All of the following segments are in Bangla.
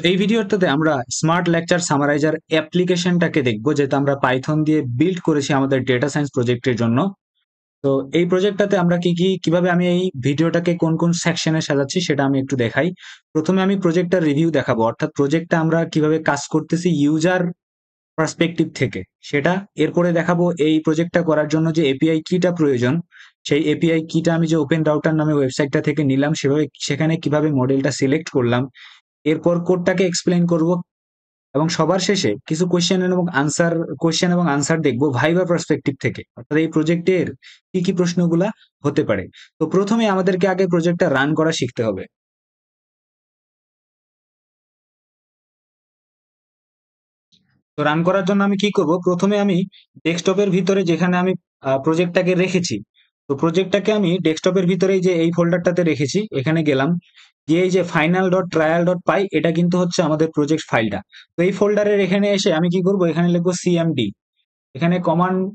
এই ভিডিওটাতে আমরা স্মার্ট লেকচার সামারাইজার অ্যাপ্লিকেশনটাকে দেখবো, যেটা আমরা পাইথন দিয়ে বিল্ড করেছি আমাদের ডেটা সায়েন্স প্রজেক্টের জন্য। তো এই প্রজেক্টটাতে আমরা কিভাবে আমি এই ভিডিওটাকে কোন কোন সেকশনে সাজাচ্ছি সেটা আমি একটু দেখাই। প্রথমে আমি প্রজেক্টটার রিভিউ দেখাবো, অর্থাৎ প্রজেক্টটা আমরা কিভাবে কাজ করতেছি ইউজার পার্সপেক্টিভ থেকে সেটা। এরপরে দেখাবো এই প্রজেক্টটা করার জন্য যে এপিআই কিটা প্রয়োজন, সেই এপিআই কিটা আমি যে ওপেন রাউটার নামে ওয়েবসাইটটা থেকে নিলাম, সেখানে কিভাবে মডেলটা সিলেক্ট করলাম। এরপর কোডটাকে এক্সপ্লেইন করব এবং সবার শেষে কিছু কোয়েশ্চেন এবং আনসার দেখবো ভাইবা পার্সপেক্টিভ থেকে, অর্থাৎ এই প্রজেক্টের কি কি প্রশ্নগুলা হতে পারে। তো প্রথমে আমাদেরকে আগে প্রজেক্টটা রান করা শিখতে হবে। তো রান করার জন্য আমি কি করব, প্রথমে আমি ডেস্কটপের ভিতরে যেখানে আমি প্রজেক্টটাকে রেখেছি, তো প্রজেক্টটাকে আমি ডেস্কটপের ভিতরে যে এই ফোল্ডারটাতে রেখেছি, এখানে গেলাম, গিয়ে এই যে final.trial.py, এটা কিন্তু হচ্ছে আমাদের প্রজেক্ট ফাইলটা। তো এই ফোল্ডারের এখানে এসে আমি কি করব, এখানে লিখবো cmd। এখানে কমান্ড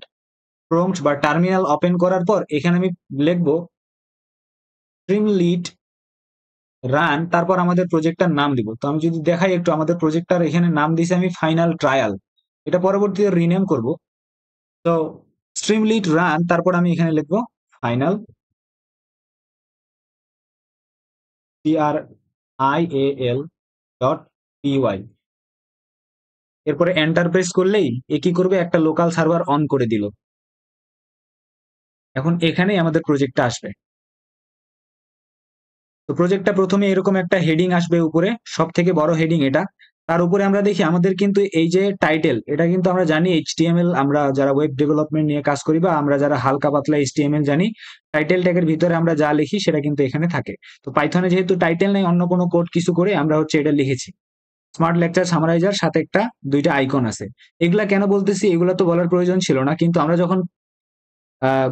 প্রম্পট বা টার্মিনাল ওপেন করার পর এখানে আমি লিখবো স্ট্রিমলিট রান, তারপর আমাদের প্রজেক্টটার নাম দিব। তো আমি যদি দেখাই একটু, আমাদের প্রজেক্টটার এখানে নাম দিয়েছি আমি ফাইনাল ট্রায়াল। এটা পরবর্তীতে রিনেম করব। তো স্ট্রিমলিট রান, তারপর আমি এখানে লিখবো ফাইনাল trial.py। এরপরে এন্টার প্রেস করলেই এ কি করবে, একটা লোকাল সার্ভার অন করে দিল। এখন এখানেই আমাদের প্রজেক্টটা আসবে। তো প্রজেক্টটা প্রথমে এরকম একটা হেডিং আসবে উপরে, সব থেকে বড় হেডিং এটা। তার উপরে আমরা দেখি আমাদের কিন্তু এই যে টাইটেল, এটা কিন্তু আমরা জানি এইচটিএমএল, আমরা যারা ওয়েব ডেভেলপমেন্ট নিয়ে কাজ করি বা আমরা যারা হালকা পাতলা এইচটিএমএল জানি, টাইটেল ট্যাগের ভিতরে আমরা যা লিখি সেটা কিন্তু এখানে থাকে। তো পাইথনে যেহেতু টাইটেল নেই, অন্য কোনো কোড কিছু করে আমরা হচ্ছে এটা লিখেছি। স্মার্ট লেকচার সামারাইজার সাথে দুইটা আইকন আছে। এগুলা কেন বলতেছি, এগুলা তো বলার প্রয়োজন ছিল না, কিন্তু আমরা যখন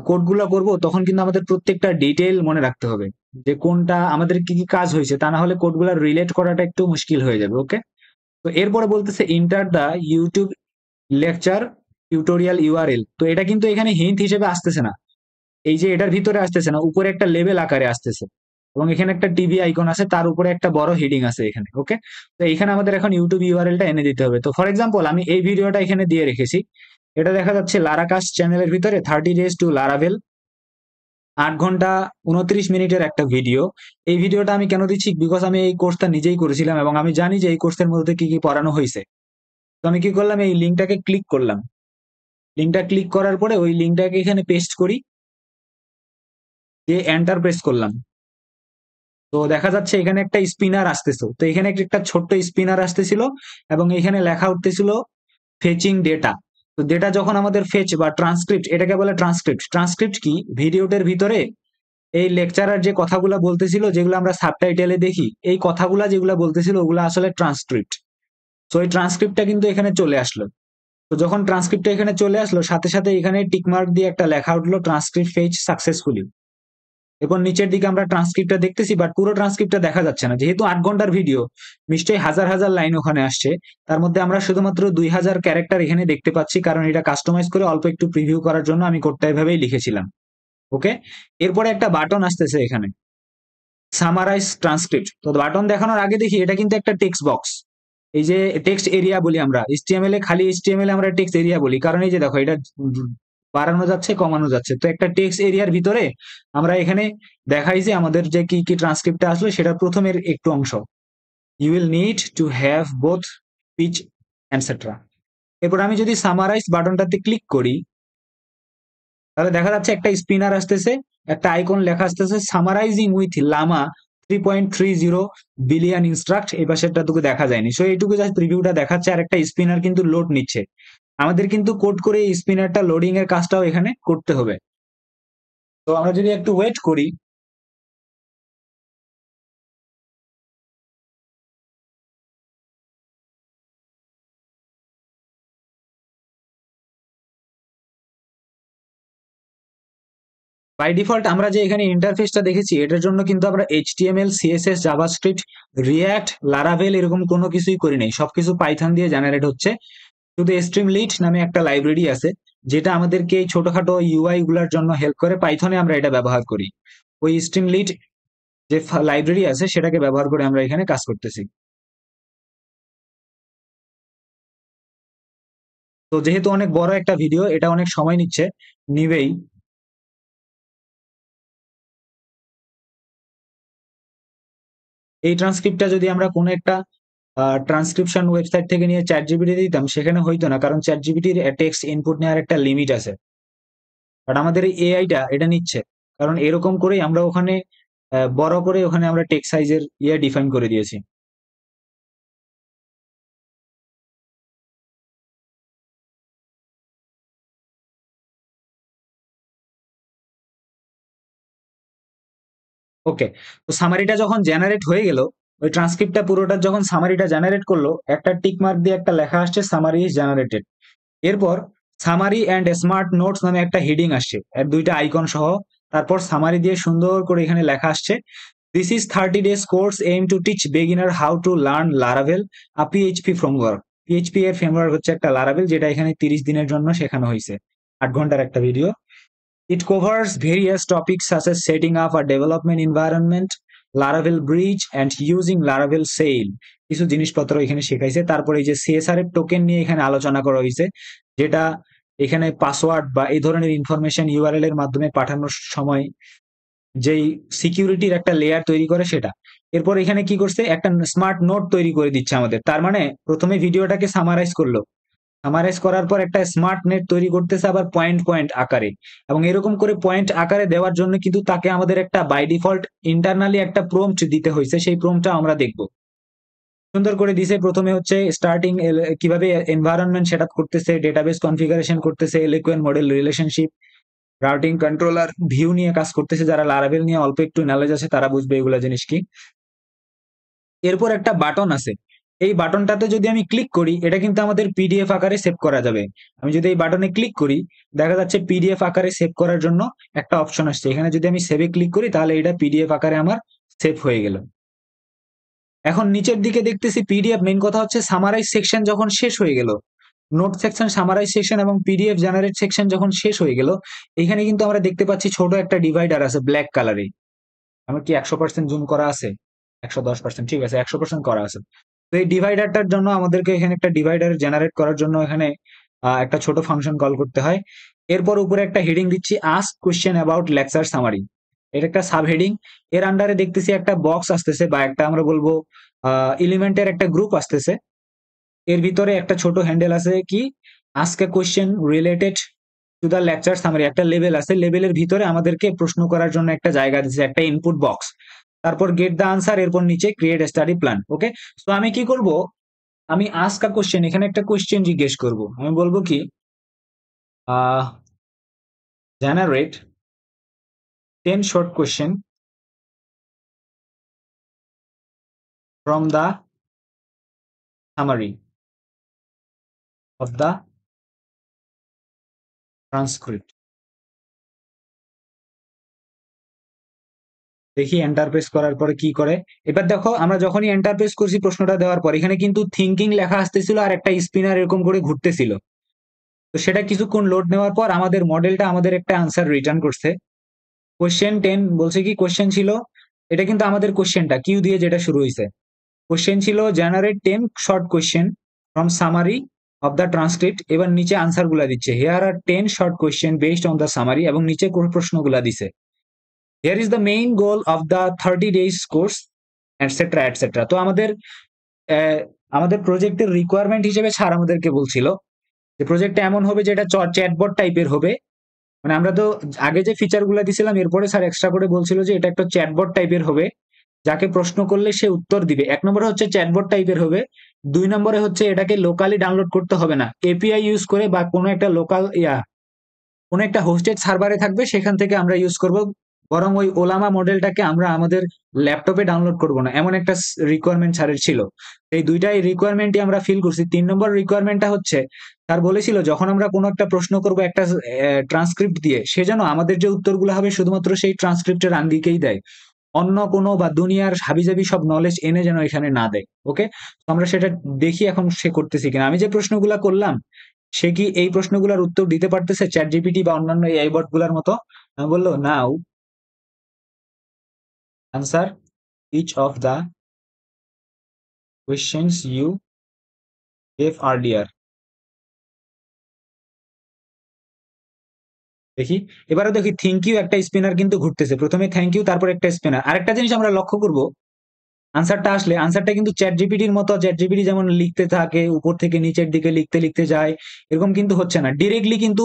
কোডগুলো করব তখন কিন্তু আমাদের প্রত্যেকটা ডিটেইল মনে রাখতে হবে, যে কোনটা আমাদের কি কি কাজ হয়েছে, তা না হলে কোডগুলো রিলেট করাটা একটু মুশকিল হয়ে যাবে। ওকে, তো এরপরে বলতেছে enter the YouTube lecture tutorial URL. তো এটা কিন্তু এখানে হিন্ট হিসেবে আসতেছে না, এই যে এটার ভিতরে আসতেছে না, উপরে একটা লেভেল আকারে আসতেছে এবং এখানে একটা টিভি আইকন আছে, তার উপরে একটা বড় হেডিং আছে এখানে। ওকে, তো এখানে আমাদের এখন ইউটিউব ইউআরএলটা এনে দিতে হবে। তো ফর এক্সাম্পল আমি এই ভিডিওটা এখানে দিয়ে রেখেছি, এটা দেখা যাচ্ছে লারাকাস্ট চ্যানেলের ভিতরে 30 days to লারাভেল, 8 ঘন্টা 29 মিনিটের একটা ভিডিও। এই ভিডিওটা আমি কেন দিচ্ছি, বিকজ আমি এই কোর্সটা নিজেই করেছিলাম এবং আমি জানি যে এই কোর্সের মধ্যে কি কি পড়ানো হয়েছে। তো আমি কি করলাম, এই লিঙ্কটাকে ক্লিক করলাম। লিঙ্কটা ক্লিক করার পরে ওই লিঙ্কটাকে এখানে পেস্ট করি, দিয়ে এন্টার প্রেস করলাম। তো দেখা যাচ্ছে এখানে একটা স্পিনার আসতেছে, তো এখানে একটা ছোট্ট স্পিনার আসতেছিল এবং এখানে লেখা উঠতেছিল ফেচিং ডেটা। তো ডেটা যখন আমাদের ফেচ বা ট্রান্সক্রিপ্ট, এটাকে বলে ট্রান্সক্রিপ্ট। ট্রান্সক্রিপ্ট কি, ভিডিওটার ভিতরে এই লেকচারার যে কথাগুলো বলতেছিল, যেগুলো আমরা সাবটাইটেলে দেখি, এই কথাগুলা যেগুলো বলতেছিল ওগুলো আসলে ট্রান্সক্রিপ্ট। তো এই ট্রান্সক্রিপ্টটা কিন্তু এখানে চলে আসলো। তো যখন ট্রান্সক্রিপ্টটা এখানে চলে আসলো, সাথে সাথে এখানে টিকমার্ক দিয়ে একটা লেখা উঠলো ট্রান্সক্রিপ্ট ফেচ সাকসেসফুলি। এরপর নিচের দিকে আমরা ট্রান্সক্রিপ্টটা দেখতেছি, বাট পুরো ট্রান্সক্রিপ্টটা দেখা যাচ্ছে না, যেহেতু 8 ঘন্টার ভিডিও, নিশ্চয়ই হাজার হাজার লাইন ওখানে আসছে। তার মধ্যে আমরা শুধুমাত্র 2000 ক্যারেক্টার এখানে দেখতে পাচ্ছি, কারণ এটা কাস্টমাইজ করে অল্প একটু প্রিভিউ করার জন্য আমি কোডটা এভাবেই লিখেছিলাম। ওকে, এরপরে একটা বাটন আসতেছে এখানে, সামারাইজ ট্রান্সক্রিপ্ট। তো বাটন দেখানোর আগে দেখি এটা কিন্তু একটা টেক্সট বক্স। এই যে টেক্সট এরিয়া বলি আমরা এইচটিএমএল এ, খালি এইচটিএমএল এ আমরা টেক্সট এরিয়া বলি, কারণ এই যে দেখো এটা বাড়ানো যাচ্ছে কমানো যাচ্ছে। তো একটা টেক্সট এরিয়ার ভিতরে আমরা এখানে দেখাই যে আমাদের যে কি কি ট্রান্সক্রিপ্টটা আসলো সেটা প্রথমের একটু অংশ, you will need to have both speech etcetera. এরপর আমি যদি সামারাইজ বাটনটাতে ক্লিক করি, তাহলে দেখা যাচ্ছে একটা স্পিনার আসতেছে, একটা আইকন লেখা আসতেছে summarising with Lama 3.30 billion instruct. এই পাশেরটাটুকু দেখা যায়নি, সো এইটুকু জাস্ট প্রিভিউটা দেখাচ্ছে, আর একটা স্পিনার কিন্তু লোড নিচ্ছে। আমাদের কিন্তু কোড করে এই স্পিনারটা লোডিং এর কাজটাও এখানে করতে হবে। তো আমরা যদি একটু ওয়েট করি, বাই ডিফল্ট আমরা যে এখানে ইন্টারফেসটা দেখেছি, এটার জন্য কিন্তু আমরা HTML, CSS, JavaScript, react, Laravel এরকম কোনো কিছুই করি নাই, সবকিছু পাইথন দিয়ে জেনারেট হচ্ছে। শুধু স্ট্রিমলিট নামে একটা লাইব্রেরি আছে, যেটা আমাদেরকে এই ছোটখাটো ইউআই গুলার জন্য হেল্প করে। পাইথনে আমরা এটা ব্যবহার করি, ওই স্ট্রিমলিট যে লাইব্রেরি আছে সেটাকে ব্যবহার করে আমরা এখানে কাজ করতেছি। তো যেহেতু অনেক বড় একটা ভিডিও, এটা অনেক সময় নিবেই। এই ট্রান্সক্রিপ্টটা যদি আমরা কোনো একটা ট্রান্সক্রিপশন ওয়েবসাইট থেকে নিয়ে চ্যাট জিপিটি দিতাম, সেখানে হইতো না, কারণ চ্যাট জিপিটির টেক্সট ইনপুট নেওয়ার একটা লিমিট আছে। বাট আমাদের এই এআইটা এটা নিচ্ছে, কারণ এরকম করেই আমরা ওখানে বড় করে ওখানে আমরা টেক্সট সাইজের ডিফাইন করে দিয়েছি। ওকে, তো সামারিটা যখন জেনারেট হয়ে গেল, ওই ট্রান্সক্রিপ্টটা পুরোটা যখন সামারিটা জেনারেট করলো, একটা টিক মার্ক দিয়ে একটা লেখা আসছে সামারি ইজ জেনারেটেড। এরপর সামারি অ্যান্ড স্মার্ট নোটস নামে একটা হেডিং আসছে, এর দুইটা আইকন সহ। তারপর সামারি দিয়ে সুন্দর করে এখানে লেখা আসছে, this is 30 days course aim to teach beginner how to learn Laravel a PHP framework. PHP এর ফ্রেমওয়ার্ক হচ্ছে একটা লারাভেল, যেটা এখানে 30 দিনের জন্য শেখানো হয়েছে। 8 ঘন্টার একটা video. It covers various topics such as setting up a development environment, Laravel bridge, and using Laravel Sail. কিছু জিনিসপত্র এখানে শেখাইছে। তারপরে এই যে সিএসআর এর টোকেন নিয়ে এখানে আলোচনা করা হয়েছে, যেটা এখানে পাসওয়ার্ড বা এই ধরনের ইনফরমেশন ইউআরএল এর মাধ্যমে পাঠানোর সময় যেই সিকিউরিটির একটা লেয়ার তৈরি করে সেটা। এরপর এখানে কি করছে, একটা স্মার্ট নোট তৈরি করে দিচ্ছে আমাদের। তার মানে প্রথমে ভিডিওটাকে সামারাইজ করলো, সামারাইজ করার পর একটা স্মার্ট নেট তৈরি করতেছে আবার পয়েন্ট পয়েন্ট আকারে। এবং এরকম করে পয়েন্ট আকারে দেওয়ার জন্য কিন্তু তাকে আমাদের একটা বাই ডিফল্ট ইন্টারনালি একটা প্রম্পট দিতে হয়েছে, সেই প্রম্পটটা আমরা দেখবো। সুন্দর করে দিছে। প্রথমে হচ্ছে স্টার্টিং কিভাবে এনভায়রনমেন্ট সেট আপ করতেছে, ডেটাবেস কনফিগারেশন করতেছে, Eloquent model relationship, routing controller view নিয়ে কাজ করতেছে। যারা লারাভেল নিয়ে অল্প একটু নলেজ আছে তারা বুঝবে এগুলা জিনিস কি। এরপর একটা বাটন আছে, এই বাটনটাতে যদি আমি ক্লিক করি, এটা কিন্তু আমাদের পিডিএফ আকারে সেভ করা যাবে। আমি যদি এই বাটনে ক্লিক করি, দেখা যাচ্ছে পিডিএফ আকারে সেভ করার জন্য একটা অপশন আসছে। এখানে যদি আমি সেভে ক্লিক করি, তাহলে এটা পিডিএফ আকারে আমার সেভ হয়ে গেল। এখন নিচের দিকে দেখতেছি পিডিএফ, মেইন কথা হচ্ছে সামারাইজ সেকশন যখন শেষ হয়ে গেল, নোট সেকশন, সামারাইজ সেকশন এবং পিডিএফ জেনারেট সেকশন যখন শেষ হয়ে গেল, এখানে কিন্তু আমরা দেখতে পাচ্ছি ছোট একটা ডিভাইডার আছে ব্ল্যাক কালারে। আমার কি 100% জুম করা আছে? 110%, ঠিক আছে, 100% করা আছে। তো এই ডিভাইডারটার জন্য আমাদেরকে এখানে একটা ডিভাইডার জেনারেট করার জন্য এখানে একটা ছোট ফাংশন কল করতে হয়। এরপর উপরে একটা হেডিং দিচ্ছি, ask question about lecture summary. এটা একটা সাব হেডিং। এর আন্ডারে দেখতেছি একটা বক্স আসতেছে, বা একটা আমরা বলবো এলিমেন্টের একটা গ্রুপ আসতেছে। এর ভিতরে একটা ছোট হ্যান্ডেল আছে, কি ask a question related to the lecture summary. একটা লেভেল আছে, লেভেলের ভিতরে আমাদেরকে প্রশ্ন করার জন্য একটা জায়গা দিচ্ছে, একটা ইনপুট বক্স। তারপর গেট দ্য আনসার, এরপর নিচে ক্রিয়েট স্টাডি প্ল্যান। ওকে, তো আমি কি করব, আমি আস্ক আ কোশ্চেন, এখানে একটা কোশ্চেন জিজ্ঞেস করব। আমি বলবো কি, generate 10 short question from the summary of the transcript. দেখি এন্টার প্রেস করার পরে কি করে। এবার দেখো, আমরা যখনই এন্টার প্রেস করছি প্রশ্নটা দেওয়ার পর, এখানে কিন্তু থিঙ্কিং লেখা আসতেছিল আর একটা স্পিনার এরকম করে ঘুরতেছিল। তো সেটা কিছুক্ষণ লোড নেওয়ার পর আমাদের মডেলটা আমাদের একটা আনসার রিটার্ন করছে। কোশ্চেন 10 বলছে কি, কোশ্চেন ছিল, এটা কিন্তু আমাদের কোশ্চেনটা কিউ দিয়ে যেটা শুরু হয়েছে। কোশ্চেন ছিল generate 10 short question from summary of the transcript. এবার নিচে আনসার গুলা দিচ্ছে, here are 10 short question based on the summary, এবং নিচে প্রশ্নগুলা দিছে, here is the main goal of the 30 days course, etcetera etcetera. তো আমাদের আহ, আমাদের প্রজেক্টের রিকোয়ারমেন্ট হিসেবে স্যার আমাদেরকে বলছিল যে প্রজেক্টটা এমন হবে যেটা চ্যাটবট টাইপের হবে। মানে আমরা তো আগে যে ফিচার গুলা দিছিলাম, এরপরে স্যার এক্সট্রা করে বলছিল যে এটা একটা চ্যাটবট টাইপের হবে, যাকে প্রশ্ন করলে সে উত্তর দিবে। 1 নম্বরে হচ্ছে চ্যাটবট টাইপের হবে। 2 নম্বরে হচ্ছে এটাকে লোকালি ডাউনলোড করতে হবে না, এপিআই ইউজ করে বা কোনো একটা লোকাল কোনো একটা হোস্টেড সার্ভারে থাকবে, সেখান থেকে আমরা ইউজ করব। বরং ওই ওলামা মডেলটাকে আমরা আমাদের ল্যাপটপে ডাউনলোড করব না, এমন একটা রিকোয়ারমেন্ট স্যারের ছিল। এই দুইটাই রিকোয়ারমেন্টই আমরা ফিল করছি। 3 নম্বর রিকোয়ারমেন্টটা হচ্ছে, স্যার বলেছিল যখন আমরা কোনো একটা প্রশ্ন করব একটা ট্রান্সক্রিপ্ট দিয়ে, সে যেন আমাদের যে উত্তরগুলো হবে শুধুমাত্র সেই ট্রান্সক্রিপ্টের আঙ্গিকেই দেয়, অন্য কোনো বা দুনিয়ার হাবিজাবি সব নলেজ এনে যেন এখানে না দেয়। ওকে, তো আমরা সেটা দেখি এখন সে করতেছি কিনা। আমি যে প্রশ্নগুলা করলাম, সে কি এই প্রশ্নগুলোর উত্তর দিতে পারতেছে চ্যাট জিপিটি বা অন্যান্য এআই বট গুলার মতো? আমি বললো, now answer each of the questions you gave earlier. দেখি, এবারে দেখি থ্যাংক ইউ একটা স্পিনার কিন্তু ঘুরতেছে, প্রথমে থ্যাংক ইউ তারপর একটা স্পিনার। আরেকটা জিনিস আমরা লক্ষ্য করব, আনসারটা আসলে আনসারটা কিন্তু চ্যাট জিপিটির মতো, চ্যাট জিপিটি যেমন লিখতে থাকে উপর থেকে নিচের দিকে লিখতে লিখতে যায়, এরকম কিন্তু হচ্ছে না ডিরেক্টলি কিন্তু।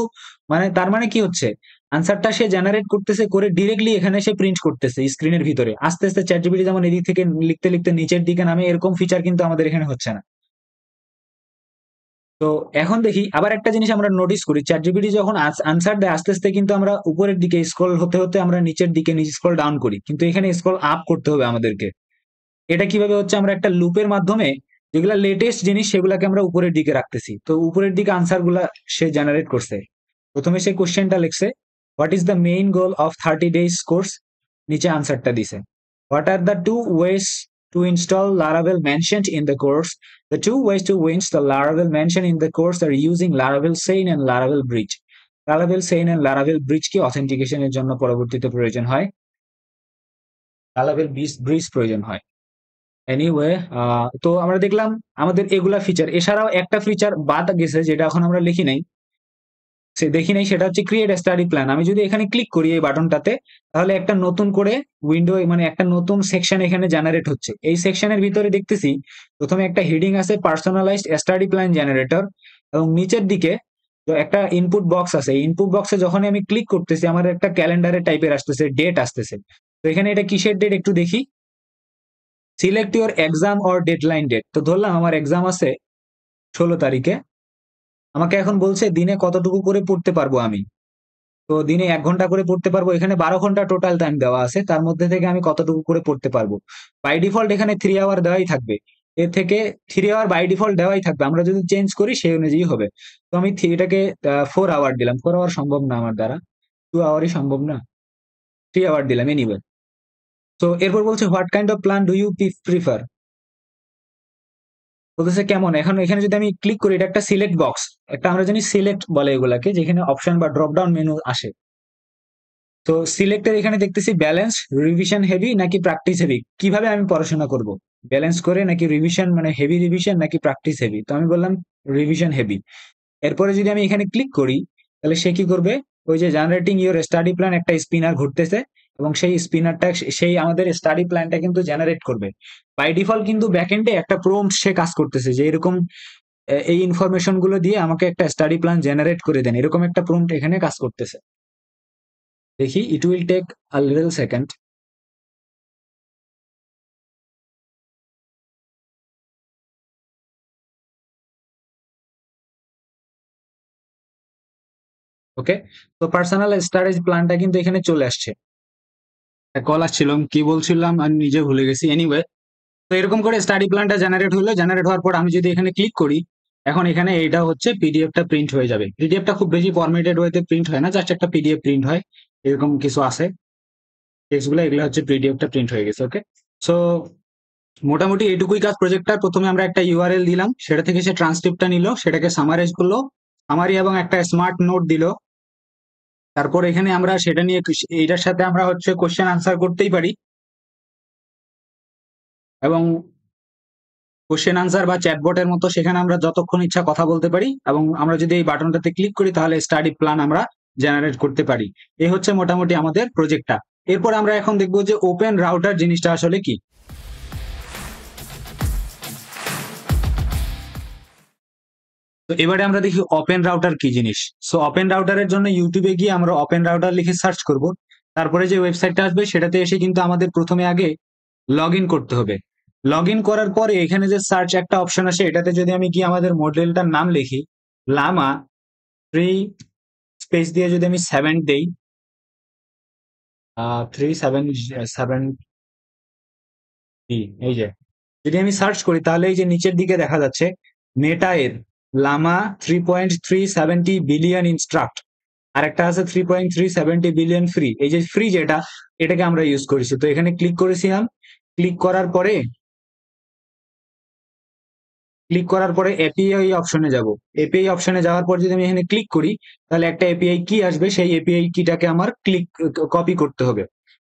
মানে তার মানে কি হচ্ছে, আনসারটা সে জেনারেট করতেছে, করে ডিরেক্টলি এখানে সে প্রিন্ট করতেছে স্ক্রিনের ভিতরে। আস্তে আস্তে চ্যাট জিপিটি যেমন এদিক থেকে লিখতে লিখতে নিচের দিকে নামে, এরকম ফিচার কিন্তু আমাদের এখানে হচ্ছে না। তো এখন দেখি আবার একটা জিনিস আমরা নোটিস করি, চ্যাট জিপিটি যখন আনসার দেয় আস্তে আস্তে কিন্তু আমরা উপরের দিকে স্ক্রল হতে হতে আমরা নিচের দিকে নিচে স্ক্রল ডাউন করি, কিন্তু এখানে স্ক্রল আপ করতে হবে আমাদেরকে। এটা কিভাবে হচ্ছে, আমরা একটা লুপের মাধ্যমে যেগুলা লেটেস্ট জিনিস সেগুলাকে আমরা উপরের দিকে রাখতেছি। তো উপরের দিকে আনসার গুলা সে জেনারেট করছে। প্রথমে সে কোশ্চেনটা লিখছে, what is the main goal of 30 days course, নিচে আনসারটা দিছে, what are the two ways to install Laravel mentioned in the course. The two ways to install Laravel mentioned in the course are using Laravel Chain and Laravel Bridge. Laravel Chain and Laravel Bridge কি অথেন্টিকেশনের জন্য পরবর্তীতে প্রয়োজন হয়, Laravel Bridge প্রয়োজন হয়। এনিওয়ে, তো আমরা দেখলাম আমাদের এগুলা ফিচার, এছাড়াও একটা ফিচার বাদ গেছে যেটা এখন আমরা দেখি নাই, সেটা হচ্ছে ক্রিয়েট স্টাডি প্ল্যান। আমি যদি এখানে ক্লিক করি এই বাটনটাতে, তাহলে একটা নতুন করে উইন্ডো, মানে একটা নতুন সেকশন এখানে জেনারেট হচ্ছে। এই সেকশনের ভিতরে দেখতেছি প্রথমে একটা হেডিং আছে পার্সোনালাইজড স্টাডি প্ল্যান জেনারেটর, এবং নিচের দিকে তো একটা ইনপুট বক্স আছে। ইনপুট বক্সে যখন আমি ক্লিক করতেছি আমার একটা ক্যালেন্ডারের টাইপের আসতেছে, ডেট আসতেছে। তো এখানে এটা কিসের ডেট একটু দেখি, select your exam or deadline date. তো ধরলাম আমার এক্সাম আছে 16 তারিখে, আমাকে এখন বলছে দিনে কতটুকু করে পড়তে পারবো আমি। তো দিনে 1 ঘন্টা করে পড়তে পারবো, এখানে 12 ঘন্টা টোটাল টাইম দেওয়া আছে, তার মধ্যে থেকে আমি কতটুকু করে পড়তে পারবো। বাই ডিফল্ট এখানে 3 আওয়ার দেওয়াই থাকবে, এর থেকে 3 আওয়ার বাই ডিফল্ট দেওয়াই থাকবে, আমরা যদি চেঞ্জ করি সেই অনুযায়ী হবে। তো আমি এটাকে 4 আওয়ার দিলাম, 4 আওয়ার সম্ভব না আমার দ্বারা, 2 আওয়ারই সম্ভব না, 3 আওয়ার দিলাম এনিওয়ে। তো এরপর বলছে what kind of plan do you prefer, বলতেছে কেমন। এখন এখানে যদি আমি ক্লিক করি, এটা একটা সিলেক্ট বক্স, একটা আমরা জানি সিলেক্ট বলে এগুলাকে, যেখানে অপশন বা ড্রপ ডাউন মেনু আসে। তো সিলেক্টের এখানে দেখতেছি ব্যালেন্স, রিভিশন হেভি নাকি প্র্যাকটিস হেভি, কিভাবে আমি পড়াশোনা করব, ব্যালেন্স করে নাকি রিভিশন, মানে হেভি রিভিশন নাকি প্র্যাকটিস হেভি। তো আমি বললাম রিভিশন হেভি। এরপরে যদি আমি এখানে ক্লিক করি, তাহলে সে কি করবে, ওই যে জেনারেটিং ইউর স্টাডি প্ল্যান একটা স্পিনার ঘুরতেছে, এবং সেই স্পিনারটা সেই আমাদের স্টাডি প্ল্যানটা কিন্তু জেনারেট করবে। বাই ডিফল্ট কিন্তু ব্যাকএন্ডে একটা প্রম্পট সে কাজ করতেছে, যে এরকম এই ইনফরমেশন গুলো দিয়ে আমাকে একটা স্টাডি প্ল্যান জেনারেট করে দেন, এরকম একটা প্রম্পট এখানে কাজ করতেছে। দেখি, it will take a little second. Okay, তো পার্সোনাল স্টোরেজ প্ল্যানটা কিন্তু এখানে চলে আসছে। কল আসছিল, কি বলছিলাম আমি নিজে ভুলে গেছি। এনিওয়ে, তো এরকম করে স্টাডি প্ল্যানটা জেনারেট হলো, জেনারেট হওয়ার পর আমি যদি এখানে ক্লিক করি, এখন এখানে এইটা হচ্ছে পিডিএফটা প্রিন্ট হয়ে যাবে। পিডিএফটা খুব বেশি ফরম্যাটেড ওয়েতে প্রিন্ট হয় না, জাস্ট একটা পিডিএফ প্রিন্ট হয়, এরকম কিছু আছে টেক্সট গুলো, এগুলো হচ্ছে পিডিএফটা প্রিন্ট হয়ে গেছে। ওকে, সো মোটামুটি এইটুকুই কাজ প্রজেক্টটার। প্রথমে আমরা একটা ইউআরএল দিলাম, সেটা থেকে সে ট্রান্সক্রিপ্টটা নিল, সেটাকে সামারাইজ করলো, সামারি এবং একটা স্মার্ট নোট দিল। তারপর এখানে আমরা সেটা নিয়ে এইটার সাথে আমরা হচ্ছে কোশ্চেন আনসার করতেই পারি, এবং কোশ্চেন আনসার বা চ্যাটবটের মতো সেখানে আমরা যতক্ষণ ইচ্ছা কথা বলতে পারি, এবং আমরা যদি এই বাটনটাতে ক্লিক করি তাহলে স্টাডি প্ল্যান আমরা জেনারেট করতে পারি। এই হচ্ছে মোটামুটি আমাদের প্রজেক্টটা। এরপর আমরা এখন দেখবো যে ওপেন রাউটার জিনিসটা আসলে কি। তো এবারে আমরা দেখি ওপেন রাউটার কি জিনিস। সো ওপেন রাউটারের জন্য ইউটিউবে গিয়ে আমরা ওপেন রাউটার লিখে সার্চ করব, তারপরে যে ওয়েবসাইটটা আসবে সেটাতে এসে কিন্তু আমাদের প্রথমে আগে লগ ইন করতে হবে। লগ ইন করার পরে এখানে যে সার্চ একটা অপশন আসে, এটাতে যদি আমি গিয়ে আমাদের মডেলটার নাম লিখি, লামা 3 স্পেস দিয়ে যদি আমি 7 দেই, 377, এই যে যদি আমি সার্চ করি, তাহলে এই যে নিচের দিকে দেখা যাচ্ছে মেটা এর লামা 3.370 বিলিয়ন ইনস্ট্রাক্ট, আর একটা আছে 3.370 বিলিয়ন ফ্রি। এই যে ফ্রি যেটা, এটাকে আমরা ইউজ করেছি। তো এখানে ক্লিক করেছিলাম, ক্লিক করার পরে এপিআই অপশনে যাব। এপিআই অপশনে যাওয়ার পর যদি আমি এখানে ক্লিক করি, তাহলে একটা এপিআই কি আসবে, সেই এপিআই কিটাকে আমার কপি করতে হবে।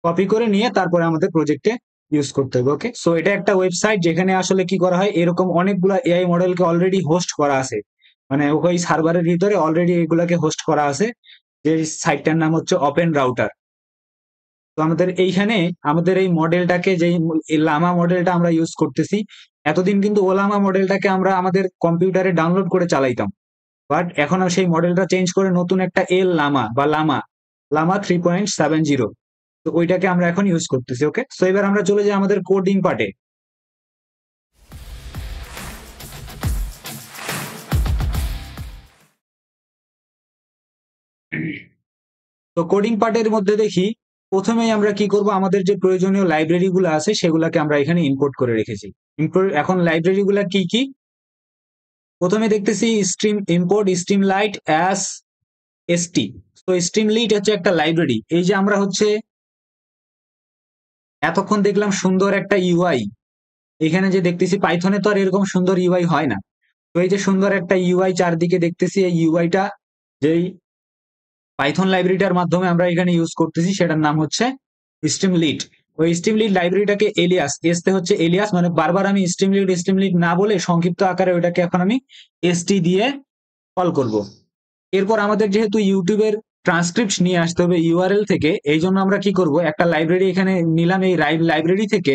কপি করে নিয়ে তারপরে আমাদের প্রজেক্টে ইউজ করতে হবে। ওকে, সো এটা একটা ওয়েবসাইট যেখানে আসলে কি করা হয়, এরকম অনেকগুলা এআই মডেলকে অলরেডি হোস্ট করা আছে, মানে ওই সার্ভারের ভিতরে অলরেডি এগুলাকে হোস্ট করা আছে, যে সাইটটার নাম হচ্ছে ওপেন রাউটার। তো আমাদের এইখানে আমাদের এই মডেলটাকে, যে লামা মডেলটা আমরা ইউজ করতেছি, এতদিন কিন্তু ওলামা মডেলটাকে আমরা আমাদের কম্পিউটারে ডাউনলোড করে চালাইতাম, বাট এখন সেই মডেলটা চেঞ্জ করে নতুন একটা এল লামা বা লামা লামা 3.70, তো ওইটাকে আমরা এখন ইউজ করতেছি। ওকে, সো এবার আমরা চলে যাই আমাদের কোডিং পার্টে। তো কোডিং পার্টের মধ্যে দেখি প্রথমেই আমরা কি করব, আমাদের যে প্রয়োজনীয় লাইব্রেরি গুলো আছে সেগুলোকে আমরা এখানে ইম্পোর্ট করে রেখেছি। এখন লাইব্রেরি গুলা কি কি, প্রথমে দেখতেছি stream import Streamlit as ST. তো স্ট্রিম লাইট হচ্ছে একটা লাইব্রেরি। এই যে আমরা হচ্ছে এতক্ষণ দেখলাম সুন্দর একটা ইউআই, এখানে যে দেখতেছি পাইথনে তো আর এরকম সুন্দর ইউআই হয় না। তো এই যে সুন্দর একটা ইউআই চারদিকে দেখতেছি, এই ইউআইটা যেই পাইথন লাইব্রেরিটার মাধ্যমে আমরা এখানে ইউজ করতেছি সেটার নাম হচ্ছে স্ট্রিমলিট। ওই স্ট্রিমলিট লাইব্রেরিটাকে এলিয়াস, এসতে হচ্ছে এলিয়াস, মানে বারবার আমি স্ট্রিমলিট না বলে সংক্ষিপ্ত আকারে ওইটাকে এখন আমি এসটি দিয়ে কল করব। এরপর আমাদের যেহেতু ইউটিউবের ট্রান্সক্রিপ্ট নিয়ে আসতে হবে ইউআরএল থেকে, এই জন্য আমরা কি করব, একটা লাইব্রেরি এখানে নিলাম। এই লাইব্রেরি থেকে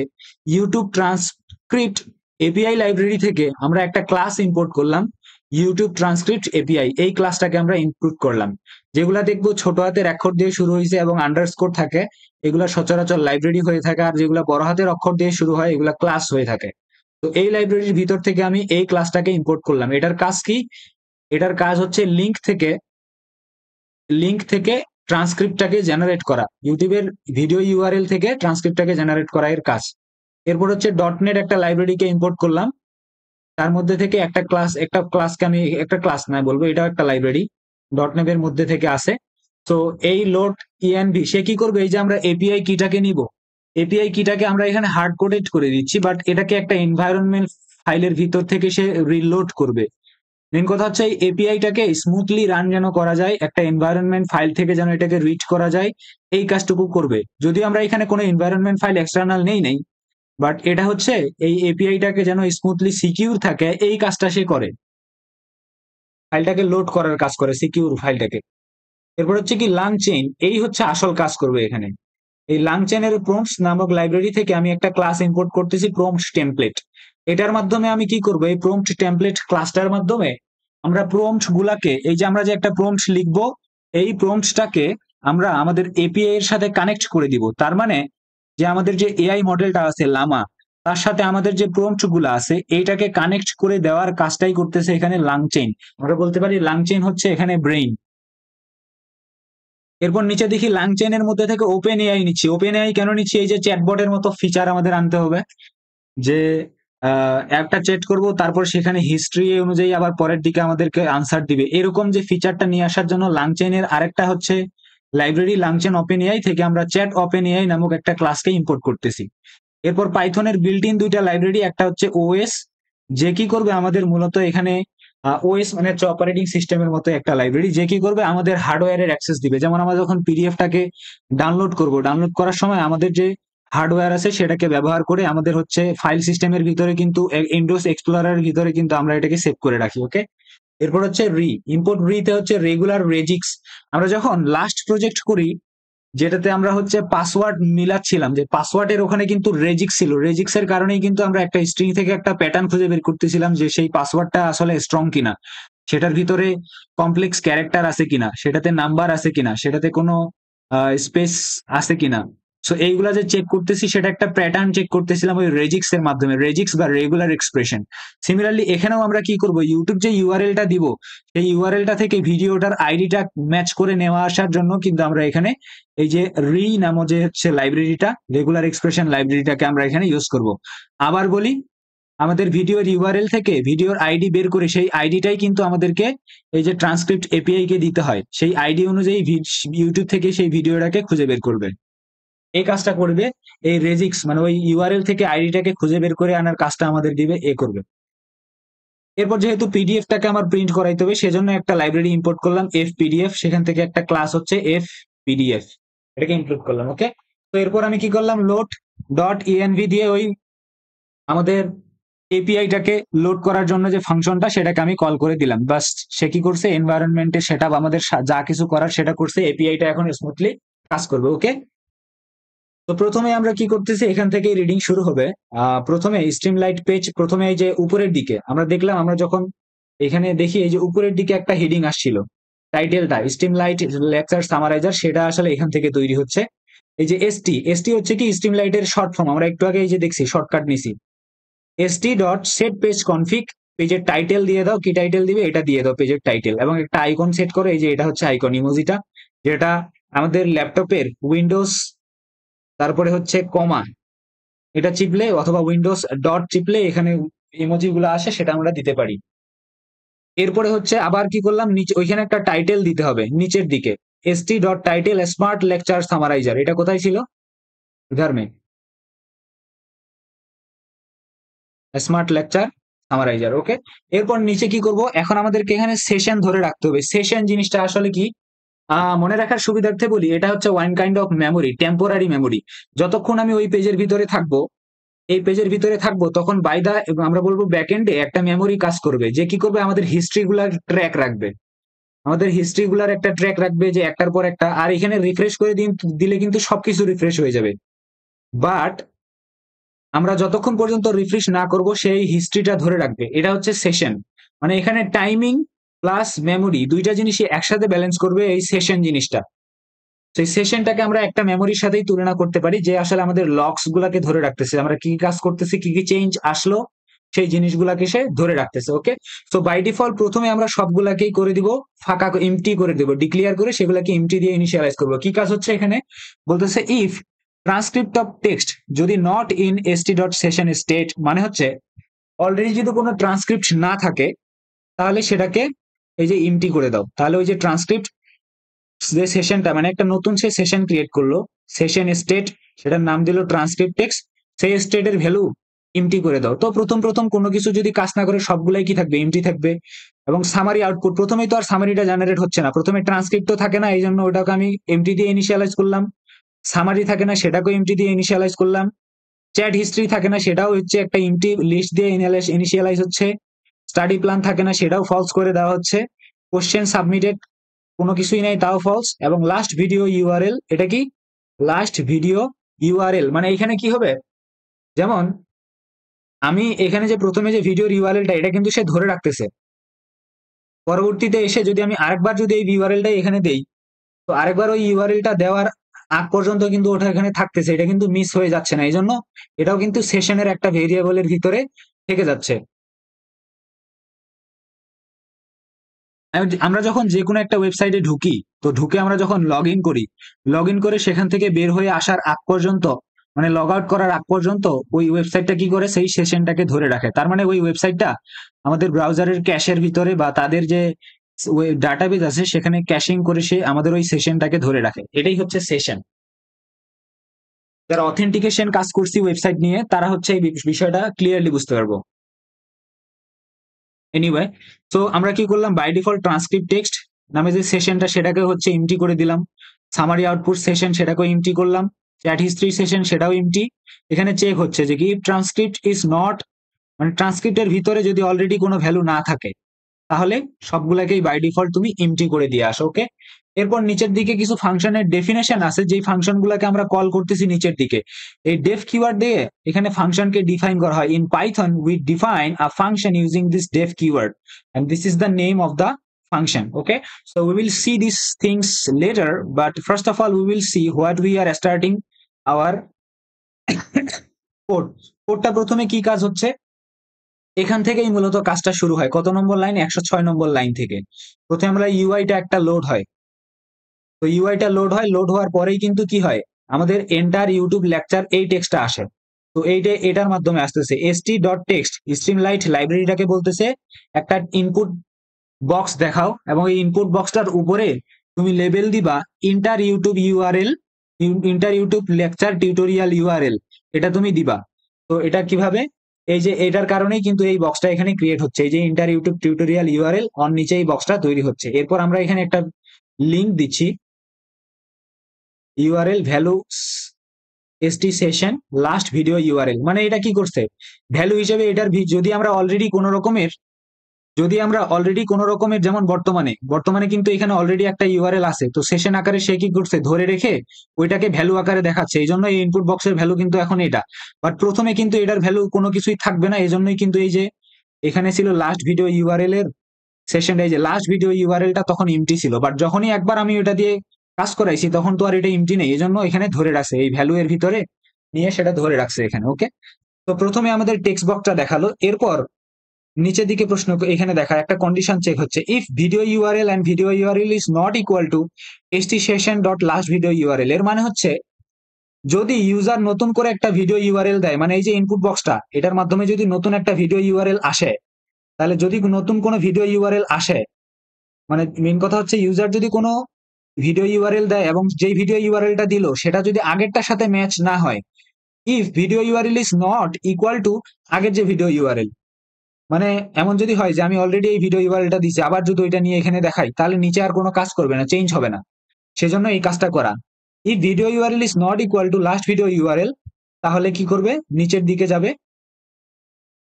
ইউটিউব ট্রান্সক্রিপ্ট এপিআই লাইব্রেরি থেকে আমরা একটা ক্লাস ইম্পোর্ট করলাম, ইউটিউব ট্রান্সক্রিপ্ট এপিআই। এই ক্লাসটাকে আমরা ইনক্লুড করলাম। যেগুলা দেখবো ছোট হাতের অক্ষর দিয়ে শুরু হয়েছে এবং আন্ডারস্কোর থাকে, এগুলা সচরাচর লাইব্রেরি হয়ে থাকে, আর যেগুলা বড় হাতের অক্ষর দিয়ে শুরু হয় এগুলা ক্লাস হয়ে থাকে। তো এই লাইব্রেরির ভিতর থেকে আমি এই ক্লাসটাকে ইম্পোর্ট করলাম। এটার কাজ কি, এটার কাজ হচ্ছে লিংক থেকে ট্রান্সক্রিপ্টটাকে জেনারেট করা, ইউটিউবের ভিডিও ইউআরএল থেকে ট্রান্সক্রিপ্টটাকে জেনারেট করা এর কাজ। এরপর হচ্ছে ডটনেট একটা লাইব্রেরিকে ইম্পোর্ট করলাম, তার মধ্যে থেকে একটা ক্লাসকে আমি একটা ক্লাস না বলবো, এটাও একটা লাইব্রেরি ডটনেটের মধ্যে থেকে আসে। তো এই লোড ইএনভি সে কি করবে, এই যে আমরা এপিআই কিটাকে নিব, এপিআই কিটাকে আমরা এখানে হার্ড কোডেড করে দিচ্ছি, বাট এটাকে একটা এনভায়রনমেন্ট ফাইলের ভিতর থেকে সে রিলোড করবে। মেন কথা হচ্ছে এই এপিআইটাকে স্মুথলি রান যেন করা যায়, একটা এনভায়রনমেন্ট ফাইল থেকে যেন এটাকে রিড করা যায়, এই কাজটুকু করবে। যদিও আমরা এখানে কোনো এনভায়রনমেন্ট ফাইল এক্সটার্নাল নেই, বাট এটা হচ্ছে এই এপিআইটাকে যেন স্মুথলি সিকিউর থাকে এই কাজটা সে করে, ফাইলটাকে লোড করার কাজ করে সিকিউর ফাইলটাকে। এরপর হচ্ছে কি লাং চেইন, এই হচ্ছে আসল কাজ করবে এখানে। এই লাং চেইনের প্রম্পটস নামক লাইব্রেরি থেকে আমি একটা ক্লাস ইম্পোর্ট করতেছি, প্রম্পট টেমপ্লেট। এটার মাধ্যমে আমি কি করব, এই প্রম্পট টেমপ্লেট ক্লাসটার মাধ্যমে আমরা প্রম্পট গুলাকে, এই যে আমরা যে একটা প্রম্পট লিখবো, এই প্রম্পটটাকে আমরা আমাদের এপিআই এর সাথে কানেক্ট করে দিব। তার মানে যে আমাদের যে এআই মডেলটা আছে লামা, তার সাথে আমাদের যে প্রম্পট গুলো আছে এইটাকে কানেক্ট করে দেওয়ার কাজটাই করতেছে এখানে লাং চেইন। আমরা বলতে পারি লাং চেইন হচ্ছে এখানে ব্রেইন। এরপর নিচে দেখি লাং চেইনের মধ্যে থেকে ওপেন এআই নিচ্ছি। ওপেন এআই কেন নিচ্ছি, এই যে চ্যাটবটের মতো ফিচার আমাদের আনতে হবে, যে একটা চ্যাট করব তারপর সেখানে হিস্ট্রি অনুযায়ী আবার পরের দিকে আমাদেরকে আনসার দিবে, এরকম যে ফিচারটা নিয়ে আসার জন্য লাং চেইনের আরেকটা হচ্ছে লাইব্রেরি লাংচেন ওপেন এআই থেকে আমরা চ্যাট ওপেন এআই নামক একটা ক্লাসকে ইম্পোর্ট করতেছি। এরপর পাইথনের বিল্ট ইন দুইটা লাইব্রেরি, একটা হচ্ছে ওএস, যে কি করবে আমাদের মূলত এখানে ওএস মানে হচ্ছে অপারেটিং সিস্টেমের মতো একটা লাইব্রেরি, যে কি করবে আমাদের হার্ডওয়্যারের অ্যাক্সেস দিবে। যেমন আমরা যখন পিডিএফটাকে ডাউনলোড করব, ডাউনলোড করার সময় আমাদের যে হার্ডওয়্যার আছে সেটাকে ব্যবহার করে আমাদের হচ্ছে ফাইল সিস্টেমের ভিতরে কিন্তু উইন্ডোজ এক্সপ্লোরারের ভিতরে কিন্তু আমরা এটাকে সেভ করে রাখি। ওকে, এরপর হচ্ছে ইম্পোর্ট তে হচ্ছে রেগুলার রেজিক্স। আমরা যখন লাস্ট প্রজেক্ট করি যেটাতে আমরা হচ্ছে পাসওয়ার্ড মিলাচ্ছিলাম, যে পাসওয়ার্ডের ওখানে কিন্তু রেজিক্স ছিল, রেজিক্স এর কারণেই কিন্তু আমরা একটা স্ট্রিং থেকে একটা প্যাটার্ন খুঁজে বের করতেছিলাম যে সেই পাসওয়ার্ডটা আসলে স্ট্রং কিনা, সেটার ভিতরে কমপ্লেক্স ক্যারেক্টার আছে কিনা, সেটাতে নাম্বার আছে কিনা, সেটাতে কোনো স্পেস আছে কিনা। সো এইগুলা যে চেক করতেছি সেটা একটা প্যাটার্ন চেক করতেছিলাম ওই রেজিক্স এর মাধ্যমে, রেজিক্স বা রেগুলার এক্সপ্রেশন। সিমিলারলি এখানেও আমরা কি করব, ইউটিউব যে ইউআরএলটা দিব সেই ইউআরএলটা থেকে ভিডিওটার আইডিটা ম্যাচ করে নেওয়া আসার জন্য কিন্তু আমরা এখানে এই যে নামক যে হচ্ছে লাইব্রেরিটা, রেগুলার এক্সপ্রেশন লাইব্রেরিটাকে আমরা এখানে ইউজ করব। আবার বলি, আমাদের ভিডিওর ইউআরএল থেকে ভিডিওর আইডি বের করে সেই আইডিটাই কিন্তু আমাদেরকে এই যে ট্রান্সক্রিপ্ট এপিআই কে দিতে হয়, সেই আইডি অনুযায়ী ইউটিউব থেকে সেই ভিডিওটাকে খুঁজে বের করবে। এই কাজটা করবে এই রেজিক্স, মানে ওই ইউআরএল থেকে আইডিটাকে খুঁজে বের করে আনার কাজটা আমাদের দিবে এ করবে। এরপর যেহেতু পিডিএফটাকে আমার প্রিন্ট করাইতে হবে সেজন্য একটা লাইব্রেরি ইম্পোর্ট করলাম এফ পিডিএফ, সেখান থেকে একটা ক্লাস হচ্ছে এফ পিডিএফ, এটাকে ইনক্লুড করলাম। ওকে, তো এরপর আমি কি করলাম, লোড ডট ইএনভি দিয়ে ওই আমাদের এপিআইটাকে লোড করার জন্য যে ফাংশনটা সেটাকে আমি কল করে দিলাম, বাস সে কি করছে, এনভায়রনমেন্টের সেটআপ আমাদের যা কিছু করার সেটা করছে, এপিআইটা এখন স্মুথলি কাজ করবে। ওকে, তো প্রথমে আমরা কি করতেছি, এখান থেকে রিডিং শুরু হবে। প্রথমে স্ট্রিমলাইট পেজ, প্রথমে এই যে উপরের দিকে আমরা দেখলাম, আমরা যখন এখানে দেখি এই যে উপরের দিকে একটা হেডিং আসছিল, টাইটেলটা স্ট্রিমলাইট লেকচার সামারাইজার, সেটা আসলে এখান থেকে তৈরি হচ্ছে। এই যে এসটি, এসটি হচ্ছে কি স্ট্রিমলাইটের শর্ট ফর্ম, আমরা একটু আগে এই যে দেখছি শর্টকাট নিছি, ST dot set page config, পেজের টাইটেল দিয়ে দাও, কি টাইটেল দিবে এটা দিয়ে দাও, পেজের টাইটেল, এবং একটা আইকন সেট করো, এই যে এটা হচ্ছে আইকন ইমোজিটা, যেটা আমাদের ল্যাপটপের উইন্ডোজ, তারপরে হচ্ছে কমা, এটা চিপলে অথবা উইন্ডোজ ডট চিপলে এখানে ইমোজি গুলো আসে, সেটা আমরা দিতে পারি। এরপরে হচ্ছে আবার কি করলাম, নিচে ওইখানে একটা টাইটেল দিতে হবে নিচের দিকে, ST dot title smart lecture summariser, এটা কোথায় ছিল, ইধার মে স্মার্ট লেকচার সামারাইজার। ওকে, এরপর নিচে কি করব, এখন আমাদেরকে এখানে সেশন ধরে রাখতে হবে। সেশন জিনিসটা আসলে কি, মনে রাখার সুবিধার্থে বলি, এটা হচ্ছে one kind of memory, temporary memory. যতক্ষণ আমি ওই পেজের ভিতরে থাকবো, এই পেজের ভিতরে থাকবো, তখন বাই দা আমরা বলবো ব্যাকএন্ডে একটা মেমোরি কাজ করবে, যে কি করবে, আমাদের হিস্ট্রি গুলার ট্র্যাক রাখবে, আমাদের হিস্ট্রি গুলার একটা ট্র্যাক রাখবে, যে একটার পর একটা। আর এখানে রিফ্রেশ করে দিলে কিন্তু সবকিছু রিফ্রেশ হয়ে যাবে, বাট আমরা যতক্ষণ পর্যন্ত রিফ্রেশ না করব সেই হিস্ট্রিটা ধরে রাখবে। এটা হচ্ছে সেশন, মানে এখানে টাইমিং প্লাস মেমোরি দুইটা জিনিসই একসাথে ব্যালেন্স করবে এই সেশন জিনিসটা। সেই সেশনটাকে আমরা একটা মেমোরির সাথেই তুলনা করতে পারি, যে আসলে আমাদের লক্স গুলাকে ধরে রাখতেছে, আমরা কি কাজ করতেছি, কি কি চেঞ্জ আসলো, সেই জিনিসগুলাকে সে ধরে রাখতেছে। ওকে, তো বাই ডিফল্ট প্রথমে আমরা সবগুলাকেই করে দিব ফাঁকা, এমটি করে দিব, ডিক্লিয়ার করে সেগুলাকে এমটি দিয়ে ইনিশিয়ালাইজ করবো। কি কাজ হচ্ছে এখানে, বলতেছে ইফ ট্রান্সক্রিপ্ট অফ টেক্সট যদি not in ST dot session state, মানে হচ্ছে অলরেডি যদি কোনো ট্রান্সক্রিপ্ট না থাকে, তাহলে সেটাকে এই যে এমটি করে দাও। তাহলে ওই যে ট্রান্সক্রিপ্ট যে সেশনটা, মানে একটা নতুন সে সেশন ক্রিয়েট করলো, সেশন স্টেট, সেটার নাম দিল ট্রান্সক্রিপ্ট টেক্সট, সেই স্টেটের ভ্যালু এমটি করে দাও। তো প্রথম প্রথম কোনো কিছু যদি কাজ না করে সবগুলাই কি থাকবে, এমটি থাকবে। এবং সামারি আউটপুট, প্রথমেই তো আর সামারিটা জেনারেট হচ্ছে না, প্রথমে ট্রান্সক্রিপ্ট তো থাকে না, এই জন্য ওটাকে আমি এমটি দিয়ে ইনিশিয়ালাইজ করলাম। সামারি থাকে না, সেটাকেও এমটি দিয়ে ইনিশিয়ালাইজ করলাম। চ্যাট হিস্ট্রি থাকে না, সেটাও হচ্ছে একটা এমটি লিস্ট দিয়ে ইনিশিয়ালাইজ হচ্ছে। স্টাডি প্ল্যান থাকে না, সেটাও ফলস করে দেওয়া হচ্ছে। কোশ্চেন সাবমিটেড কোনো কিছুই নাই, তাও ফলস। এবং লাস্ট ভিডিও ইউআরএল, এটা কি লাস্ট ভিডিও ইউআরএল, মানে এখানে কি হবে, যেমন আমি এখানে যে প্রথমে যে ভিডিওর ইউআরএলটা, এটা কিন্তু সে ধরে রাখতেছে। পরবর্তীতে এসে যদি আমি আরেকবার যদি এই ইউআরএলটাই এখানে দেই, তো আরেকবার ওই ইউআরএলটা দেওয়ার আগ পর্যন্ত কিন্তু ওটা এখানে থাকতেছে, এটা কিন্তু মিস হয়ে যাচ্ছে না। এই জন্য এটাও কিন্তু সেশনের একটা ভেরিয়েবলের ভিতরে থেকে যাচ্ছে। আমরা যখন যে কোনো একটা ওয়েবসাইটে ঢুকি, তো ঢুকে আমরা যখন লগ ইন করি, লগ ইন করে সেখান থেকে বের হয়ে আসার আগ পর্যন্ত, মানে লগ আউট করার আগ পর্যন্ত ওই ওয়েবসাইটটা কি করে, সেই সেশনটাকে ধরে রাখে। তার মানে ওই ওয়েবসাইটটা আমাদের ব্রাউজারের ক্যাশের ভিতরে বা তাদের যে ডাটাবেজ আছে সেখানে ক্যাশিং করে সে আমাদের ওই সেশনটাকে ধরে রাখে। এটাই হচ্ছে সেশন। যারা অথেন্টিকেশন কাজ করছি ওয়েবসাইট নিয়ে, তারা হচ্ছে এই বিষয়টা ক্লিয়ারলি বুঝতে পারবো। এনিওয়ে, তো আমরা কি করলাম, বাই ডিফল্ট ট্রান্সক্রিপ্ট টেক্সট নামে যে সেশনটা, সেটাকে হচ্ছে এমটি করে দিলাম। সামারি আউটপুট সেশন, সেটাকেও এমটি করলাম। চ্যাট হিস্ট্রি সেশন, সেটাও এমটি। এখানে চেক হচ্ছে যে কি ট্রান্সক্রিপ্ট ইজ নট, মানে ট্রান্সক্রিপ্টের ভিতরে যদি অলরেডি কোনো ভ্যালু না থাকে, তাহলে সবগুলাকেই বাই ডিফল্ট তুমি এমটি করে দিয়ে আসো। ওকে, এরপর নিচের দিকে কিছু ফাংশনের ডেফিনেশন আছে, যেই ফাংশন গুলাকে আমরা কল করতেছি নিচের দিকে। এই ডেফ কিওয়ার্ড দিয়ে এখানে ফাংশনকে ডিফাইন করা হয়। In Python we define a function using this def keyword and this is the name of the function. Okay, so we will see these things later, but first of all we will see what we are starting our code. কোডটা প্রথমে কি কাজ হচ্ছে, এখান থেকেই মূলত কাজটা শুরু হয়। কত নম্বর লাইন, 106 নম্বর লাইন থেকে প্রথমে আমরা ইউআইটা একটা লোড হয়। তো ইউআইটা লোড হয়, লোড হওয়ার পরেই কিন্তু কি হয়, আমাদের এন্টার ইউটিউব লেকচার এই টেক্সটটা আসে। তো এইটা এটার মাধ্যমে আসতেছে এসটি ডট টেক্সট স্ট্রিমলাইট লাইব্রেরিটাকে বলতেছে একটা ইনপুট বক্স দেখাও, এবং এই ইনপুট বক্সটার উপরে তুমি লেবেল দিবা inter YouTube URL, inter YouTube lecture tutorial URL, এটা তুমি দিবা। তো এটা কিভাবে, এই যে এটার কারণেই কিন্তু এই বক্সটা এখানে ক্রিয়েট হচ্ছে, এই যে inter YouTube tutorial URL on নিচে এই বক্সটা তৈরি হচ্ছে। এরপর আমরা এখানে একটা লিঙ্ক দিচ্ছি, URL value ST session last video URL, মানে এটা কি করছে, ভ্যালু হিসেবে এটার যদি আমরা অলরেডি কোনো রকমের, যেমন বর্তমানে বর্তমানে কিন্তু এখানে অলরেডি একটা ইউআরএল আছে, তো সেশন আকারে সে কি করছে, ধরে রেখে ওইটাকে ভ্যালু আকারে দেখাচ্ছে। এই জন্য এই ইনপুট বক্সের ভ্যালু কিন্তু এখন এটা, বাট প্রথমে কিন্তু এটার ভ্যালু কোনো কিছুই থাকবে না। এই জন্যই কিন্তু এই যে এখানে ছিল লাস্ট ভিডিও ইউআরএল এর সেশনটা, এই যে লাস্ট ভিডিও ইউআরএলটা তখন ইমটি ছিল, বাট যখনই একবার আমি ওটা দিয়ে কাজ করাইছি তখন তো আর এটা ইমটি নেই, এই জন্য এখানে ধরে রাখছে এই ভ্যালু এর ভিতরে নিয়ে সেটা ধরে রাখছে এখানে। ওকে, তো প্রথমে আমাদের টেক্সট বক্সটা দেখালো, এরপর নিচের দিকে প্রশ্ন এখানে দেখা একটা কন্ডিশন চেক হচ্ছে, if video URL and video URL is not equal to st session dot last video URL, এর মানে হচ্ছে যদি ইউজার নতুন করে একটা ভিডিও ইউআরএল দেয়, মানে এই যে ইনপুট বক্সটা এটার মাধ্যমে যদি নতুন একটা ভিডিও ইউআরএল আসে, তাহলে যদি নতুন কোনো ভিডিও ইউআরএল আসে, মানে মেন কথা হচ্ছে ইউজার যদি কোনো ভিডিও ইউআরএল দেয় এবং যেই ভিডিও ইউআরএলটা দিল সেটা যদি আগেরটার সাথে ম্যাচ না হয়, if video URL is not equal two আগের যে ভিডিও ইউআরএল, মানে এমন যদি হয় যে আমি অলরেডি এই ভিডিও ইউআরএলটা দিচ্ছি, আবার যদি ওইটা নিয়ে এখানে দেখাই, তাহলে নিচে আর কোনো কাজ করবে না, চেঞ্জ হবে না। সেজন্য এই কাজটা করা। If video URL is not equal to last video URL, তাহলে কি করবে, নিচের দিকে যাবে,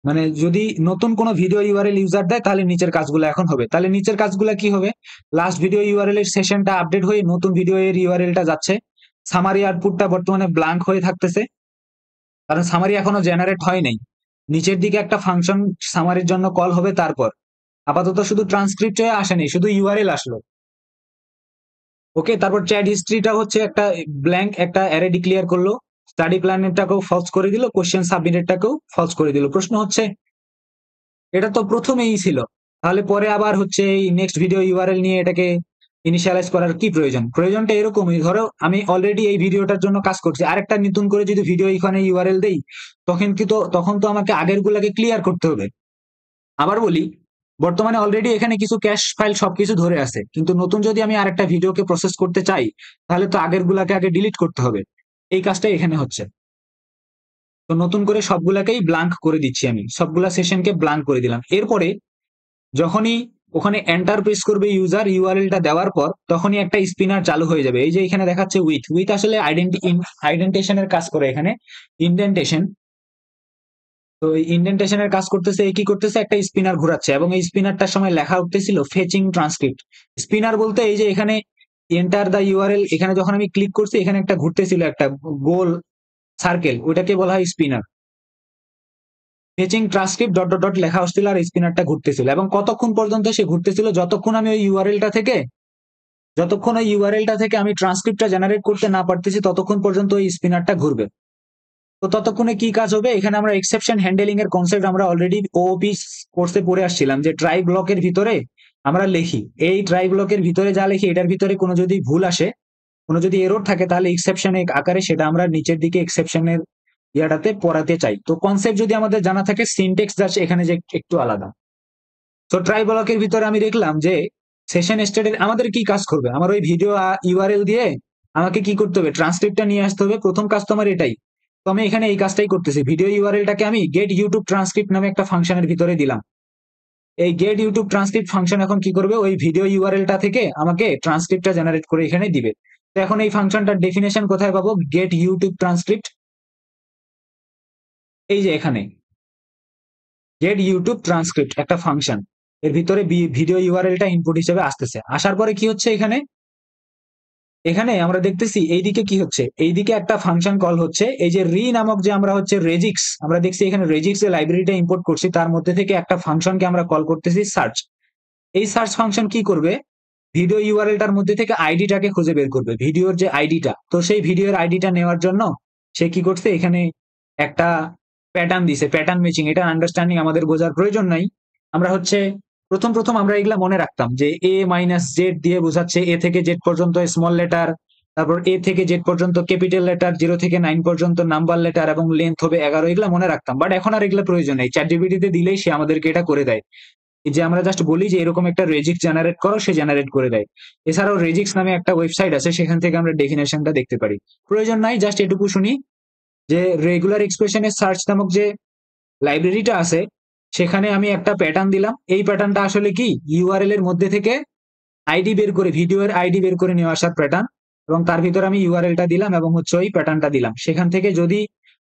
মানে যদি নতুন কোনো ভিডিও ইউআরএল ইউজার দেয় তাহলে নিচের কাজগুলো এখন হবে। তাহলে নিচের কাজগুলো কি হবে, লাস্ট ভিডিও ইউআরএল এর সেশনটা আপডেট হয়ে নতুন ভিডিও এর ইউআরএলটা যাচ্ছে, সামারি আউটপুটটা বর্তমানে ব্ল্যাঙ্ক হয়ে থাকতেছে, কারণ সামারি এখনো জেনারেট হয় নাই। নিচের দিকে একটা ফাংশন সামারির জন্য কল হবে, তারপর আপাতত শুধু ট্রান্সক্রিপ্ট হয়ে আসেনি, শুধু ইউআরএল আসলো। ওকে, তারপর চ্যাট হিস্ট্রিটা হচ্ছে একটা ব্ল্যাঙ্ক একটা অ্যারে ডিক্লেয়ার করলো, স্টাডি প্ল্যানেরটাকেও ফলস করে দিল, কোশ্চেন সাবমিটেডটাকেও ফলস করে দিল। প্রশ্ন হচ্ছে এটা তো প্রথমেই ছিল, তাহলে পরে আবার হচ্ছে এই নেক্সট ভিডিও ইউআরএল নিয়ে এটাকে ইনিশিয়ালাইজ করার কি প্রয়োজন? প্রয়োজনটা এরকমই, ধরো আমি অলরেডি এই ভিডিওটার জন্য কাজ করছি, আরেকটা নতুন করে যদি ভিডিও এখানে ইউআরএল দেই, তখন তো আমাকে আগের গুলাকে ক্লিয়ার করতে হবে। আবার বলি, বর্তমানে অলরেডি এখানে কিছু ক্যাশ ফাইল সবকিছু ধরে আছে, কিন্তু নতুন যদি আমি আরেকটা ভিডিওকে প্রসেস করতে চাই, তাহলে তো আগের গুলাকে আগে ডিলিট করতে হবে। এই কাজটাই এখানে হচ্ছে। তো নতুন করে সবগুলাকেই ব্ল্যাঙ্ক করে দিচ্ছি, আমি সবগুলা সেশনকে ব্ল্যাঙ্ক করে দিলাম। এরপরে যখনই ওখানে এন্টার প্রেস করবে ইউজার ইউআরএলটা দেওয়ার পর, তখনই একটা স্পিনার চালু হয়ে যাবে। এই যে এখানে দেখাচ্ছে উইথ আসলে আইডেন্টিটেশনের কাজ করে এখানে, ইনডেন্টেশন। তো এই ইনডেন্টেশনের কাজ করতেছে, কি করতেছে, একটা স্পিনার ঘোরাচ্ছে, এবং এই স্পিনারটার সময় লেখা উঠতেছিল ফেচিং ট্রান্সক্রিপ্ট। স্পিনার বলতে এই যে এখানে এন্টার দা ইউআরএল, এখানে যখন আমি ক্লিক করছি এখানে একটা ঘুরতেছিল একটা গোল সার্কেল, ওইটাকে বলা হয় spinner. Fetching transcript dot dot dot লেখা হচ্ছিল আর স্পিনারটা ঘুরতেছিল, এবং কতক্ষণ পর্যন্ত সে ঘুরতেছিল, যতক্ষণ ওই ইউআরএলটা থেকে আমি ট্রান্সক্রিপ্টটা জেনারেট করতে না পারতেছি, ততক্ষণ পর্যন্ত ওই স্পিনারটা ঘুরবে। তো ততক্ষণে কি কাজ হবে, এখানে আমরা এক্সেপশন হ্যান্ডেলিং এর কনসেপ্ট আমরা অলরেডি ওওপি কোর্সে পড়ে আসছিলাম, যে ট্রাই ব্লকের ভিতরে আমরা লিখি, এই ট্রাই ব্লকের ভিতরে যা লিখি এটার ভিতরে কোনো যদি ভুল আসে, কোনো যদি এরর থাকে, তাহলে এক্সেপশন আকারে সেটা আমরা নিচের দিকে এক্সেপশনের ইয়াটাতে পড়াতে চাই। তো কনসেপ্ট যদি আমাদের জানা থাকে, সিনটেক্স যাচ্ছে এখানে যে একটু আলাদা। তো ট্রাই ব্লকের ভিতরে আমি দেখলাম যে সেশন স্টেটের আমাদের কি কাজ করবে, আমার ওই ভিডিও ইউআরএল দিয়ে আমাকে কি করতে হবে, ট্রান্সক্রিপ্টটা নিয়ে আসতে হবে। প্রথম কাজ তো আমার এটাই, তো আমি এখানে এই কাজটাই করতেছি, ভিডিও ইউআরএলটাকে আমি গেট ইউটিউব ট্রান্সক্রিপ্ট নামে একটা ফাংশনের ভিতরে দিলাম। এই গেট ইউটিউব ট্রান্সক্রিপ্ট ফাংশন এখন কি করবে, ওই ভিডিও ইউআরএলটা থেকে আমাকে ট্রান্সক্রিপ্টটা জেনারেট করে এখানে দিবে। তো এখন এই ফাংশনটার ডেফিনেশন কোথায় পাবো, গেট ইউটিউব ট্রান্সক্রিপ্ট, এই যে এখানে গেট ইউটিউব ট্রান্সক্রিপ্ট একটা ফাংশন, এর ভিতরে ভিডিও ইউআরএলটা ইনপুট হিসেবে আসতেছে। আসার পরে কি হচ্ছে, এখানে এখানে আমরা দেখতেছি এইদিকে কি হচ্ছে, এইদিকে একটা ফাংশন কল হচ্ছে, এই যে রি নামক যে আমরা হচ্ছে রেজিক্স, আমরা দেখছি এখানে রেজিক্স এর লাইব্রেরিটা ইম্পোর্ট করছি, তার মধ্যে থেকে একটা ফাংশনকে আমরা কল করতেছি সার্চ। এই সার্চ ফাংশন কি করবে, ভিডিও ইউআরএলটার মধ্যে থেকে আইডিটাকে খুঁজে বের করবে, ভিডিওর যে আইডিটা। তো সেই ভিডিওর আইডিটা নেওয়ার জন্য সে কি করছে, এখানে একটা প্যাটার্ন দিছে, প্যাটার্ন ম্যাচিং। এটা আন্ডারস্ট্যান্ডিং আমাদের বোঝার প্রয়োজন নাই, আমরা হচ্ছে প্রথম আমরা এগুলা মনে রাখতাম যে এ মাইনাস জেড দিয়ে বোঝাচ্ছে এ থেকে জেড পর্যন্ত স্মল লেটার, তারপর এ থেকে জেড পর্যন্ত ক্যাপিটাল লেটার, 0 থেকে 9 পর্যন্ত নাম্বার লেটার, এবং লেন্থ হবে 11, এগুলা মনে রাখতাম। বাট এখন আর এগুলা প্রয়োজন নেই, চ্যাট জিপিটিতে দিলেই সে আমাদেরকে এটা করে দেয়। যে আমরা জাস্ট বলি যে এরকম একটা রেজিক্স জেনারেট করো, সে জেনারেট করে দেয়। এছাড়াও রেজিক্স নামে একটা ওয়েবসাইট আছে, সেখান থেকে আমরা ডেফিনেশনটা দেখতে পারি। প্রয়োজন নাই, জাস্ট এটুকু শুনি যে রেগুলার এক্সপ্রেশনের সার্চ নামক যে লাইব্রেরিটা আছে, সেখানে আমি একটা প্যাটার্ন দিলাম। এই প্যাটার্নটা আসলে কি, ইউআরএল এর মধ্যে থেকে আইডি বের করে, ভিডিওর আইডি বের করে নিয়ে আসার প্যাটার্ন। এবং তার ভিতরে আমি ইউআরএলটা দিলাম এবং হচ্ছে ওই প্যাটার্নটা দিলাম। সেখান থেকে যদি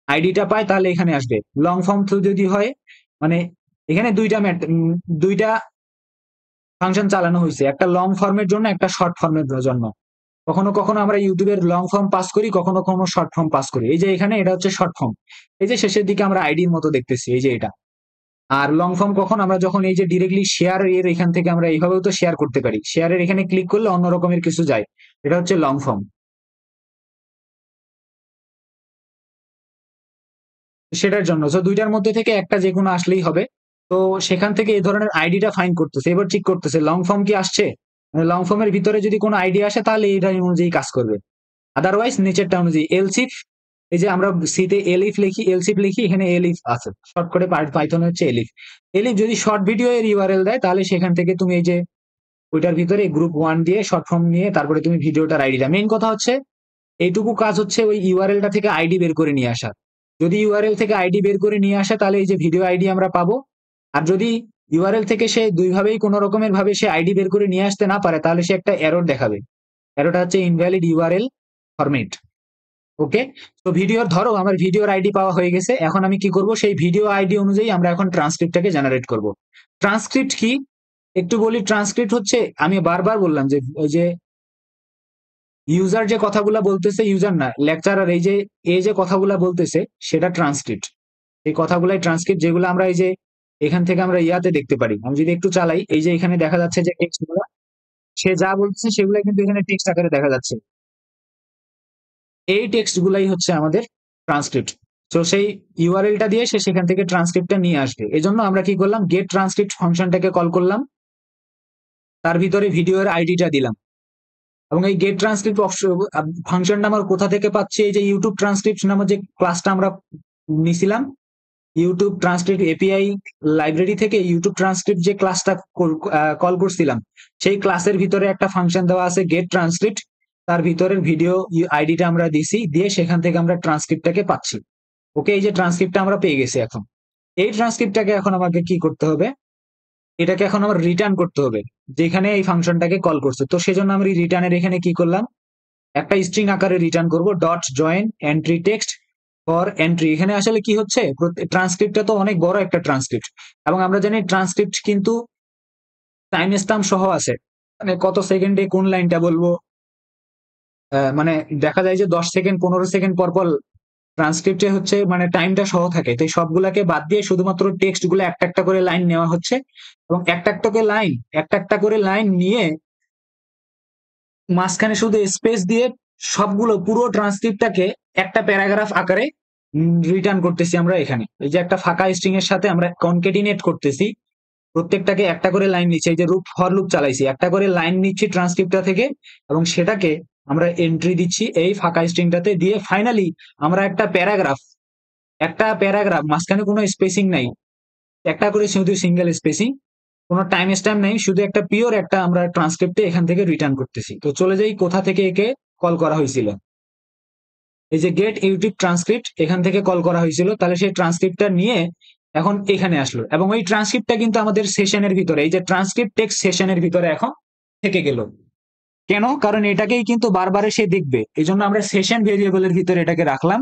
আইডিটা পায় তাহলে এখানে আসবে। লং ফর্ম যদি হয়, মানে এখানে দুইটা ফাংশন চালানো হয়েছে, একটা লং ফর্মের জন্য, একটা শর্ট ফর্মের জন্য। কখনো কখনো আমরা ইউটিউবের লং ফর্ম পাস করি, কখনো কখনো শর্ট ফর্ম পাস করি। এই যে এখানে এটা হচ্ছে শর্ট ফর্ম, এই যে শেষের দিকে আমরা আইডির মতো দেখতেছি, এই যে এটা। আর লং ফর্ম কখন আমরা যখন এই যে ডিরেক্টলি শেয়ার এর এখান থেকে আমরা এইভাবেও তো শেয়ার করতে পারি, শেয়ারের এখানে ক্লিক করলে অন্য রকমের কিছু যায়, এটা হচ্ছে লং ফর্ম। সেটার জন্য তো দুইটার মধ্যে থেকে একটা যে কোনো আসলেই হবে। তো সেখান থেকে এই ধরনের আইডিটা ফাইন্ড করতেছে, এবার ঠিক করতেছে লং ফর্ম কি আসছে, লং ফর্মের ভিতরে যদি কোনো আইডি আসে তাহলে এইটা অনুযায়ী কাজ করবে, আদারওয়াইজ নিচেরটা অনুযায়ী। এলসিফ, এই যে আমরা সিতে এলিফ লিখি, এলসিফ লিখি, এখানে এলিফ আছে, শর্ট করে পাইথন হচ্ছে এলিফ। এলিফ যদি শর্ট ভিডিও এর ইউআরএল দেয় তাহলে সেখান থেকে তুমি এই যে ওইটার ভিতরে গ্রুপ 1 দিয়ে শর্ট ফর্ম নিয়ে তারপরে তুমি ভিডিওটার আইডিটা, মেইন কথা হচ্ছে এইটুকু কাজ হচ্ছে ওই ইউআরএলটা থেকে আইডি বের করে নিয়ে আসা। যদি ইউআরএল থেকে আইডি বের করে নিয়ে আসে তাহলে এই যে ভিডিও আইডি আমরা পাবো। আর যদি ইউআরএল থেকে সে দুইভাবেই কোনো রকমের ভাবে সে আইডি বের করে নিয়ে আসতে না পারে তাহলে সে একটা এরর দেখাবে, এররটা হচ্ছে ইনভ্যালিড ইউআরএল ফরম্যাট। ওকে, তো ভিডিওর ধরো আমার ভিডিওর আইডি পাওয়া হয়ে গেছে, এখন আমি কি করব, সেই ভিডিও আইডি অনুযায়ী আমরা এখন ট্রান্সক্রিপ্টটাকে জেনারেট করব। ট্রান্সক্রিপ্ট কি একটু বলি, ট্রান্সক্রিপ্ট হচ্ছে, আমি বারবার বললাম যে ওই যে ইউজার যে কথাগুলা বলতেছে, ইউজার না লেকচারার, এই যে এই যে কথাগুলা বলতেছে সেটা ট্রান্সক্রিপ্ট। এই কথাগুলাই ট্রান্সক্রিপ্ট, যেগুলো আমরা এই যে এখান থেকে আমরা ইয়াতে দেখতে পারি। আমি যদি একটু চালাই, এই যে এখানে দেখা যাচ্ছে যে টেক্সট গুলো, সে যা বলছে সেগুলো কিন্তু এখানে টেক্সট আকারে দেখা যাচ্ছে। এই টেক্সট গুলাই হচ্ছে আমাদের ট্রান্সক্রিপ্ট। তো সেই ইউআরএলটা দিয়ে সে সেখান থেকে ট্রান্সক্রিপ্টটা নিয়ে আসবে। এজন্য আমরা কি করলাম, গেট ট্রান্সক্রিপ্ট ফাংশনটাকে কল করলাম, তার ভিতরে ভিডিওর আইডিটা দিলাম। এবং এই গেট ট্রান্সক্রিপ্ট ফাংশনটা আমরা কোথা থেকে পাচ্ছি, এই যে ইউটিউব ট্রান্সক্রিপ্ট নামক যে ক্লাসটা আমরা নিছিলাম, ইউটিউব ট্রান্সক্রিপ্ট এপিআই লাইব্রেরি থেকে ইউটিউব ট্রান্সক্রিপ্ট যে ক্লাসটা কল করছিলাম, সেই ক্লাসের ভিতরে একটা ফাংশন দেওয়া আছে গেট ট্রান্সক্রিপ্ট, তার ভিতরের ভিডিও আইডিটা আমরা দিছি, দিয়ে সেখান থেকে আমরা ট্রান্সক্রিপ্টটাকে পাচ্ছি। ওকে, এই যে ট্রান্সক্রিপ্টটা আমরা পেয়ে গেছি। এখন এই ট্রান্সক্রিপ্টটাকে এখন আমাকে কি করতে হবে, এটাকে এখন আমার রিটার্ন করতে হবে যেখানে এই ফাংশনটাকে কল করছে। তো সেজন্য আমি রিটার্নের এখানে কি করলাম, একটা স্ট্রিং আকারে রিটার্ন করব, dot join entry text for entry. এখানে আসলে কি হচ্ছে, ট্রান্সক্রিপ্টটা তো অনেক বড় একটা ট্রান্সক্রিপ্ট, এবং আমরা জানি ট্রান্সক্রিপ্ট কিন্তু টাইম স্ট্যাম্প সহ আছে, মানে কত সেকেন্ডে কোন লাইনটা বলবো, মানে দেখা যায় যে 10 সেকেন্ড 15 সেকেন্ড পর পর ট্রান্সক্রিপ্টে হচ্ছে মানে টাইমটা সহ থাকে। তো এই সবগুলাকে বাদ দিয়ে শুধুমাত্র টেক্সট গুলো একটা একটা করে লাইন নেওয়া হচ্ছে, এবং একটা একটা করে লাইন নিয়ে মাঝখানে শুধু স্পেস দিয়ে সবগুলো পুরো ট্রান্সক্রিপ্টটাকে একটা প্যারাগ্রাফ আকারে রিটার্ন করতেছি আমরা। এখানে এই যে একটা ফাঁকা স্ট্রিং এর সাথে আমরা কনকেটিনেট করতেছি, প্রত্যেকটাকে একটা করে লাইন নিচ্ছি, এই যে ফর লুপ চালাইছি, একটা করে লাইন নিচ্ছি ট্রান্সক্রিপ্টটা থেকে, এবং সেটাকে আমরা এন্ট্রি দিচ্ছি এই ফাঁকা স্ট্রিংটাতে, দিয়ে ফাইনালি আমরা একটা প্যারাগ্রাফ মাঝখানে কোনো স্পেসিং নাই, একটা করে শুধু সিঙ্গেল স্পেসিং, কোনো টাইম স্ট্যাম্প নেই, শুধু একটা পিওর একটা আমরা ট্রান্সক্রিপ্টে এখান থেকে রিটার্ন করতেছি। তো চলে যাই কোথা থেকে একে কল করা হয়েছিল, এই যে গেট ইউটিউব ট্রান্সক্রিপ্ট, এখান থেকে কল করা হয়েছিল। তাহলে সেই ট্রান্সক্রিপ্টটা নিয়ে এখন এখানে আসলো, এবং ওই ট্রান্সক্রিপ্টটা কিন্তু আমাদের সেশনের ভিতরে, এই যে ট্রান্সক্রিপ্ট টেক্সট সেশনের ভিতরে এখন থেকে গেল। কেন, কারণ এটাকেই কিন্তু বারবার সে দেখবে, এই জন্য আমরা সেশন ভেরিয়েবলের ভিতরে এটাকে রাখলাম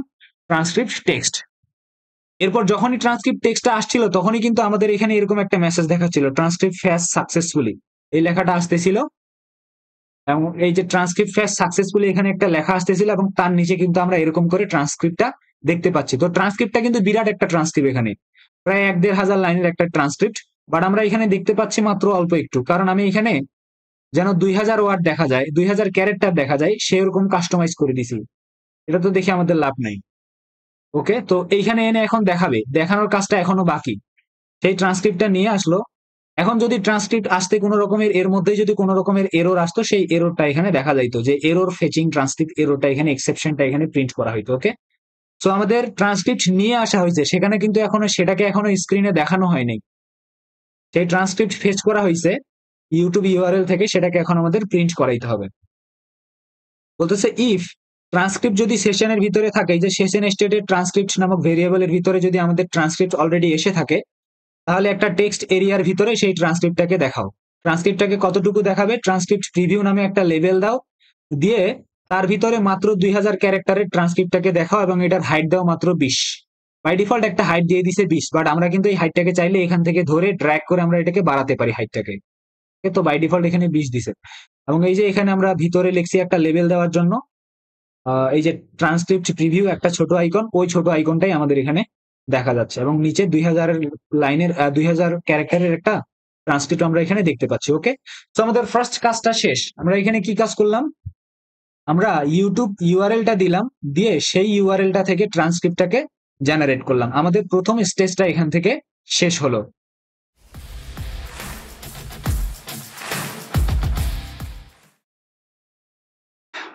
ট্রান্সক্রিপ্ট টেক্সট। এরপর যখনই ট্রান্সক্রিপ্ট টেক্সটটা আসছিল তখনই কিন্তু আমাদের এখানে এরকম একটা মেসেজ দেখাচ্ছিল, ট্রান্সক্রিপ্ট ফেজ সাকসেসফুলি, এই লেখাটা আসতেছিল। এবং এই যে ট্রান্সক্রিপ্ট ফেজ সাকসেসফুলি এখানে একটা লেখা আসতেছিল, এবং তার নিচে কিন্তু আমরা এরকম করে ট্রান্সক্রিপ্টটা দেখতে পাচ্ছি। তো ট্রান্সক্রিপ্টটা কিন্তু বিরাট একটা ট্রান্সক্রিপ্ট, এখানে প্রায় 1-1.5 হাজার লাইনের একটা ট্রান্সক্রিপ্ট, বাট আমরা এখানে দেখতে পাচ্ছি মাত্র অল্প একটু, কারণ আমি এখানে যেন 2000 ওয়ার্ড দেখা যায়, 2000 ক্যারেক্টার দেখা যায় সেরকম কাস্টমাইজ করে দিছি। এটা তো দেখে আমাদের লাভ নাই। ওকে, তো এইখানে এনে এখন দেখাবে, দেখানোর কাজটা এখনো বাকি। সেই ট্রান্সক্রিপ্টটা নিয়ে আসলো। এখন যদি ট্রান্সক্রিপ্ট আসতে কোনো রকমের, এর মধ্যে যদি কোনো রকমের এরর আসতো, সেই এররটা এখানে দেখা যাইতো, যে এরর ফেচিং ট্রান্সক্রিপ্ট এররটা এখানে এক্সেপশনটা এখানে প্রিন্ট করা হইতো। ওকে, সো আমাদের ট্রান্সক্রিপ্ট নিয়ে আসা হয়েছে, সেখানে কিন্তু সেটাকে এখনো স্ক্রিনে দেখানো হয়নি। সেই ট্রান্সক্রিপ্ট ফেচ করা হয়েছে ইউটিউব ইউআরএল থেকে, সেটাকে এখন আমাদের প্রিন্ট করাইতে হবে। বলতেছে ইফ ট্রান্সক্রিপ্ট যদি সেশনের ভিতরে থাকে, যে সেশন স্টেটের ট্রান্সক্রিপ্ট নামক ভেরিয়েবলের ভিতরে যদি আমাদের ট্রান্সক্রিপ্ট অলরেডি এসে থাকে, তাহলে একটা টেক্সট এরিয়ার ভিতরে সেই ট্রান্সক্রিপ্টটাকে দেখাও। ট্রান্সক্রিপ্টটাকে কতটুকু দেখাবে, ট্রান্সক্রিপ্ট প্রিভিউ নামে একটা লেভেল দাও, দিয়ে তার ভিতরে মাত্র 2000 ক্যারেক্টারের ট্রান্সক্রিপ্টটাকে দেখাও এবং এটার হাইট দাও মাত্র 20। বাই ডিফল্ট একটা হাইট দিয়ে দিছে 20, বাট আমরা কিন্তু এই হাইটটাকে চাইলে এখান থেকে ধরে ড্র্যাগ করে আমরা এটাকে বাড়াতে পারি হাইটটাকে। তো বাই ডিফল্ট এখানে 20 দিছে। এবং এই যে এখানে আমরা ভিতরে লিখছি একটা লেভেল দেওয়ার জন্য, এই যে ট্রান্সক্রিপ্ট প্রিভিউ একটা ছোট আইকন, ওই ছোট আইকনটাই আমাদের এখানে দেখা যাচ্ছে এবং নিচে 2000 লাইনের 2000 ক্যারেক্টারের একটা ট্রান্সক্রিপ্ট আমরা এখানে দেখতে পাচ্ছি। ওকে, তো আমাদের ফার্স্ট কাজটা শেষ। আমরা এখানে কি কাজ করলাম, আমরা ইউটিউব ইউআরএলটা দিলাম, দিয়ে সেই ইউআরএলটা থেকে ট্রান্সক্রিপ্টটাকে জেনারেট করলাম। আমাদের প্রথম স্টেজটা এখান থেকে শেষ হলো।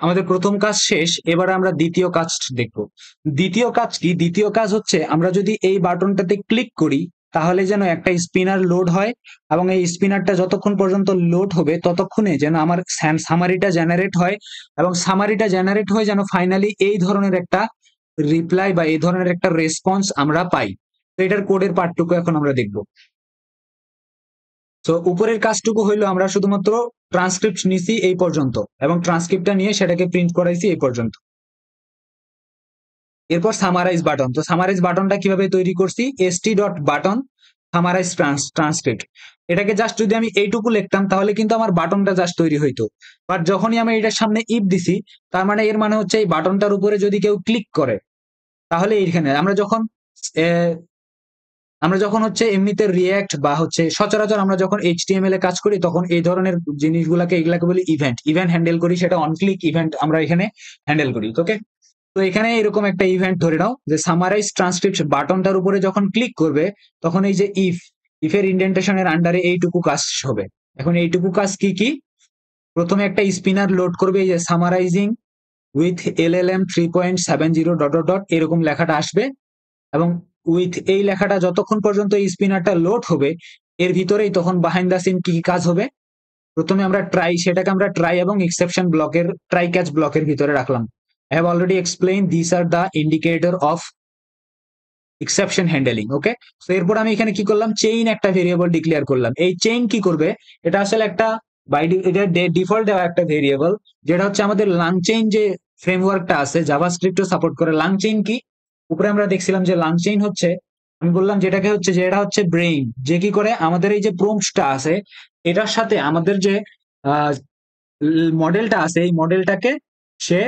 আমাদের প্রথম কাজ শেষ, এবারে আমরা দ্বিতীয় কাজ দেখব। দ্বিতীয় কাজ কি? দ্বিতীয় কাজ হচ্ছে আমরা যদি এই বাটনটাতে ক্লিক করি তাহলে যেন একটা স্পিনার লোড হয় এবং এই স্পিনারটা যতক্ষণ পর্যন্ত লোড হবে ততক্ষণে যেন আমার সামারিটা জেনারেট হয় এবং সামারিটা জেনারেট হয়ে যেন ফাইনালি এই ধরনের একটা রিপ্লাই বা এই ধরনের একটা রেসপন্স আমরা পাই। তো এটার কোডের পার্টটুকু এখন আমরা দেখব। তো উপরের কাজটুকু হইলো আমরা শুধুমাত্র ট্রান্সক্রিপ্ট নিছি এই পর্যন্ত এবং ট্রান্সক্রিপ্টটা নিয়ে সেটাকে প্রিন্ট করাইছি এই পর্যন্ত। এরপর সামারাইজ বাটন। তো সামারাইজ বাটনটা কিভাবে তৈরি করছি, st.button সামারাইজ ট্রান্সক্রিপ্ট। এটাকে জাস্ট যদি আমি এইটুকু লিখতাম তাহলে কিন্তু আমার বাটনটা জাস্ট তৈরি হইতো, বাট যখনই আমি এটার সামনে ইফ দিছি তার মানে এর মানে হচ্ছে এই বাটনটার উপরে যদি কেউ ক্লিক করে তাহলে এইখানে আমরা যখন হচ্ছে এমনিতে রিয়্যাক্ট বা হচ্ছে সচরাচর আমরা যখন এইচটিএমএল এ কাজ করি তখন এই ধরনের জিনিসগুলোকে এগুলাকে বলি ইভেন্ট হ্যান্ডেল করি, সেটা অন ক্লিক ইভেন্ট আমরা এখানে হ্যান্ডেল করি। ওকে, তো এখানে এরকম একটা ইভেন্ট ধরে নাও যে সামারাইজ ট্রান্সক্রিপ্ট বাটনটার উপরে যখন ক্লিক করবে তখন এই যে ইফের ইন্ডেন্টেশনের আন্ডারে এইটুকু কাজ হবে। এখন এইটুকু কাজ কি কি, প্রথমে একটা স্পিনার লোড করবে, এই যে summarising with LLM 3.70 dot dot dot এরকম লেখাটা আসবে এবং উইথ এই লেখাটা যতক্ষণ পর্যন্ত এই স্পিনারটা লোড হবে এর ভিতরেই তখন বিহাইন্ড দ্য সিন কি কি কাজ হবে। প্রথমে আমরা সেটাকে আমরা ট্রাই এবং এক্সেপশন ব্লকের ট্রাই ক্যাচ ব্লকের ভিতরে রাখলাম। I have already explained these are the indicator of exception handling. ওকে, তো এরপর আমি এখানে কি করলাম, চেইন একটা ভেরিয়েবল ডিক্লেয়ার করলাম। এই চেইন কি করবে, এটা আসলে একটা এটা ডিফল্ট দেওয়া একটা ভেরিয়েবল, যেটা হচ্ছে আমাদের লাংচেইন যে ফ্রেমওয়ার্কটা আছে জাভাস্ক্রিপ্টও সাপোর্ট করে। লাংচেইন কি, উপরে আমরা দেখছিলাম যে লাংচেইন হচ্ছে, আমি বললাম যেটাকে হচ্ছে যে এটা হচ্ছে ব্রেইন, যে কি করে আমাদের এই যে প্রম্পটটা আছে এটার সাথে আমাদের যে মডেলটা আছে এই মডেলটাকে সে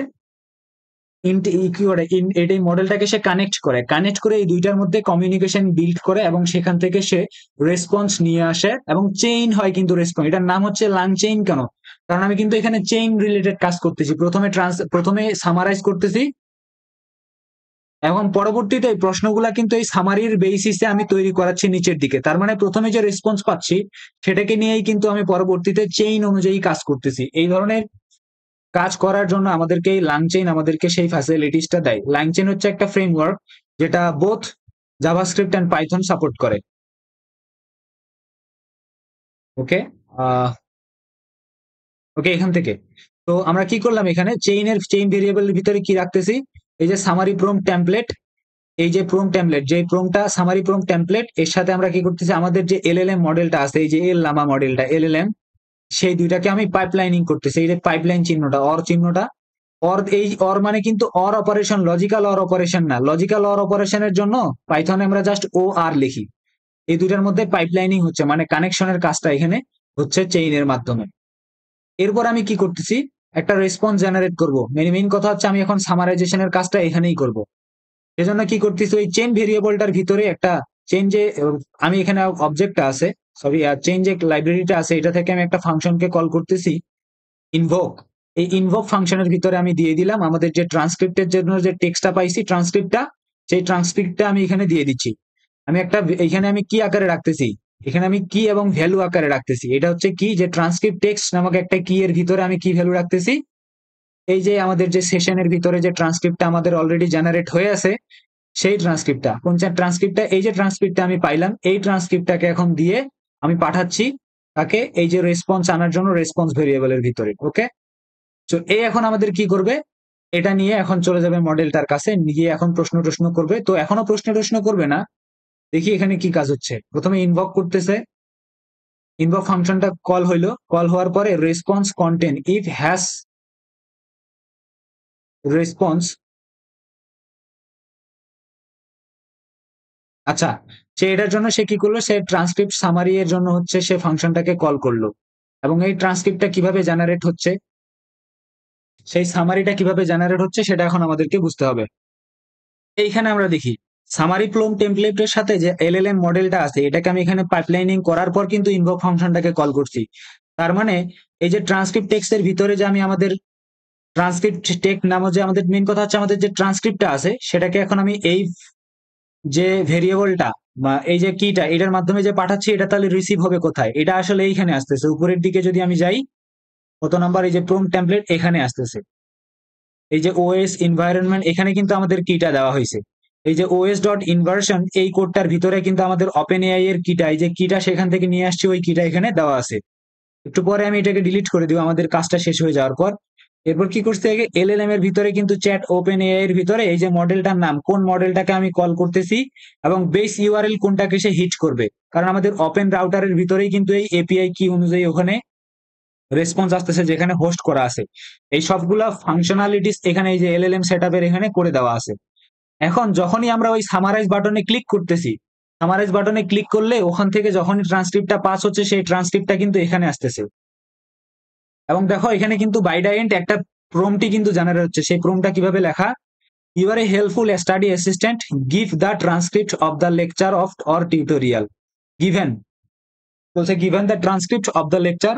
এই মডেলটাকে সে কানেক্ট করে এই দুইটার মধ্যে কমিউনিকেশন বিল্ড করে এবং সেখান থেকে সে রেসপন্স নিয়ে আসে এবং চেইন হয় কিন্তু রেসপন্স। এটার নাম হচ্ছে লাং চেইন। কেন? কারণ আমি কিন্তু এখানে চেইন রিলেটেড কাজ করতেছি, প্রথমে সামারাইজ করতেছি এবং পরবর্তীতে এই প্রশ্নগুলা কিন্তু এই সামারির বেসিসে আমি তৈরি করাচ্ছি নিচের দিকে। তার মানে প্রথমে যে রেসপন্স পাচ্ছি সেটাকে নিয়েই কিন্তু আমি পরবর্তীতে চেইন অনুযায়ী কাজ করতেছি। এই ধরনের কাজ করার জন্য আমাদেরকে এই লাংচেইন আমাদেরকে সেই ফ্যাসিলিটিসটা দেয়। লাংচেইন হচ্ছে একটা ফ্রেমওয়ার্ক যেটা both JavaScript and Python support করে। ওকে, ওকে, এখান থেকে তো আমরা কি করলাম, এখানে চেইন ভেরিয়েবলের ভিতরে কি রাখতেছি, এই যে সামারি প্রম্পট টেমপ্লেট, এই যে প্রম্পট টেমপ্লেট, যে প্রম্পটটা সামারি প্রম্পট টেমপ্লেট, এর সাথে আমরা কি করতেছি আমাদের যে LLM মডেলটা আছে, এই যে এল লামা মডেলটা LLM, সেই দুইটাকে আমি পাইপলাইনিং করতেছি। এই যে পাইপলাইন চিহ্নটা, অর চিহ্নটা, অর মানে কিন্তু or operation, logical or operation না। লজিক্যাল অর অপারেশনের জন্য পাইথনে আমরা জাস্ট OR লিখি। এই দুইটার মধ্যে পাইপলাইনিং হচ্ছে মানে কানেকশনের কাজটা এখানে হচ্ছে চেইনের মাধ্যমে। এরপর আমি কি করতেছি, একটা রেসপন্স জেনারেট করব। মেইন কথা হচ্ছে আমি এখন সামারাইজেশনের কাজটা এখানেই করব। এজন্য কি করতেছি, ওই চেইন ভেরিয়েবলটার ভিতরে একটা চেইন যে আমি এখানে অবজেক্টটা আছে, সরি চেইন যে লাইব্রেরিটা আছে এটা থেকে আমি একটা ফাংশনকে কল করতেছি ইনভোক। এই ইনভোক ফাংশনের ভিতরে আমি দিয়ে দিলাম আমাদের যে ট্রান্সক্রিপ্টের জন্য যে টেক্সটটা পাইছি ট্রান্সক্রিপ্টটা, সেই ট্রান্সক্রিপ্টটা আমি এখানে দিয়ে দিচ্ছি। আমি একটা এখানে আমি কি আকারে রাখতেছি, এখানে আমি কি এবং ভ্যালু আকারে রাখতেছি। এটা হচ্ছে কি, যে ট্রান্সক্রিপ্ট টেক্সট নামক একটা কি এর ভিতরে আমি কি ভ্যালু রাখতেছি, এই যে আমাদের যে সেশনের ভিতরে যে ট্রান্সক্রিপ্টটা আমাদের অলরেডি জেনারেট হয়ে আছে সেই ট্রান্সক্রিপ্টটা, কোন ট্রান্সক্রিপ্টটা, এই যে ট্রান্সক্রিপ্টটা আমি পাইলাম এই ট্রান্সক্রিপ্টটাকে এখন দিয়ে আমি পাঠাচ্ছি তাকে এই যে রেসপন্স আনার জন্য রেসপন্স ভেরিয়েবলের ভিতরে। ওকে, তো এই এখন আমাদের কি করবে, এটা নিয়ে এখন চলে যাবে মডেলটার কাছে, গিয়ে এখন প্রশ্ন করবে। তো এখনো প্রশ্ন করবে না, দেখি এখানে কি কাজ হচ্ছে। প্রথমে ইনভক করতেছে, ইনভক ফাংশনটা কল হইলো, কল হওয়ার পরে response content if hash response. আচ্ছা, সে এটার জন্য সে কি করলো, সে ট্রান্সক্রিপ্ট সামারি এর জন্য হচ্ছে সে ফাংশনটাকে কল করলো। এবং এই ট্রান্সক্রিপ্টটা কিভাবে জেনারেট হচ্ছে, সেই সামারিটা কিভাবে জেনারেট হচ্ছে সেটা এখন আমাদেরকে বুঝতে হবে। এইখানে আমরা দেখি সামারি প্লম টেমপ্লেটের সাথে যে এলএলএম মডেলটা আছে, এটাকে আমি এখানে পাইপলাইনিং করার পর কিন্তু ইনভোক ফাংশনটাকে কল করছি। তার মানে এই যে ট্রান্সক্রিপ্ট টেক্সটের ভিতরে যে আমি আমাদের ট্রান্সক্রিপ্ট টেক্সট নামে যে আমাদের মেইন কথা হচ্ছে আমাদের যে ট্রান্সক্রিপ্টটা আছে, সেটাকে এখন আমি এই যে ভেরিয়েবলটা বা এই যে কিটা এটার মাধ্যমে যে পাঠাচ্ছি, এটা তাহলে রিসিভ হবে কোথায়, এটা আসলে এইখানে আসতেছে উপরের দিকে। যদি আমি যাই কত নাম্বার, এই যে প্রম টেমপ্লেট এখানে আসতেছে, এই যে ওএস এনভায়রনমেন্ট এখানে কিন্তু আমাদের কিটা দেওয়া হয়েছে। এই যে ওএস ডট ইনভার্সন এই কোডটার ভিতরে কিন্তু আমাদের ওপেন এআই এর কিটা, এই যে কিটা সেখান থেকে নিয়ে আসছে, ওই কিটা এখানে দেওয়া আছে। একটু পরে আমি এটাকে ডিলিট করে দিব আমাদের কাজটা শেষ হয়ে যাওয়ার পর। এরপর কি করতে হবে, এলএলএম এর ভিতরে কিন্তু চ্যাট ওপেন এআই এর ভিতরে এই যে মডেলটার নাম, কোন মডেলটাকে আমি কল করতেছি এবং বেস ইউআরএল কোনটাকে সে হিট করবে, কারণ আমাদের ওপেন রাউটারের ভিতরেই কিন্তু এই এপিআই কি অনুযায়ী ওখানে রেসপন্স আসতেছে যেখানে হোস্ট করা আছে। এই সবগুলা ফাংশনালিটিস এখানে এই যে এলএলএম সেটআপের এখানে করে দেওয়া আছে। এখন যখনই আমরা ওই সামারাইজ বাটনে ক্লিক করতেছি, সামারাইজ বাটনে ক্লিক করলে ওখান থেকে যখনই ট্রান্সক্রিপ্টটা পাস হচ্ছে, সেই ট্রান্সক্রিপ্টটা কিন্তু এখানে আসতেছে। এবং দেখো এখানে কিন্তু বাই দ্য এন্ড একটা প্রম্পটি কিন্তু জেনারেট হচ্ছে। সেই প্রম্পটটা কিভাবে লেখা, you are a helpful study assistant, give the transcript of the lecture of or tutorial, given, বলছে given the transcript of the lecture.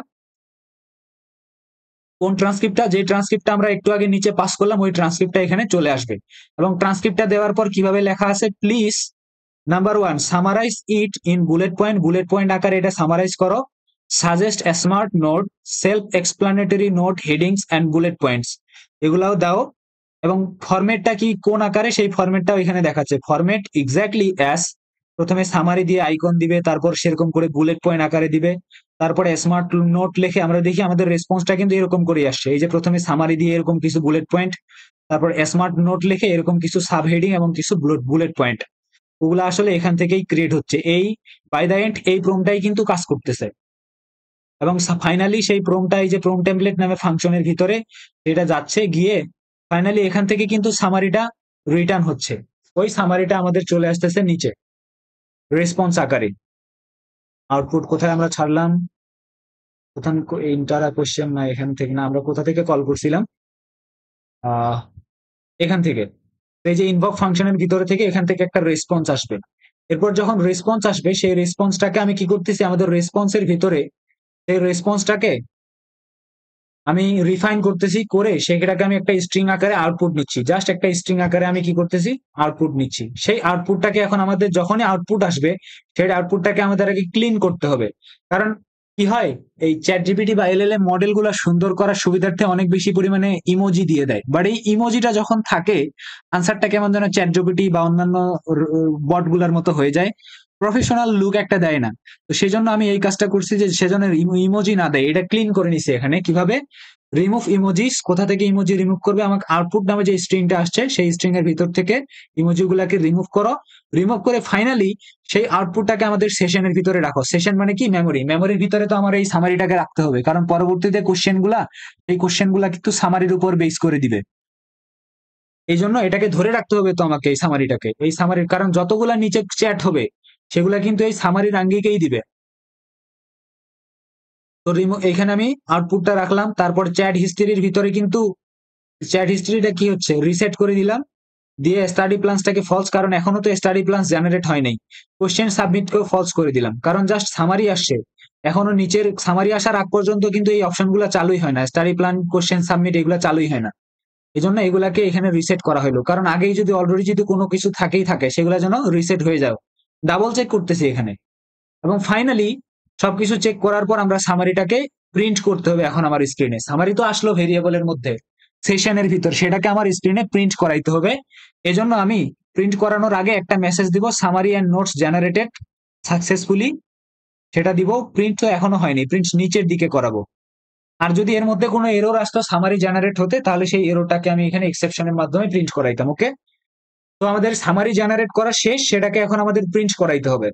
কোন ট্রান্সক্রিপ্টটা, যে ট্রান্সক্রিপ্টটা আমরা একটু আগে নিচে পাস করলাম, ওই ট্রান্সক্রিপ্টটা এখানে চলে আসবে। এবং ট্রান্সক্রিপ্টটা দেওয়ার পর কিভাবে লেখা আছে, please number one summarize it in bullet point, bullet point আকারে এটা সামারাইজ করো, suggest smart note, self explanatory note, headings and bullet points, এগুলাও দাও। এবং ফরম্যাটটা কি কোন আকারে, সেই ফরম্যাটটাও এখানে দেখাচ্ছে, ফরম্যাট এক্স্যাক্টলি অ্যাস, প্রথমে সামারি দিয়ে আইকন দিবে, তারপর সেরকম করে বুলেট পয়েন্ট আকারে দিবে, তারপরে স্মার্ট নোট লিখে। আমরা দেখি আমাদের রেসপন্সটা কিন্তু এরকম করে আসছে, এই যে প্রথমে সামারি দিয়ে এরকম কিছু বুলেট পয়েন্ট, তারপর স্মার্ট নোট লিখে এরকম কিছু সাব হেডিং এবং কিছু বুলেট পয়েন্ট, ওগুলো আসলে এখান থেকেই ক্রিয়েট হচ্ছে। এই বাই দ্য এন্ড এই প্রোমটাই কিন্তু কাজ করতেছে। এবং ফাইনালি সেই প্রোমটা এই যে প্রোম টেমপ্লেট নামে ফাংশনের ভিতরে এটা যাচ্ছে, গিয়ে ফাইনালি এখান থেকে কিন্তু সামারিটা রিটার্ন হচ্ছে। ওই সামারিটা আমাদের চলে আসতেছে নিচে রেসপন্স আকারে। আউটপুট কোথায় আমরা ছাড়লাম, প্রথম ইন্টারা কোশ্চেন না, এখান থেকে না, আমরা কোথা থেকে কল করছিলাম, আহ এখান থেকে। এই যে ইনভক ফাংশনের ভিতরে থেকে এখান থেকে একটা রেসপন্স আসবে। এরপর যখন রেসপন্স আসবে, সেই রেসপন্সটাকে আমি কি করতেছি, আমাদের রেসপন্সের ভিতরে সেই রেসপন্সটাকে আমি রিফাইন করতেছি, করে সেটাকে আমি একটা স্ট্রিং আকারে আউটপুট নিচ্ছি, জাস্ট একটা স্ট্রিং আকারে আমি কি করতেছি, আউটপুট নিচ্ছি। সেই আউটপুটটাকে এখন আমাদের যখনই আউটপুট আসবে, সেই আউটপুটটাকে আমাদের আগে ক্লিন করতে হবে। কারণ কি হয়, এই চ্যাট জিপিটি বা এলএলএম মডেল গুলা সুন্দর করার সুবিধার্থে অনেক বেশি পরিমাণে ইমোজি দিয়ে দেয়, বাট এই ইমোজিটা যখন থাকে, আনসারটা কেমন যেন চ্যাট জিপিটি বা অন্যান্য বট গুলার মতো হয়ে যায়, প্রফেশনাল লুক একটা দেয় না। তো সেজন্য আমি এই কাজটা করছি যে সেজন্য ইমোজি না দেয়, এটা ক্লিন করে নিছি এখানে। কিভাবে, রিমুভ ইমোজিস, কোথা থেকে ইমোজি রিমুভ করবে, আমাকে আউটপুট নামে যে স্ট্রিংটা আসছে সেই স্ট্রিং এর ভিতর থেকে ইমোজি গুলাকে রিমুভ করো। রিমুভ করে ফাইনালি সেই আউটপুটটাকে আমাদের সেশনের ভিতরে রাখো। সেশন মানে কি, মেমোরি, মেমোরির ভিতরে তো আমার এই সামারিটাকে রাখতে হবে, কারণ পরবর্তীতে কোশ্চেন গুলা, এই কোশ্চেন গুলা কিন্তু সামারির উপর বেস করে দিবে। এই জন্য এটাকে ধরে রাখতে হবে তো আমাকে, এই সামারিটাকে, এই সামারির, কারণ যতগুলা নিচে চ্যাট হবে সেগুলা কিন্তু এই সামারির আঙ্গিকেই দিবে। তো এখানে আমি আউটপুটটা রাখলাম, তারপর চ্যাট হিস্ট্রির ভিতরে কিন্তু চ্যাট হিস্ট্রিটা কি হচ্ছে, রিসেট করে দিলাম, দিয়ে স্টাডি প্ল্যান্সটাকে ফলস, কারণ এখনো তো স্টাডি প্ল্যান্স জেনারেট হয় নাই। কোশ্চেন সাবমিট কেও ফলস করে দিলাম, কারণ জাস্ট সামারি আসছে, এখনো নিচের সামারি আসার আগ পর্যন্ত কিন্তু এই অপশনগুলো চালুই হয় না, স্টাডি প্ল্যান, কোশ্চেন সাবমিট এগুলো চালুই হয় না। এই জন্য এগুলাকে এখানে রিসেট করা হলো, কারণ আগেই যদি অলরেডি যদি কোনো কিছু থাকেই থাকে, সেগুলো যেন রিসেট হয়ে যাও। ডাবল চেক করতেছি এখানে। এবং ফাইনালি সবকিছু চেক করার পর আমরা সামারিটাকে প্রিন্ট করতে হবে। এখন আমার স্ক্রিনে সামারি তো আসলো ভেরিয়েবলের মধ্যে সেশনের ভিতর, সেটাকে আমার স্ক্রিনে প্রিন্ট করাইতে হবে। এজন্য আমি প্রিন্ট করানোর আগে একটা মেসেজ দিব, summary and notes generated successfully, সেটা দিব। প্রিন্ট তো এখনো হয়নি, প্রিন্ট নিচের দিকে করাবো। আর যদি এর মধ্যে কোনো এরর আসতো সামারি জেনারেট হতে, তাহলে সেই এররটাকে আমি এখানে এক্সেপশনের মাধ্যমে প্রিন্ট করাইতাম। ওকে, তো আমাদের সামারি জেনারেট করা শেষ, সেটাকে এখন আমাদের প্রিন্ট করাইতে হবে।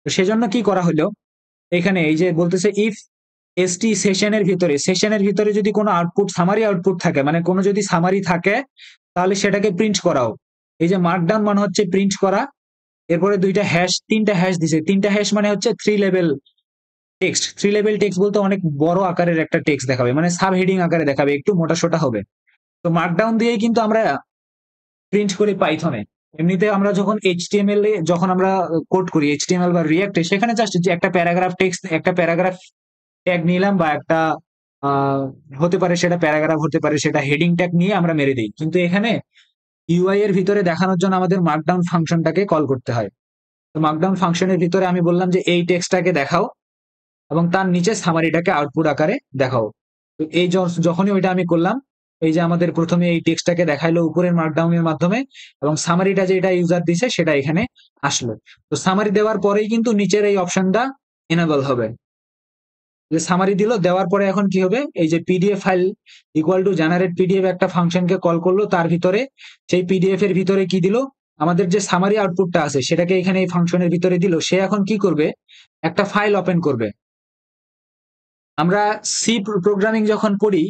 তো সেজন্য কি করা হলো, এখানে এই যে বলতেছে ইফ এসটি সেশনের ভিতরে যদি কোনো আউটপুট সামারি আউটপুট থাকে, মানে কোনো যদি সামারি থাকে, তাহলে সেটাকে প্রিন্ট করাও। এই যে মার্কডাউন মানে হচ্ছে প্রিন্ট করা। এরপরে তিনটা হ্যাশ দিছে। তিনটা হ্যাশ মানে হচ্ছে থ্রি লেভেল টেক্সট বলতে অনেক বড় আকারের একটা টেক্সট দেখাবে, মানে সাব হেডিং আকারে দেখাবে, একটু মোটা সোটা হবে। তো মার্কডাউন দিয়েই কিন্তু আমরা প্রিন্ট করি পাইথনে। এমনিতে আমরা যখন এইচটিএমএল এ যখন আমরা কোড করি, এইচটিএমএল বা রিয়াক্টে, সেখানে জাস্ট যে একটা প্যারাগ্রাফ টেক্সট, একটা প্যারাগ্রাফ ট্যাগ নিলাম, বা একটা আহ, হতে পারে সেটা প্যারাগ্রাফ, হতে পারে সেটা হেডিং ট্যাগ নিয়ে আমরা মেরে দিই। কিন্তু এখানে ইউআই এর ভিতরে দেখানোর জন্য আমাদের মার্কডাউন ফাংশনটাকে কল করতে হয়। তো মার্কডাউন ফাংশনের ভিতরে আমি বললাম যে এই টেক্সটটাকে দেখাও এবং তার নিচে সামারিটাকে আউটপুট আকারে দেখাও। তো যখনই ওইটা আমি করলাম, এই যে আমাদের প্রথমে এই টেক্সটটাকে দেখাইলো উপরের মার্কডাউনের মাধ্যমে, এবং সামারিটা যেটা ইউজার দিছে সেটা এখানে আসলো। তো সামারি দেওয়ার পরেই কিন্তু নিচের এই অপশনটা এনেবল হবে। যে সামারি দিল, দেওয়ার পরে এখন কি হবে, এই যে PDF file equal to generate PDF একটা ফাংশনকে কল করলো, তার ভিতরে সেই পিডিএফ এর ভিতরে কি দিল, আমাদের যে সামারি আউটপুটটা আছে সেটাকে এখানে এই ফাংশনের ভিতরে দিল। সে এখন কি করবে, একটা ফাইল ওপেন করবে। আমরা সি প্রোগ্রামিং যখন পড়ি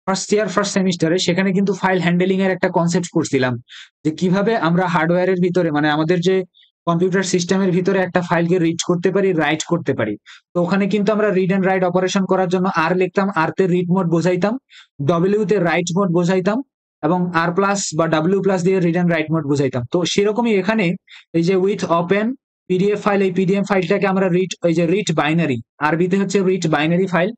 ফার্স্ট সেমিস্টারে, সেখানে কিন্তু ফাইল হ্যান্ডেলিং এর একটা কনসেপ্ট পড়ছিলাম, যে কিভাবে আমরা হার্ডওয়্যারের ভিতরে, মানে আমাদের যে কম্পিউটার সিস্টেমের ভিতরে একটা ফাইলকে রিড করতে পারি, রাইট করতে পারি। তো ওখানে কিন্তু আমরা রিড এন্ড রাইট অপারেশন করার জন্য আর লিখতাম, আর তে রিড মোড বোঝাইতাম, ডব্লিউ তে রাইট মোড বোঝাইতাম, এবং আর প্লাস বা ডাব্লিউ প্লাস দিয়ে রিড এন্ড রাইট মোড বোঝাইতাম। তো সেরকমই এখানে এই যে উইথ ওপেন পিডিএফ ফাইল, এই পিডিএফ ফাইলটাকে আমরা এই যে রিড বাইনারি, আরবিতে হচ্ছে রিড বাইনারি ফাইল,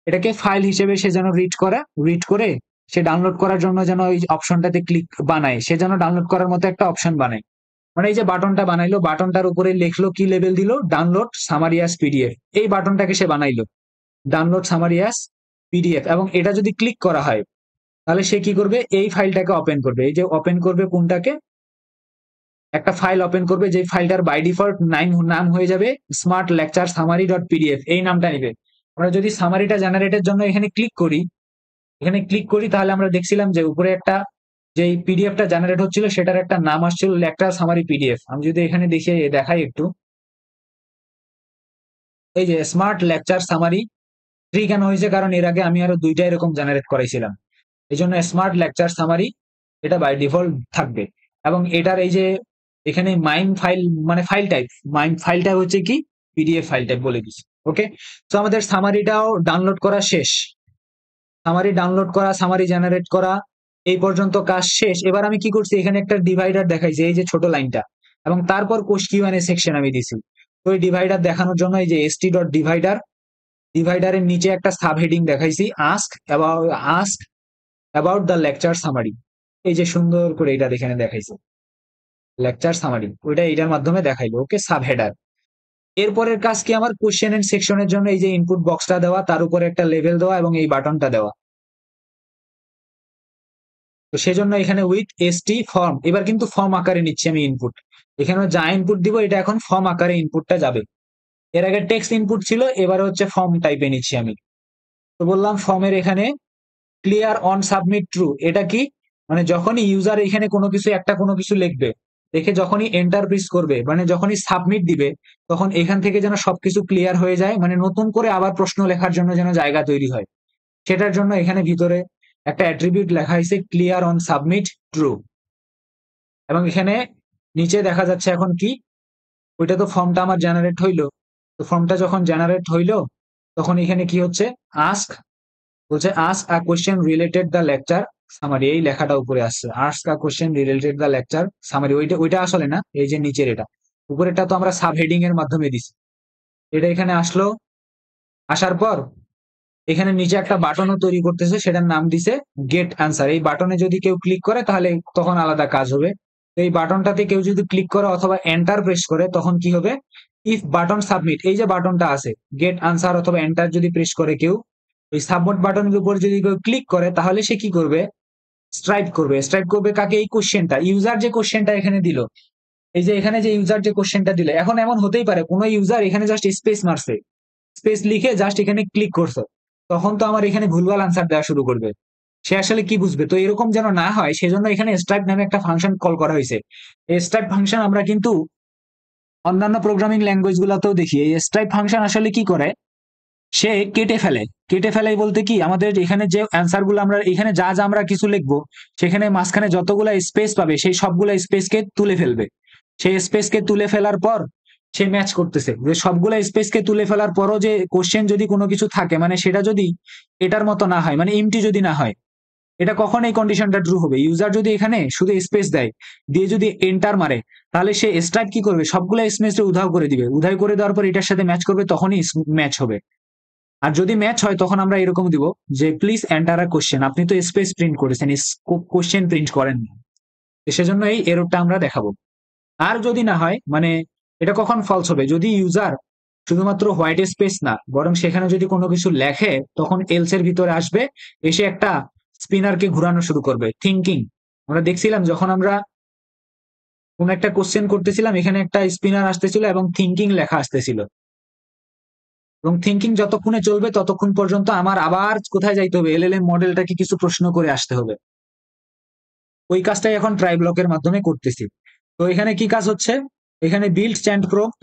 এটাকে ফাইল হিসেবে সে যেন রিড করে সে ডাউনলোড করার জন্য যেন ওই অপশনটাতে ক্লিক বানায়, সে যেন ডাউনলোড করার মতো একটা অপশন বানায়। মানে এই যে বাটনটা বানাইলো, বাটনটার উপরে লিখলো কি লেভেল দিল, ডাউনলোড সামারিয়াস পিডিএফ, এই বাটনটাকে সে বানাইলো ডাউনলোড সামারিয়াস পিডিএফ। এবং এটা যদি ক্লিক করা হয়, তাহলে সে কি করবে, এই ফাইলটাকে ওপেন করবে। এই যে ওপেন করবে কোনটাকে, একটা ফাইল ওপেন করবে, যে ফাইলটার বাই ডিফল্ট নাম হয়ে যাবে smart lecture summary dot PDF, এই নামটা নিবে। আমরা যদি সামারিটা জেনারেটের জন্য এখানে ক্লিক করি, তাহলে আমরা দেখছিলাম যে উপরে একটা যে পিডিএফটা জেনারেট হচ্ছিল সেটার একটা নাম আসছিল লেকচার সামারি পিডিএফ। আমি যদি এখানে দেখাই একটু, এই যে স্মার্ট লেকচার সামারি 3 কেন হয়েছে, কারণ এর আগে আমি আরো দুইটা এরকম জেনারেট করাইছিলাম। এই জন্য স্মার্ট লেকচার সামারি এটা বাই ডিফল্ট থাকবে। এবং এটার এই যে এখানে মাইন ফাইল, মানে ফাইল টাইপ হচ্ছে কি, পিডিএফ ফাইল টাইপ বলে দিচ্ছি। ওকে, তো আমাদের সামারিটাও ডাউনলোড করা শেষ। সামারি ডাউনলোড করা, সামারি জেনারেট করা, এই পর্যন্ত কাজ শেষ। এবার আমি কি করছি, এখানে একটা ডিভাইডার দেখাইছি, এই যে ছোট লাইনটা, এবং তারপর কোষ কিউএনএ সেকশন আমি দিছি। তো এই ডিভাইডার দেখানোর জন্য এই যে এসটি ডট ডিভাইডার, ডিভাইডারের নিচে একটা সাব হেডিং দেখাইছি, ask about the lecture summary. এই যে সুন্দর করে এটা এখানে দেখাইছে লেকচার সামারি, ওইটা এটার মাধ্যমে দেখাইলো। ওকে, সাব হেডার। এরপরের কাজ কি আমার, কোশ্চেন এন্ড সেকশনের জন্য এই যে ইনপুট বক্সটা দেওয়া, তার উপরে একটা লেভেল দেওয়া এবং এই বাটনটা দেওয়া। তো সেজন্য এখানে উইথ এসটি ফর্ম, এবার কিন্তু ফর্ম আকারে নিচ্ছি আমি ইনপুট। এখানে যা ইনপুট দিব এটা এখন ফর্ম আকারে ইনপুটটা যাবে। এর আগে টেক্সট ইনপুট ছিল, এবারে হচ্ছে ফর্ম টাইপে নিচ্ছি আমি। তো বললাম ফর্মের এখানে ক্লিয়ার অন সাবমিট ট্রু, এটা কি, মানে যখনই ইউজার এখানে কোনো কিছু লিখবে, দেখে যখনই এন্টার প্রেস করবে, মানে যখনই সাবমিট দিবে, তখন এখান থেকে যেন সবকিছু ক্লিয়ার হয়ে যায়, মানে নতুন করে আবার প্রশ্ন লেখার জন্য যেন জায়গা তৈরি হয়। সেটার জন্য এখানে ভিতরে একটা অ্যাট্রিবিউট লেখা হয়েছে ক্লিয়ার অন সাবমিট ট্রু। এবং এখানে নিচে দেখা যাচ্ছে এখন কি, ওইটা তো ফর্মটা আমার জেনারেট হইলো। তো ফর্মটা যখন জেনারেট হইলো, তখন এখানে কি হচ্ছে, আস্ক বলছে ask a question related the lecture summary, এই লেখাটা উপরে আসছে, ask a question related the lecture summary. ওইটা আসলে না, এই যে নিচের এটা, উপরেরটা তো আমরা সাব হেডিং এর মাধ্যমে দিছি। এটা এখানে আসলো, আসার পর এখানে নিচে একটা বাটনও তৈরি করতেছে, সেটার নাম দিছে গেট অ্যান্সার। এই বাটনে যদি কেউ ক্লিক করে তাহলে তখন আলাদা কাজ হবে। তো এই বাটনটাতে কেউ যদি ক্লিক করে অথবা এন্টার প্রেস করে, তখন কি হবে, ইফ বাটন সাবমিট, এই যে বাটনটা আছে গেট আনসার অথবা এন্টার যদি প্রেস করে কেউ, এই সাবমিট বাটনের উপর যদি কেউ ক্লিক করে, তাহলে সে কি করবে, স্ট্রাইপ করবে কাকে, এই কোশ্চেনটা, ইউজার যে কোশ্চেনটা এখানে দিল, এই যে এখানে যে ইউজার যে কোশ্চেনটা দিল। এখন এমন হতেই পারে কোনো ইউজার এখানে জাস্ট স্পেস মারছে, স্পেস লিখে জাস্ট এখানে ক্লিক করছে, তখন তো আমার এখানে ভুলভাল আনসার দেওয়া শুরু করবে। সে আসলে কি বুঝবে, তো এরকম যেন না হয় সেজন্য এখানে স্ট্রাইপ নামে একটা ফাংশন কল করা হয়েছে। এই স্ট্রাইপ ফাংশন আমরা কিন্তু অন্যান্য প্রোগ্রামিং ল্যাঙ্গুয়েজ গুলাতেও দেখি। এই স্ট্রাইপ ফাংশন আসলে কি করে, সে কেটে ফেলে বলতে কি আমাদের এখানে যে অ্যান্সার গুলো আমরা এখানে যা যা আমরা কিছু লিখবো সেখানে মাঝখানে যতগুলা স্পেস পাবে সেই সবগুলা স্পেসকে তুলে ফেলবে। সেই স্পেসকে তুলে ফেলার পর সে ম্যাচ করতেছে যে সবগুলা স্পেসকে তুলে ফেলার পরও যে কোশ্চেন যদি কোনো কিছু থাকে মানে সেটা যদি এটার মতো না হয় মানে এমটি যদি না হয়, এটা কখন এই কন্ডিশনটা ট্রু হবে? ইউজার যদি এখানে শুধু স্পেস দেয়, দিয়ে যদি এন্টার মারে, তাহলে সে স্ট্রাইক কি করবে? সবগুলো স্পেসে উধাও করে দিবে। উধাও করে দেওয়ার পর এটার সাথে ম্যাচ করবে, তখনই ম্যাচ হবে। আর যদি ম্যাচ হয় তখন আমরা এরকম দিব যে প্লিজ এন্টার আ কোশ্চেন। আপনি তো স্পেস প্রিন্ট করেছেন, কোশ্চেন প্রিন্ট করেন না, সেজন্য এই এররটা আমরা দেখাবো। আর যদি না হয় মানে এটা কখন ফলস হবে? যদি ইউজার শুধুমাত্র হোয়াইট স্পেস না বরং সেখানে যদি কোনো কিছু লেখে তখন এলস এর ভিতরে আসবে, এসে একটা স্পিনারকে ঘুরানো শুরু করবে। থিঙ্কিং আমরা দেখছিলাম যখন আমরা কোন একটা কোশ্চেন করতেছিলাম, এখানে একটা স্পিনার আসতেছিল এবং থিঙ্কিং লেখা আসতেছিল, এবং থিঙ্কিং যতক্ষণে চলবে ততক্ষণ পর্যন্ত আমার আবার কোথায় যাইতে হবে? এলএলএম মডেলটাকে কিছু প্রশ্ন করে আসতে হবে। ওই কাজটাই এখন ট্রাই ব্লকের মাধ্যমে করতেছি। তো এখানে কি কাজ হচ্ছে? এখানে বিল্ড চ্যাট প্রম্পট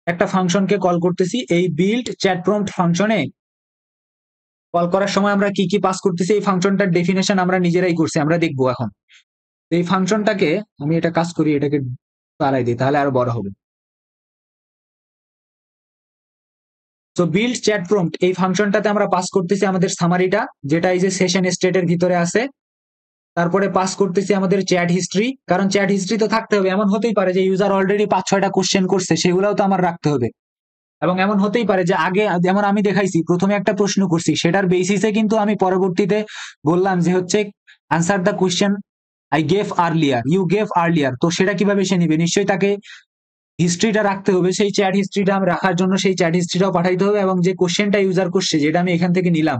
একটা ফাংশনকে কল করতেছি। এই বিল্ড চ্যাট প্রম্পট ফাংশনে কল করার সময় আমরা কি কি পাস করতেছি, এই ফাংশনটার ডেফিনেশন আমরা নিজেরাই করছি, আমরা দেখবো এখন। এই ফাংশনটাকে আমি এটা কাজ করি, এটাকে বাড়াই দিই তাহলে আরো বড় হবে। তো বিল্ড চ্যাট প্রম্পট এই ফাংশনটাতে আমরা পাস করতেছি আমাদের সামারিটা, যেটা এই যে সেশন স্টেটের ভিতরে আছে। তারপরে পাস করতেছি আমাদের চ্যাট হিস্ট্রি, কারণ চ্যাট হিস্ট্রি তো থাকতে হবে। এমন হতেই পারে যে ইউজার অলরেডি 5-6টা কোশ্চেন করছে, সেগুলোও তো আমার রাখতে হবে। এবং এমন হতেই পারে যে আগে যেমন আমি দেখাইছি প্রথমে একটা প্রশ্ন করছি, সেটার বেসিসে কিন্তু আমি পরবর্তীতে বললাম যে হচ্ছে answer the question I gave earlier, you gave earlier. তো সেটা কিভাবে সে নিবে? নিশ্চয়ই তাকে হিস্ট্রিটা রাখতে হবে। সেই চ্যাট হিস্ট্রিটা আমি রাখার জন্য সেই চ্যাট হিস্ট্রিটাও পাঠাইতে হবে, এবং যে কোশ্চেনটা ইউজার করছে যেটা আমি এখান থেকে নিলাম,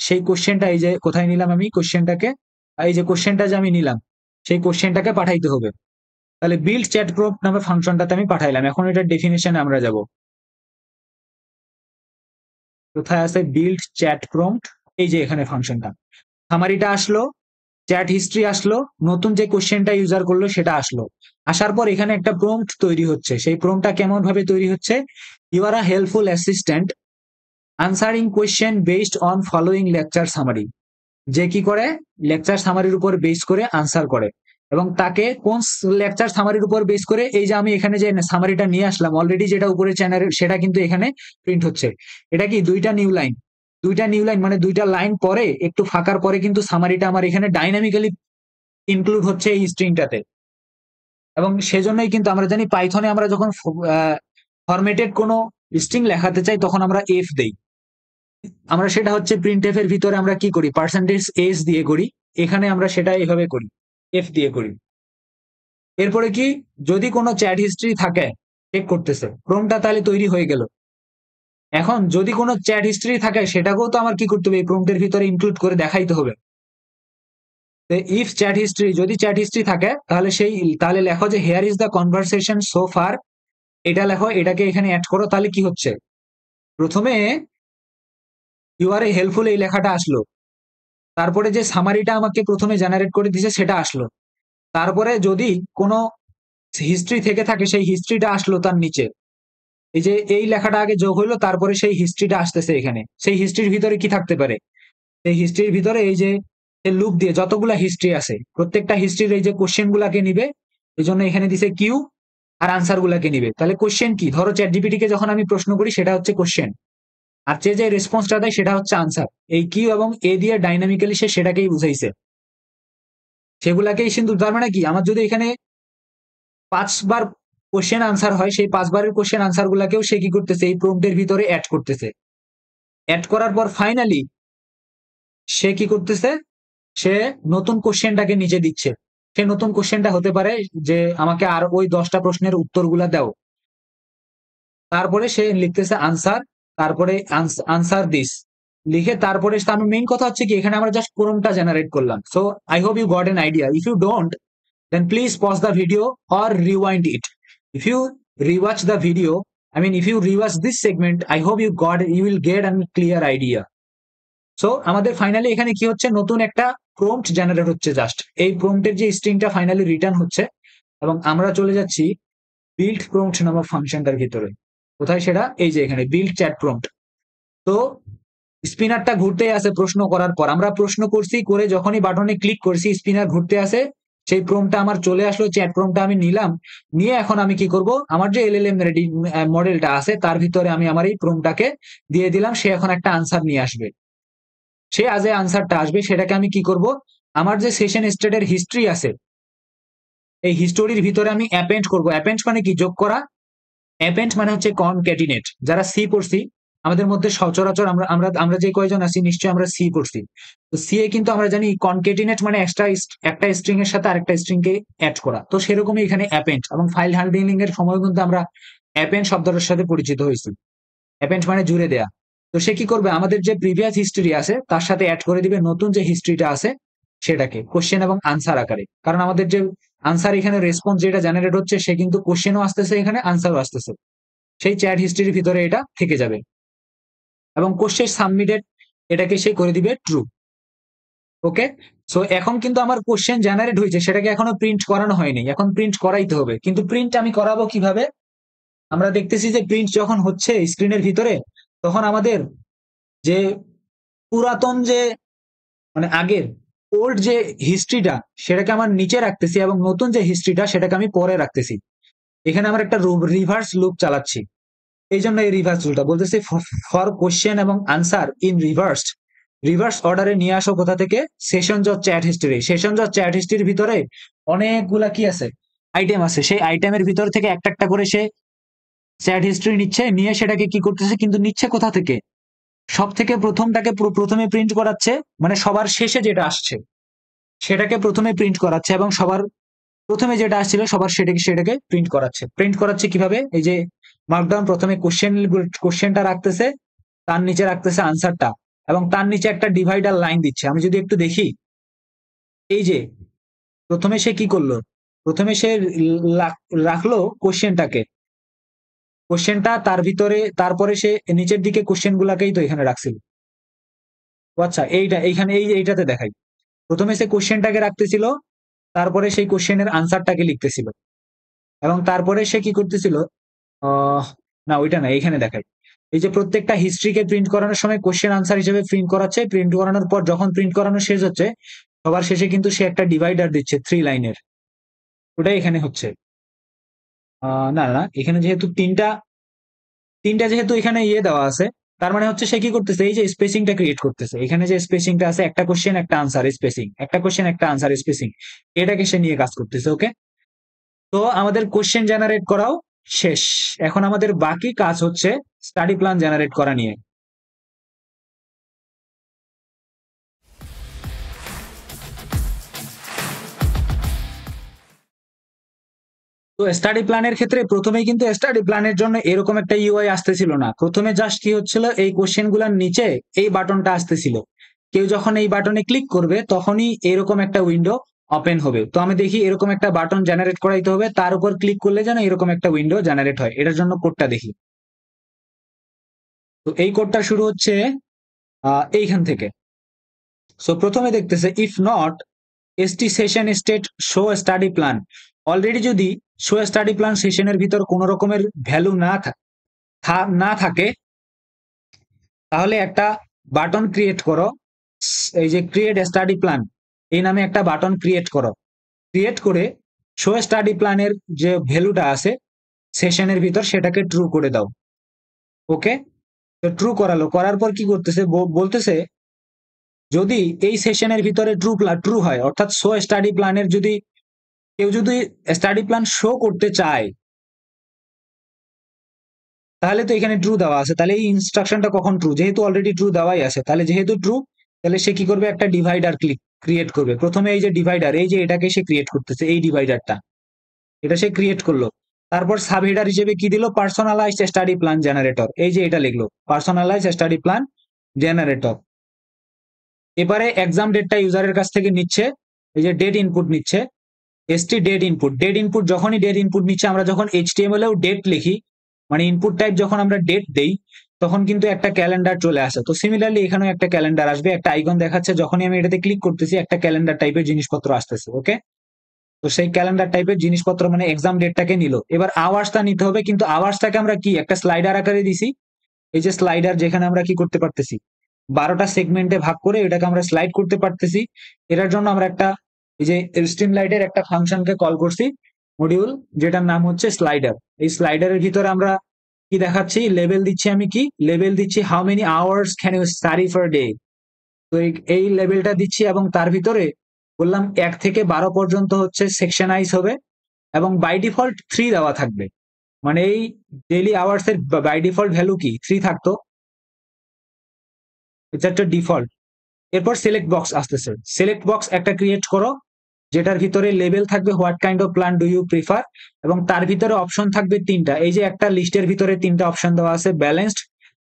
সেই কোশ্চেনটা এই যে কোথায় নিলাম আমি কোশ্চেনটাকে, এই যে কোশ্চেনটা যে আমি নিলাম সেই কোশ্চেনটাকে পাঠাইতে হবে। তাহলে বিল্ড চ্যাট প্রম্পট নামে ফাংশনটাতে আমি পাঠাইলাম। এখন এটার ডেফিনেশনে আমরা যাব। কোথায় আছে বিল্ড চ্যাট প্রম্পট? এই যে এখানে ফাংশনটা, সামারিটা আসলো, চ্যাট হিস্ট্রি আসলো, নতুন যে কোশ্চেনটা ইউজার করলো সেটা আসলো। আসার পর এখানে একটা প্রম্পট তৈরি হচ্ছে। সেই প্রম্পটটা কেমন ভাবে তৈরি হচ্ছে? You are a helpful assistant answering question based on following lecture summary. যে কি করে? লেকচার সামারির উপর বেস করে আনসার করে। এবং তাকে কোন লেকচার সামারির উপর বেস করে? এই যে আমি এখানে যে সামারিটা নিয়ে আসলাম অলরেডি, যেটা উপরে চ্যানেল, সেটা কিন্তু এখানে প্রিন্ট হচ্ছে। এটা কি দুইটা নিউ লাইন? দুইটা নিউ লাইন মানে দুইটা লাইন পরে একটু ফাঁকার পরে কিন্তু সামারিটা আমার এখানে ডাইনামিক্যালি ইনক্লুড হচ্ছে এই স্ট্রিংটাতে। এবং সেজন্যই কিন্তু আমরা জানি পাইথনে আমরা যখন ফরম্যাটেড কোনো স্ট্রিং লেখাতে চাই তখন আমরা এফ দেই। আমরা সেটা হচ্ছে প্রিন্ট এফ এর ভিতরে আমরা কি করি? পার্সেন্টেজ এস দিয়ে করি। এখানে আমরা সেটা এভাবে করি, এফ দিয়ে করি। এরপরে কি? যদি কোনো চ্যাট হিস্ট্রি থাকে, চেক করতেছে প্রম্পটটা, তাহলে তৈরি হয়ে গেল। এখন যদি কোনো চ্যাট হিস্ট্রি থাকে সেটাকেও তো আমার কি করতে হবে? এই প্রম্পটের ভিতরে ইনক্লুড করে দেখাইতে হবে। ইফ চ্যাট হিস্ট্রি, যদি চ্যাট হিস্ট্রি থাকে তাহলে লেখো যে hair is the conversation so far. এটা লেখো, এটাকে এখানে অ্যাড করো। তাহলে কি হচ্ছে? প্রথমে ইউ আর এ হেল্পফুল এই লেখাটা আসলো, তারপরে যে সামারিটা আমাকে প্রথমে জেনারেট করে দিছে সেটা আসলো, তারপরে যদি কোনো হিস্ট্রি থেকে থাকে সেই হিস্ট্রিটা আসলো তার নিচে। এই যে এই লেখাটা আগে যোগ হইলো, তারপরে সেই হিস্ট্রিটা আসতেছে এখানে। সেই হিস্ট্রির ভিতরে কি থাকতে পারে? এই হিস্ট্রির ভিতরে এই যে লুপ দিয়ে যতগুলা হিস্ট্রি আছে প্রত্যেকটা হিস্ট্রির এই যে কোশ্চেন গুলাকে নিবে। এই জন্য এখানে দিছে কিউ, আর আনসার গুলাকে নিবে। তাহলে কোশ্চেন কি? ধরো চ্যাট জিপিটি কে যখন আমি প্রশ্ন করি সেটা হচ্ছে কোশ্চেন, আর যে রেসপন্সটা দেয় সেটা হচ্ছে আনসার। এই কিউ এবং এ দিয়ে ডাইনামিক্যালি সে সেটাকেই বুঝাইছে, সেগুলাকেই। কিন্তু তার মানে কি, আমার যদি এখানে 5 বার কোশ্চেন আনসার হয়, সেই 5 বারের কোশ্চেন আনসার গুলাকেও সে কি করতেছে? এই প্রম্পটের ভিতরে অ্যাড করতেছে। অ্যাড করার পর ফাইনালি সে কি করতেছে? সে নতুন কোশ্চেনটাকে নিচে দিচ্ছে। সে নতুন কোশ্চেনটা হতে পারে যে আমাকে আর ওই 10টা প্রশ্নের উত্তরগুলা দাও। তারপরে সে লিখতেছে আনসার, তারপরে আনসার দিস লিখে, তারপরে আমি মেইন কথা হচ্ছে কি, এখানে আমরা জাস্ট প্রম্পটটা জেনারেট করলাম। So I hope you got an idea. If you don't, then please pause the video or rewind it. If you rewatch the video, I mean, if you rewatch this segment, I hope you will get a clear idea. So আমাদের ফাইনালি এখানে কি হচ্ছে? নতুন একটা প্রম্পট জেনারেট হচ্ছে। জাস্ট এই প্রম্পটের যে স্ট্রিংটা ফাইনালি রিটার্ন হচ্ছে, এবং আমরা চলে যাচ্ছি বিল্ড প্রম্পট নামক ফাংশনটার ভিতরে। কোথায় সেটা? এই যে এখানে বিল্ড চ্যাট প্রম্পট। তো স্পিনারটা ঘুরতে আসে প্রশ্ন করার পর, আমরা প্রশ্ন করছি, করে যখনই বাটনে ক্লিক করছি স্পিনার ঘুরতে আসে, সেই প্রম্পটটা আমার চলে আসলো, চ্যাট প্রম্পটটা আমি নিলাম, নিয়ে এখন আমি কি করব, আমার যে এলএলএম রেডি মডেলটা আছে তার ভিতরে আমি আমার এই প্রম্পটটাকে দিয়ে দিলাম, সে এখন একটা আনসার নিয়ে আসবে। সে আজ যে আনসারটা আসবে সেটাকে আমি কি করব, আমার যে সেশন স্টেটের হিস্ট্রি আছে এই হিস্টোরির ভিতরে আমি অ্যাপেন্ড করব। অ্যাপেন্ড মানে কি, যোগ করা। অ্যাপেন্ড মানে হচ্ছে কনক্যাটিনেট। যারা সি পড়ছি, আমাদের মধ্যে সচরাচর আমরা আমরা আমরা যে কয়জন আছি নিশ্চয়ই আমরা সি পড়ছি। তো সি এ কিন্তু আমরা জানি কনক্যাটিনেট মানে এক্সট্রা একটা স্ট্রিং এর সাথে আরেকটা স্ট্রিং কে অ্যাড করা। তো সেরকমই এখানে অ্যাপেন্ড এবং ফাইল হ্যান্ডলিং এর সময় কিন্তু আমরা অ্যাপেন্ড শব্দটার সাথে পরিচিত হয়েছি। অ্যাপেন্ড মানে জুড়ে দেয়া। তো সে কি করবে, আমাদের যে প্রিভিয়াস হিস্ট্রি আছে তার সাথে অ্যাড করে দিবে নতুন যে হিস্ট্রিটা আছে সেটাকে কোশ্চেন এবং আনসার আকারে। কারণ আমাদের যে আনসার এখানে রেসপন্স যেটা জেনারেট হচ্ছে সে কিন্তু কোশ্চেনও আসতেছে, এখানে আনসারও আসতেছে, সেই চ্যাট হিস্ট্রির ভিতরে এটা থেকে যাবে। এবং কোশ্চেন সাবমিটেড এটাকে সে করে দিবে ট্রু। ওকে, সো এখন কিন্তু আমার কোশ্চেন জেনারেট হয়েছে, সেটাকে এখনো প্রিন্ট করানো হয়নি, এখন প্রিন্ট করাইতে হবে। কিন্তু প্রিন্ট আমি করাবো কিভাবে, আমরা দেখতেছি যে প্রিন্ট যখন হচ্ছে স্ক্রিনের ভিতরে, তখন আমাদের যে পুরাতন যে মানে আগের ওল্ড যে হিস্ট্রিটা সেটাকে আমার নিচে রাখতেছি এবং নতুন যে হিস্ট্রিটা সেটাকে আমি পরে রাখতেছি। এখানে আমরা একটা রিভার্স লুপ চালাচ্ছি। এই জন্য এই রিভার্স রুলটা বলতেছি, ফর কোশ্চেন এবং আনসার ইন রিভার্স, রিভার্স অর্ডারে নিয়ে আসো কোথা থেকে, session of chat history. Session of chat হিস্ট্রির ভিতরে অনেকগুলা কি আছে, আইটেম আছে, সেই আইটেমের ভিতর থেকে একটা একটা করে সে চ্যাট হিস্ট্রি নিচ্ছে, নিয়ে সেটাকে কি করতেছে, কিন্তু নিচ্ছে কোথা থেকে, সব থেকে প্রথমটাকে প্রথমে প্রিন্ট করাচ্ছে, মানে সবার শেষে যেটা আসছে সেটাকে প্রথমে প্রিন্ট করাচ্ছে, এবং সবার প্রথমে যেটা আসছিল সবার সেটাকে প্রিন্ট করাচ্ছে। প্রিন্ট করাচ্ছে কিভাবে, এই যে মার্কডাউন, প্রথমে কোশ্চেনটা রাখতেছে, তার নিচে রাখতেছে আনসারটা, এবং তার নিচে একটা ডিভাইডার লাইন দিচ্ছে। আমি যদি একটু দেখি, এই যে প্রথমে সে কি করলো, প্রথমে সে রাখলো কোশ্চেনটাকে, কোশ্চেনটা তার ভিতরে, তারপরে সে নিচের দিকে কোশ্চেন গুলাকেই তো এখানে রাখছিল। আচ্ছা, এইখানে এইটাতে দেখাই, প্রথমে সে কোশ্চেনটাকে রাখতেছিল, তারপরে সেই কোশ্চেনের আনসারটাকে লিখতেছিল, এবং তারপরে সে কি করতেছিল, না ওইটা না, এখানে দেখাই, এই যে প্রত্যেকটা হিস্ট্রিকে প্রিন্ট করানোর সময় কোশ্চেন আনসার হিসেবে প্রিন্ট করাচ্ছে, প্রিন্ট করানোর পর যখন প্রিন্ট করানো শেষ হচ্ছে সবার শেষে কিন্তু সে একটা ডিভাইডার দিচ্ছে 3 লাইনের, ওটাই এখানে হচ্ছে। না না, এখানে যেহেতু তিনটা তিনটা যেহেতু এখানে দেওয়া আছে, তার মানে হচ্ছে সে কি করতেছে, এই যে স্পেসিংটা ক্রিয়েট করতেছে, এখানে যে স্পেসিংটা আছে, একটা কোশ্চেন একটা আনসার স্পেসিং, একটা কোশ্চেন একটা আনসার স্পেসিং, এটাকে সে নিয়ে কাজ করতেছে। ওকে, তো আমাদের কোশ্চেন জেনারেট করাও শেষ, এখন আমাদের বাকি কাজ হচ্ছে স্টাডি প্ল্যান জেনারেট করা নিয়ে। তো স্টাডি প্ল্যানের ক্ষেত্রে প্রথমেই কিন্তু স্টাডি প্ল্যানের জন্য এরকম একটা ইউআই আসতেছিল না। প্রথমে জাস্ট কি হচ্ছিল, এই কোশ্চেন গুলার নিচে এই বাটনটা আসতেছিল, কেউ যখন এই বাটনে ক্লিক করবে তখনই এরকম একটা উইন্ডো ওপেন হবে। তো আমি দেখি এরকম একটা বাটন জেনারেট করাইতে হবে, তার উপর ক্লিক করলে যেন এরকম একটা উইন্ডো জেনারেট হয়। এটার জন্য কোডটা দেখি। তো এই কোডটা শুরু হচ্ছে এইখান থেকে। সো প্রথমে দেখতেছে if not ST session state show study plan. Already যদি শো স্টাডি প্ল্যান সেশনের ভিতর কোনো রকমের ভ্যালু না থাকে, তাহলে একটা বাটন ক্রিয়েট করো, এই যে ক্রিয়েট স্টাডি প্ল্যান, এই নামে একটা বাটন ক্রিয়েট করো। ক্রিয়েট করে শো স্টাডি প্ল্যানের যে ভ্যালুটা আছে সেশনের ভিতর সেটাকে ট্রু করে দাও। ওকে, তো ট্রু করালো, করার পর কি করতেছে, বলতেছে যদি এই সেশনের ভিতরে ট্রু হয়, অর্থাৎ শো স্টাডি প্ল্যানের যদি কেউ যদি স্টাডি প্ল্যান শো করতে চায়, তাহলে তো এখানে ট্রু দেওয়া আছে, তাহলে এই ইনস্ট্রাকশনটা কখন ট্রু, যেহেতু অলরেডি ট্রু দেওয়াই আছে, তাহলে যেহেতু ট্রু, তাহলে সে কি করবে, একটা ডিভাইডার ক্রিয়েট করবে। প্রথমে এই যে ডিভাইডার, এই যে এটাকে সে ক্রিয়েট করতেছে, এই ডিভাইডারটা এটা সে ক্রিয়েট করলো। তারপর সাব হেডার হিসেবে কি দিল, পার্সোনালাইজড স্টাডি প্ল্যান জেনারেটর, এই যে এটা লিখলো পার্সোনালাইজড স্টাডি প্ল্যান জেনারেটর। এবারে এক্সাম ডেটটা ইউজারের কাছ থেকে নিচ্ছে, এই যে ডেট ইনপুট নিচ্ছে, ST date input. Date input যখনই ডেট ইনপুট নিচ্ছে, আমরা যখন এইচটিএমএল এও ডেট লিখি, মানে ইনপুট টাইপ যখন আমরা ডেট দেই, তখন কিন্তু একটা ক্যালেন্ডার চলে আসে। তো সিমিলারলি এখানেও একটা ক্যালেন্ডার আসবে, একটা আইকন দেখাচ্ছে, যখনই আমি এটাতে ক্লিক করতেছি একটা ক্যালেন্ডার টাইপের জিনিসপত্র আসতেছে। ওকে, তো সেই ক্যালেন্ডার টাইপের জিনিসপত্র মানে এক্সাম ডেটটাকে নিল। এবার আওয়ার্সটা নিতে হবে, কিন্তু আওয়ার্সটাকে আমরা কি একটা স্লাইডার আকারে দিছি, এই যে স্লাইডার, যেখানে আমরা কি করতে পারতেছি 12টা সেগমেন্টে ভাগ করে এটাকে আমরা স্লাইড করতে পারতেছি। এটার জন্য আমরা একটা এই যে স্ট্রিমলাইটের একটা ফাংশনকে কল করছি, মডিউল, যেটার নাম হচ্ছে স্লাইডার। এই স্লাইডারের ভিতরে আমরা কি দেখাচ্ছি, লেভেল দিচ্ছি, আমি কি লেভেল দিচ্ছি, how many hours can you study per day. তো এই লেভেলটা দিচ্ছি এবং তার ভিতরে বললাম 1 থেকে 12 পর্যন্ত হচ্ছে সেকশনাইজ হবে এবং বাই ডিফল্ট 3 দেওয়া থাকবে। মানে এই ডেইলি আওয়ার্স এর বাই ডিফল্ট ভ্যালু কি 3 থাকতো, এটা একটা ডিফল্ট। এরপর সিলেক্ট বক্স আসতেছে, সিলেক্ট বক্স একটা ক্রিয়েট করো যেটার ভিতরে লেভেল থাকবে what kind of plan do you prefer, এবং তার ভিতরে অপশন থাকবে 3টা। এই যে একটা লিস্টের ভিতরে 3টা অপশন দেওয়া আছে, balanced,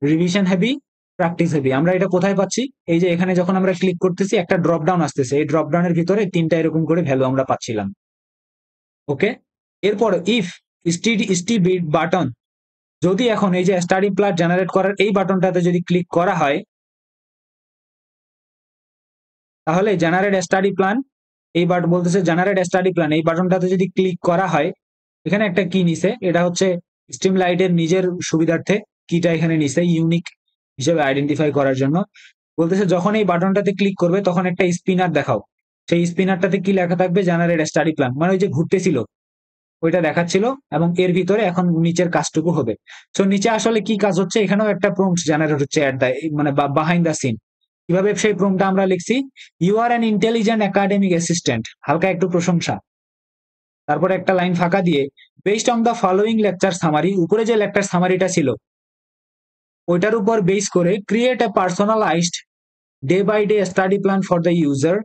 revision heavy, practice heavy. আমরা এটা কোথায় পাচ্ছি, এই যে এখানে যখন আমরা ক্লিক করতেছি একটা ড্রপ ডাউন আসতেছে, এই ড্রপ ডাউনের ভিতরে 3টা এরকম করে ভ্যালু আমরা পাচ্ছিলাম। ওকে, এরপর ইফ স্টি বাটন, যদি এখন এই যে স্টাডি প্ল্যান জেনারেট করার এই বাটনটাতে যদি ক্লিক করা হয়, তাহলে জেনারেট স্টাডি প্ল্যান, এই বাট বলতেছে জেনারেট স্টাডি প্ল্যান, এই বাটনটাতে যদি ক্লিক করা হয়, এখানে একটা কি নিছে, এটা হচ্ছে স্ট্রিমলাইটের নিজের সুবিধার্থে কিটা এখানে নিছে ইউনিক হিসেবে আইডেন্টিফাই করার জন্য। বলতেছে যখন এই বাটনটাতে ক্লিক করবে তখন একটা স্পিনার দেখাও, সেই স্পিনারটাতে কি লেখা থাকবে, জেনারেট স্টাডি প্ল্যান, মানে ওই যে ঘুরতেছিল ওইটা দেখাচ্ছিল, এবং এর ভিতরে এখন নিচের কাজটুকু হবে। তো নিচে আসলে কি কাজ হচ্ছে, এখানেও একটা প্রম্পট জেনারেট হচ্ছে এট দা, মানে বাহাইন্ড দা সিন। কিভাবে সেই প্রম্পটটা আমরা লিখছি, you are an intelligent academic assistant, হালকা একটু প্রশংসা, তারপরে একটা লাইন ফাঁকা দিয়ে based on the following lecture summary, উপরে যে লেকচার সামারিটা ছিল ওইটার উপর বেস করে create a personalized day by day study plan for the user,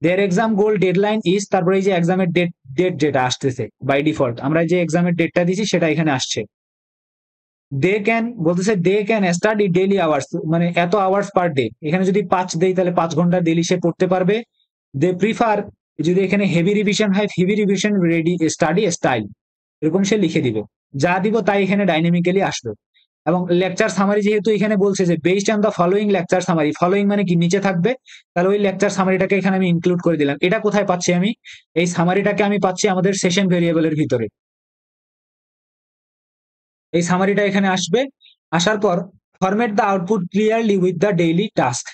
their exam goal deadline is, তারপরে এই যে এক্সামের ডেট যেটা আসতেছে বাই ডিফল্ট আমরা যে এক্সামের ডেটটা দিছি সেটা এখানে আসছে। দে ক্যান, বলতেছে they can study daily hours, মানে এত আওয়ার্স পার ডে, এখানে যদি 5 দেই তাহলে 5 ঘন্টা ডেইলি সে পড়তে পারবে। দে প্রিফার, যদি এখানে হেভি রিভিশন হয়, heavy revision ready study style, এরকম সে লিখে দিবে, যা দিব তাই এখানে ডাইনামিক্যালি আসবে। এবং লেকচার সামারি যেহেতু এখানে বলছে যে based on the following lecture summary, following মানে কি নিচে থাকবে, তাহলে ওই লেকচার সামারিটাকে এখানে আমি ইনক্লুড করে দিলাম। এটা কোথায় পাচ্ছি আমি, এই সামারিটাকে আমি পাচ্ছি আমাদের সেশন ভেরিয়েবলের ভিতরে, এই সামারিটা এখানে আসবে। আসার পর format the output clearly with the daily task,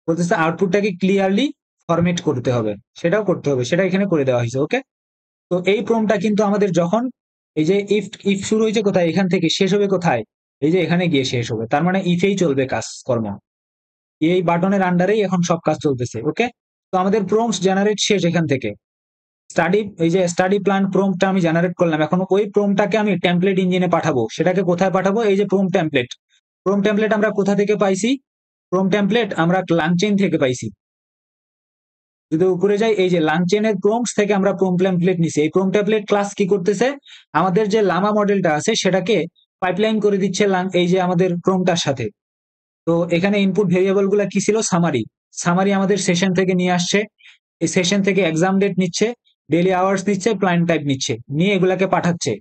বলতেছে আউটপুটটাকে ক্লিয়ারলি ফরম্যাট করতে হবে, সেটাও করতে হবে, সেটা এখানে করে দেওয়া হয়েছে। ওকে, তো এই প্রমটা কিন্তু আমাদের যখন এই যে ইফ ইফ শুরু হয়েছে কোথায়, এখান থেকে শেষ হবে কোথায়, এই যে এখানে গিয়ে শেষ হবে, তার মানে ইফেই চলবে কাজ কর্ম, এই বাটনের আন্ডারেই এখন সব কাজ চলতেছে। ওকে, তো আমাদের প্রম্পটস জেনারেট শেষ এখান থেকে। স্টাডি, এই যে স্টাডি প্ল্যান প্রম্পটটা আমি জেনারেট করলাম, এখন ওই প্রম্পটটাকে আমি টেমপ্লেট ইঞ্জিনে পাঠাবো, সেটাকে কোথায় পাঠাবো, এই যে প্রম্পট টেমপ্লেট। প্রম্পট টেমপ্লেট আমরা কোথা থেকে পাইছি, প্রম্পট টেমপ্লেট আমরা লাংচেন থেকে পাইছি। যদি উপরে যাই, এই যে লাংচেনের প্রম্পটস থেকে আমরা প্রম্পট টেমপ্লেট নিছি। এই প্রম্পট টেমপ্লেট ক্লাস কি করতেছে, আমাদের যে লামা মডেলটা আছে সেটাকে পাইপলাইন করে দিচ্ছে এই যে আমাদের প্রম্পটটার সাথে। তো এখানে ইনপুট ভেরিয়েবল গুলা কি ছিল, সামারি, সামারি আমাদের সেশন থেকে নিয়ে আসছে, এই সেশন থেকে এক্সাম ডেট নিচ্ছে, ডেইলি আওয়ার্স নিচ্ছে, প্ল্যান টাইপ নিচ্ছে, নিয়ে এগুলাকে পাঠাচ্ছে,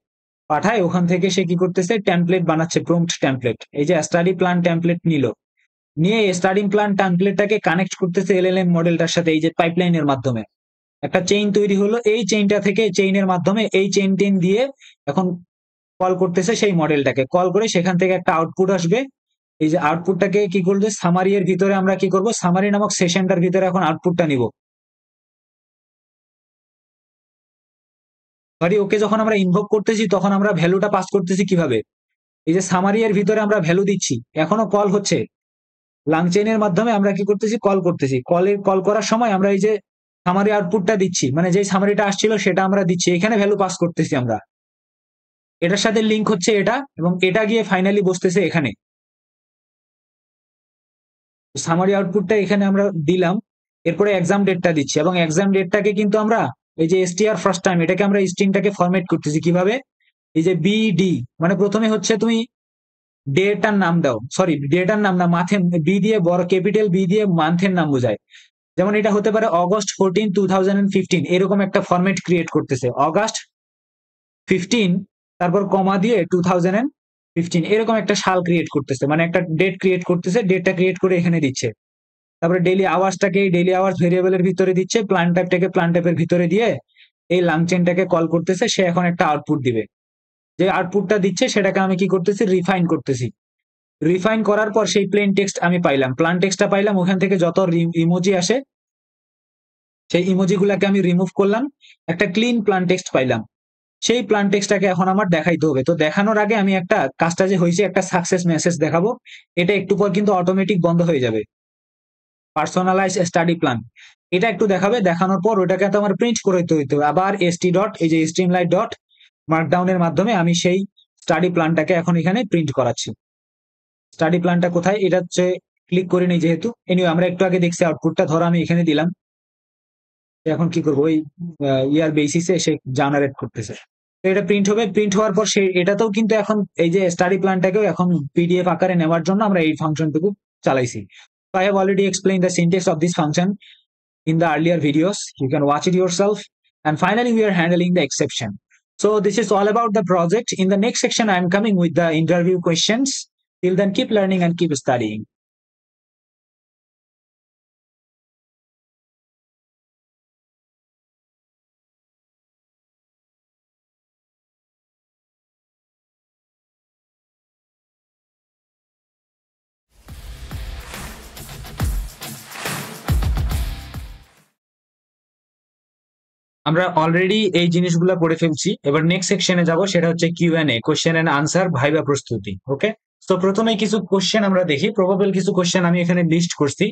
পাঠায় ওখান থেকে সে কি করতেছে, টেমপ্লেট বানাচ্ছে, প্রম্পট টেমপ্লেট। এই যে স্টাডি প্ল্যান টেমপ্লেট নিল, নিয়ে স্টাডি প্ল্যান টেমপ্লেটটাকে কানেক্ট করতেছে এলএলএম মডেলটার সাথে, এই যে পাইপলাইনের মাধ্যমে একটা চেইন তৈরি হলো, এই চেইনটা থেকে চেইনের মাধ্যমে এই চেইন টেন দিয়ে এখন কল করতেছে সেই মডেলটাকে, কল করে সেখান থেকে একটা আউটপুট আসবে। এই যে আউটপুটটাকে কি করবে, সামারি এর ভিতরে আমরা কি করব, সামারি নামক সেশনটার ভিতরে এখন আউটপুটটা নিব। সরি, ওকে যখন আমরা ইনভোক করতেছি তখন আমরা ভ্যালুটা পাস করতেছি কিভাবে, এই যে সামারি এর ভিতরে আমরা ভ্যালু দিচ্ছি, এখনো কল হচ্ছে, লাং চেইনের মাধ্যমে আমরা কি করতেছি, কল করতেছি, কল করার সময় আমরা এই যে সামারি আউটপুটটা দিচ্ছি, মানে যে সামারিটা আসছিল সেটা আমরা দিচ্ছি, এখানে ভ্যালু পাস করতেছি আমরা, এটার সাথে লিঙ্ক হচ্ছে এটা, এবং এটা গিয়ে ফাইনালি বসতেছে এখানে। সামারি আউটপুটটা এখানে আমরা দিলাম, এরপরে এক্সাম ডেটটা দিচ্ছি, এবং এক্সাম ডেটটাকে কিন্তু আমরা এই যে এসটিআর ফার্স্ট টাইম, এটাকে আমরা স্ট্রিংটাকে ফরম্যাট করতেছি কিভাবে, এই যে বিডি, মানে প্রথমে হচ্ছে তুমি ডেটার নাম দাও, সরি ডেটার নাম না, মাথের বি দিয়ে, বড় ক্যাপিটাল বি দিয়ে মান্থের নাম বোঝায়। যেমন এটা হতে পারে অগস্ট 14, 2015, এরকম একটা ফরম্যাট ক্রিয়েট করতেছে, অগস্ট 15, তারপর কমা দিয়ে 2015, এরকম একটা সাল ক্রিয়েট করতেছে, মানে একটা ডেট ক্রিয়েট করতেছে, ডেটটা ক্রিয়েট করে এখানে দিচ্ছে। তারপরে ডেইলি আওয়ার্সটাকে ডেইলি আওয়ার্স ভেরিয়েবলের ভিতরে দিচ্ছে, প্ল্যান টাইপটাকে প্ল্যান টাইপের ভিতরে দিয়ে এই লাং চেনটাকে কল করতেছে, সে এখন একটা আউটপুট দিবে, যে আউটপুটটা দিচ্ছে সেটাকে আমি কি করতেছি, রিফাইন করতেছি। রিফাইন করার পর সেই প্লেন টেক্সট আমি পাইলাম, প্লান টেক্সটটা পাইলাম, ওখান থেকে যত ইমোজি আসে সেই ইমোজি গুলাকে আমি রিমুভ করলাম, একটা ক্লিন প্লান টেক্সট পাইলাম। সেই প্লান টেক্সটটাকে এখন আমার দেখাইতে হবে। তো দেখানোর আগে আমি একটা কাজটা যে হয়েছে একটা সাকসেস মেসেজ দেখাবো, এটা একটু পর কিন্তু অটোমেটিক বন্ধ হয়ে যাবে। পার্সোনালাইজ স্টাডি প্ল্যান এটা একটু দেখাবে, দেখানোর পর ওটাকে তো আমার প্রিন্ট করে দিতে হবে। আবার এসটি ডট এই যে স্ট্রিমলাইট ডট মার্কডাউনের মাধ্যমে আমি সেই স্টাডি প্ল্যানটাকে এখন এখানে প্রিন্ট করাচ্ছি। স্টাডি প্ল্যানটা কোথায়, এটা হচ্ছে ক্লিক করে নেই যেহেতু। এনিওয়ে আমরা একটু আগে দেখছি আউটপুটটা, ধরো আমি এখানে দিলাম, এখন কি করবো, ওই ইয়ার বেসিসে সে জেনারেট করতেছে। তো এটা প্রিন্ট হবে, প্রিন্ট হওয়ার পর সে এটাতেও কিন্তু এখন এই যে স্টাডি প্ল্যানটাকেও এখন পিডিএফ আকারে নেওয়ার জন্য আমরা এই ফাংশনটুকু চালাইছি। So I have already explained the syntax of this function in the earlier videos. You can watch it yourself. And finally, we are handling the exception. So this is all about the project. In the next section, I am coming with the interview questions. Till then, keep learning and keep studying. আমরা অলরেডি এই জিনিসগুলো পড়ে ফেলছি, এবার নেক্সট সেকশনে যাব, সেটা হচ্ছে QnA, question and answer, viva প্রস্তুতি। ওকে, তো প্রথমে কিছু কোশ্চেন আমরা দেখি, প্রবাবল কিছু কোশ্চেন আমি এখানে লিস্ট করছি,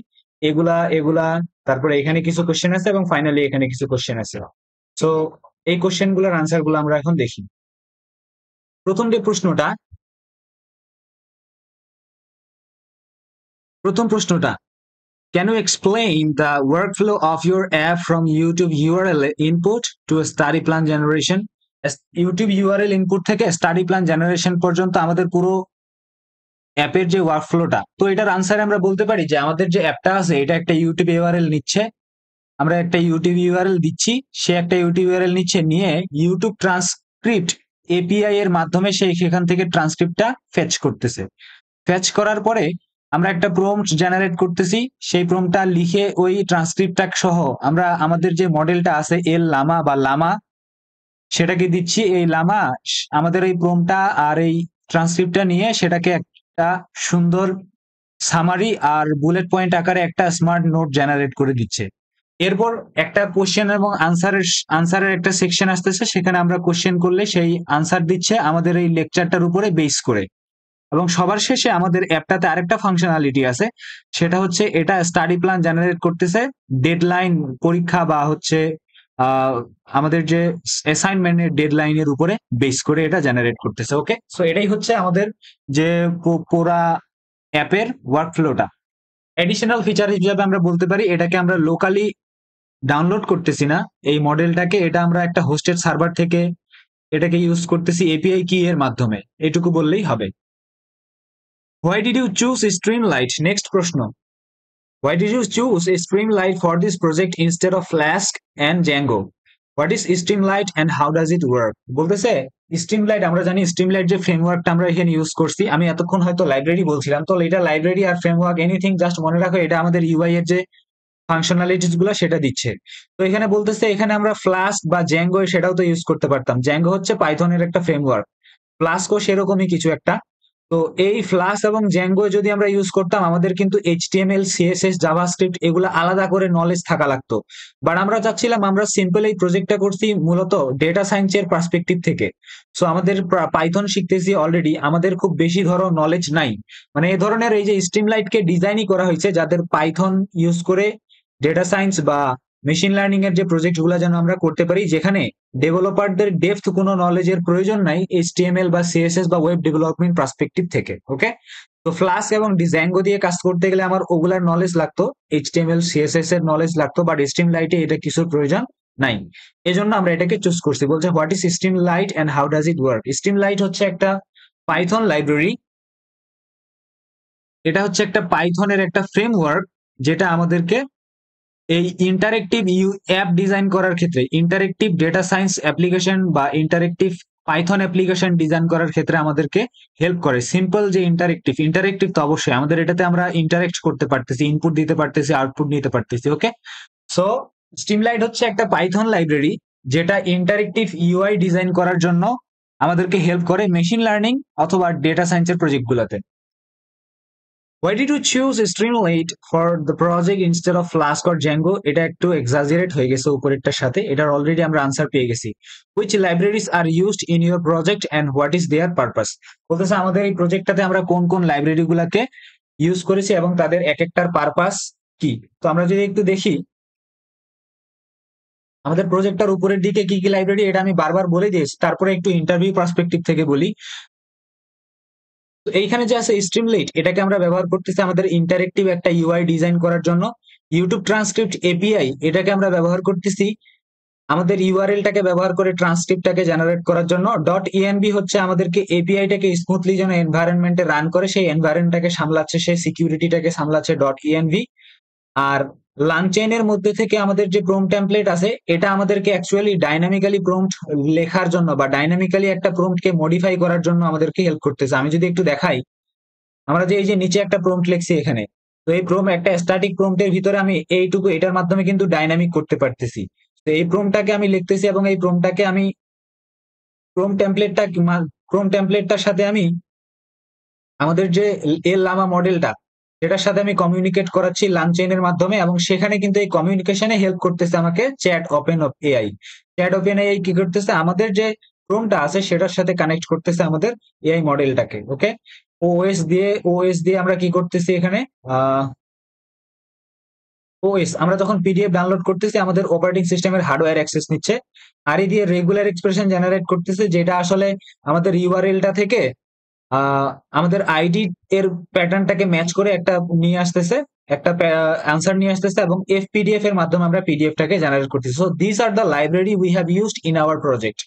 এগুলা এগুলা, তারপরে এখানে কিছু কোশ্চেন আছে এবং ফাইনালি এখানে কিছু কোশ্চেন আছে। তো এই কোশ্চেন গুলোর আনসার গুলো আমরা এখন দেখি। প্রথম যে প্রশ্নটা, প্রথম প্রশ্নটা, can you explain the workflow of your app from YouTube URL input to study plan generation? YouTube URL input থেকে স্টাডি প্ল্যান জেনারেশন পর্যন্ত আমাদের পুরো অ্যাপের যে ওয়ার্কফ্লোটা, তো এটার আনসারে আমরা বলতে পারি যে আমাদের যে অ্যাপটা আছে এটা একটা ইউটিউব ইউআরএল নিচ্ছে, আমরা একটা ইউটিউব ইউআরএল দিচ্ছি, সে একটা ইউটিউব ইউআরএল নিচ্ছে, নিয়ে ইউটিউব ট্রান্সক্রিপ্ট এপিআই এর মাধ্যমে সে সেখান থেকে ট্রান্সক্রিপ্টটা ফেচ করতেছে। ফেচ করার পরে আমরা একটা প্রম্পট জেনারেট করতেছি, সেই প্রম্পটটা লিখে ওই ট্রান্সক্রিপ্টটা সহ আমরা আমাদের যে মডেলটা আছে এল লামা বা লামা, সেটাকে দিচ্ছি। এই লামা আমাদের এই প্রম্পটটা আর এই ট্রান্সক্রিপ্টটা নিয়ে সেটাকে একটা সুন্দর সামারি আর বুলেট পয়েন্ট আকারে একটা স্মার্ট নোট জেনারেট করে দিচ্ছে। এরপর একটা কোশ্চেন এবং আনসারের একটা সেকশন আসতেছে, সেখানে আমরা কোশ্চেন করলে সেই আনসার দিচ্ছে আমাদের এই লেকচারটার উপরে বেস করে। এবং সবার শেষে আমাদের অ্যাপটাতে আরেকটা ফাংশনালিটি আছে, সেটা হচ্ছে এটা স্টাডি প্ল্যান জেনারেট করতেছে ডেডলাইন, পরীক্ষা বা হচ্ছে আমাদের যে অ্যাসাইনমেন্টের ডেডলাইনের উপরে বেস করে এটা জেনারেট করতেছে। ওকে, সো এটাই হচ্ছে আমাদের যে পুরা অ্যাপের ওয়ার্কফ্লোটা। এডিশনাল ফিচার হিসেবে আমরা বলতে পারি এটাকে আমরা লোকালি ডাউনলোড করতেছি না এই মডেলটাকে, এটা আমরা একটা হোস্টেড সার্ভার থেকে এটাকে ইউজ করতেছি এপিআই কি এর মাধ্যমে, এটুকু বললেই হবে। Why did you choose Streamlight? Next প্রশ্ন, why did you choose Streamlight for this project instead of Flask and Django? What is Streamlight and how does it work? বলতেছে Streamlight, আমরা জানি Streamlight যে ফ্রেমওয়ার্কটা আমরা এখানে ইউজ করছি, আমি এতক্ষণ হয়তো লাইব্রেরি বলছিলাম, তো এটা লাইব্রেরি আর ফ্রেমওয়ার্ক এনিথিং জাস্ট মনে রাখো, এটা আমাদের ইউআই এর যে ফাংশনালিটিস গুলো সেটা দিচ্ছে। তো এখানে বলতেছে এখানে আমরা ফ্লাস্ক বা জ্যাঙ্গো সেটাও তো ইউজ করতে পারতাম, জ্যাঙ্গো হচ্ছে পাইথনের একটা ফ্রেমওয়ার্ক, ফ্লাস্কও সেরকমই কিছু একটা। তো এই ফ্লাস্ক এবং জ্যাঙ্গো যদি আমরা ইউজ করতাম আমাদের কিন্তু এইচটিএমএল সিএসএস জাভাস্ক্রিপ্ট এগুলো আলাদা করে নলেজ থাকা লাগতো, বাট আমরা চাচ্ছিলাম আমরা সিম্পল এই প্রজেক্টটা করছি মূলত ডেটা সায়েন্সের পার্সপেক্টিভ থেকে। সো আমাদের পাইথন শিখতেছি অলরেডি, আমাদের খুব বেশি ধরো নলেজ নাই, মানে এই ধরনের এই যে স্ট্রিমলাইটকে ডিজাইনই করা হয়েছে যাদের পাইথন ইউজ করে ডেটা সায়েন্স বা মেশিন লার্নিং এর যে প্রজেক্ট গুলো যেন আমরা করতে পারি, যেখানে ডেভেলপারদের ডেপথ কোনো নলেজের প্রয়োজন নাই এইচটিএমএল বা সিএসএস বা ওয়েব ডেভেলপমেন্ট পার্সপেক্টিভ থেকে। ওকে, তো ফ্লাস্ক এবং জ্যাঙ্গো দিয়ে কাজ করতে গেলে আমার ওগুলার নলেজ লাগতো, এইচটিএমএল সিএসএস এর নলেজ লাগতো, বাট স্ট্রিমলাইটে এটা কিছুর প্রয়োজন নাই। এজন্য আমরা এটাকে চুজ করছি। বলছে what is Streamlit and how does it work? Streamlit হচ্ছে একটা পাইথন লাইব্রেরি, এটা হচ্ছে একটা পাইথনের একটা ফ্রেমওয়ার্ক যেটা আমাদেরকে এই ইন্টারেক্টিভ অ্যাপ ডিজাইন করার ক্ষেত্রে, ইন্টারেক্টিভ ডেটা সায়েন্স অ্যাপ্লিকেশন বা ইন্টারেক্টিভ পাইথন অ্যাপ্লিকেশন ডিজাইন করার ক্ষেত্রে আমাদেরকে হেল্প করে। সিম্পল যে ইন্টারেক্টিভ তো অবশ্যই আমাদের এটাতে আমরা ইন্টারেক্ট করতে পারতেছি, ইনপুট দিতে পারতেছি, আউটপুট নিতে পারতেছি। ওকে, সো স্ট্রিমলাইট হচ্ছে একটা পাইথন লাইব্রেরি যেটা ইন্টারেক্টিভ ইউআই ডিজাইন করার জন্য আমাদেরকে হেল্প করে মেশিন লার্নিং অথবা ডেটা সায়েন্সের প্রজেক্ট গুলোতে। Why did you choose Streamlit for the project instead of Flask or Django? এটা একটু এক্সাজারেট হয়ে গেছে উপরেরটার সাথে, এটার অলরেডি আমরা আনসার পেয়ে গেছি। Which libraries are used in your project and what is their purpose? বলতেছে আমাদের এই প্রজেক্টটাতে আমরা কোন কোন লাইব্রেরি গুলাকে ইউজ করেছি এবং তাদের এক একটার পারপাস কি। তো আমরা যদি একটু দেখি আমাদের প্রজেক্টটার উপরের দিকে কি কি লাইব্রেরি, এটা আমি বারবার বলে দিয়েছি, তারপরে একটু ইন্টারভিউ পার্সপেক্টিভ থেকে বলি। তো এইখানে যে আছে স্ট্রিমলাইট, এটাকে আমরা ব্যবহার করতেছি আমাদের ইন্টারেক্টিভ একটা ইউআই ডিজাইন করার জন্য। ইউটিউব ট্রান্সক্রিপ্ট এপিআই, এটাকে আমরা ব্যবহার করতেছি আমাদের ইউআরএলটাকে ব্যবহার করে ট্রান্সক্রিপ্টটাকে জেনারেট করার জন্য। ডট ইএনবি হচ্ছে আমাদেরকে এপিআইটাকে স্মুথলি যেন এনভায়রনমেন্টে রান করে সেই এনভায়রনমেন্টটাকে সামলাচ্ছে, সেই সিকিউরিটিটাকে সামলাচ্ছে ডট ইএনভি। আর লাংচেইনের মধ্যে থেকে আমাদের যে প্রম্পট টেমপ্লেট আছে, এটা আমাদেরকে অ্যাকচুয়ালি ডাইনামিক্যালি প্রম্পট লেখার জন্য বা ডাইনামিক্যালি একটা প্রম্পটকে মডিফাই করার জন্য আমাদেরকে হেল্প করতেছে। আমি যদি একটু দেখাই, আমরা যে এই যে নিচে একটা প্রম্পট লিখছি এখানে, তো এই প্রম্পট একটা স্ট্যাটিক প্রম্পটের ভিতরে আমি এইটুকু এটার মাধ্যমে কিন্তু ডাইনামিক করতে পারতেছি। তো এই প্রম্পটটাকে আমি লিখতেছি এবং এই প্রম্পটটাকে আমি প্রম্পট টেমপ্লেটটার সাথে আমি আমাদের যে এল লামা মডেলটা, সেটার সাথে আমি কমিউনিকেট করাচ্ছি লাংচেইনের মাধ্যমে, এবং সেখানে কিন্তু এই কমিউনিকেশনে হেল্প করতেছে আমাকে chat open AI. Chat open AI কি করতেছে, আমাদের যে ক্রোমটা আছে সেটার সাথে কানেক্ট করতেছে আমাদের এআই মডেলটাকে। ওকে, ওএস দিয়ে আমরা কি করতেছি এখানে, ওএস আমরা যখন পিডিএফ ডাউনলোড করতেছি আমাদের অপারেটিং সিস্টেমের হার্ডওয়্যার অ্যাক্সেস নিচ্ছে। আর এই দিয়ে রেগুলার এক্সপ্রেশন জেনারেট করতেছে, যেটা আসলে আমাদের ইউআরএলটা থেকে আমাদের আইডি এর প্যাটার্নটাকে ম্যাচ করে একটা নিয়ে আসতেছে, একটা অ্যান্সার নিয়ে আসতেছে, এবং এফপিডিএফ এর মাধ্যমে আমরা পিডিএফটাকে জেনারেট করতেছি। So this are the library we have used in our project.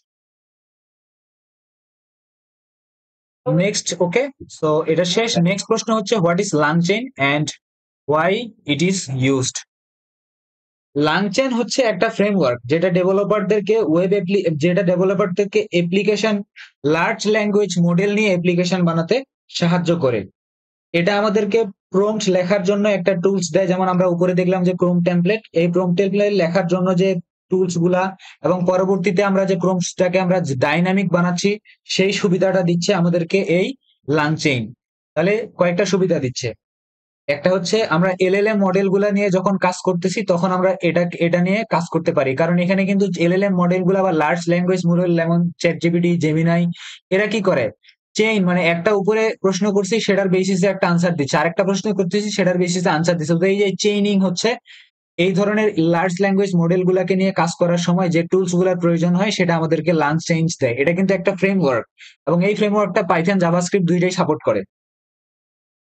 Next, okay, so এটা শেষ। নেক্সট প্রশ্ন হচ্ছে what is LangChain and why it is used. LangChain হচ্ছে একটা ফ্রেমওয়ার্ক যেটা ডেভেলপারদেরকে অ্যাপ্লিকেশন লার্জ ল্যাঙ্গুয়েজ মডেল নিয়ে অ্যাপ্লিকেশন বানাতে সাহায্য করে। এটা আমাদেরকে প্রম্পট লেখার জন্য একটা টুলস দেয়, যেমন আমরা উপরে দেখলাম যে প্রম্পট টেমপ্লেট, এই প্রম্পট টেমপ্লেট লেখার জন্য যে টুলস গুলা, এবং পরবর্তীতে আমরা যে প্রম্পটটাকে আমরা ডাইনামিক বানাচ্ছি সেই সুবিধাটা দিচ্ছে আমাদেরকে এই লাংচেইন। তাহলে কয়েকটা সুবিধা দিচ্ছে। একটা হচ্ছে আমরা এলএলএম মডেল গুলা নিয়ে যখন কাজ করতেছি তখন আমরা এটা নিয়ে কাজ করতে পারি, কারণ এখানে কিন্তু এলএলএম মডেল গুলা বা লার্জ ল্যাঙ্গুয়েজ মডেল যেমন চ্যাটজিপিটি, জেমিনাই, এরা কি করে চেইন, মানে একটা উপরে প্রশ্ন করছি সেটার বেসিসে একটা আনসার দিচ্ছে, আরেকটা প্রশ্ন করতেছি সেটার বেসিসে আনসার দিচ্ছে। তো এই যে চেইনিং হচ্ছে, এই ধরনের লার্জ ল্যাঙ্গুয়েজ মডেল গুলাকে নিয়ে কাজ করার সময় যে টুলস গুলার প্রয়োজন হয় সেটা আমাদেরকে লাঞ্চ চেঞ্জ দেয়। এটা কিন্তু একটা ফ্রেমওয়ার্ক, এবং এই ফ্রেমওয়ার্কটা পাইথন জাভাস্ক্রিপ্ট দুইটাই সাপোর্ট করে।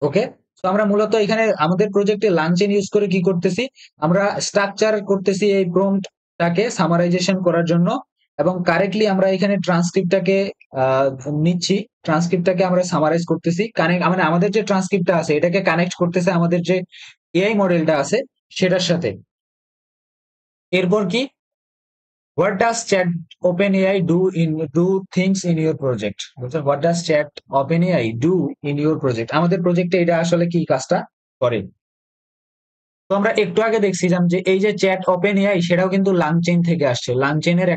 ওকে, তো আমরা মূলত এখানে আমাদের প্রজেক্টে লাঞ্চেন ইউজ করে কি করতেছি, আমরা স্ট্রাকচার করতেছি এই প্রম্পটটাকে সামারাইজেশন করার জন্য, এবং কারেক্টলি আমরা এখানে ট্রান্সক্রিপ্টটাকে নিচ্ছি, ট্রান্সক্রিপ্টটাকে আমরা সামারাইজ করতেছি, কানেক্ট মানে আমাদের যে ট্রান্সক্রিপ্টটা আছে এটাকে কানেক্ট করতেছে আমাদের যে এআই মডেলটা আছে সেটার সাথে। এরপর কি, what does chat OpenAI do things in your project? What does chat OpenAI do in your project? আমাদের প্রজেক্টে এটা আসলে কি কাজটা করে। তো আমরা একটু আগে দেখছিলাম যে এই যে চ্যাট ওপেন এআই সেটাও কিন্তু লাংচেইন থেকে আসছে। লাংচেইনের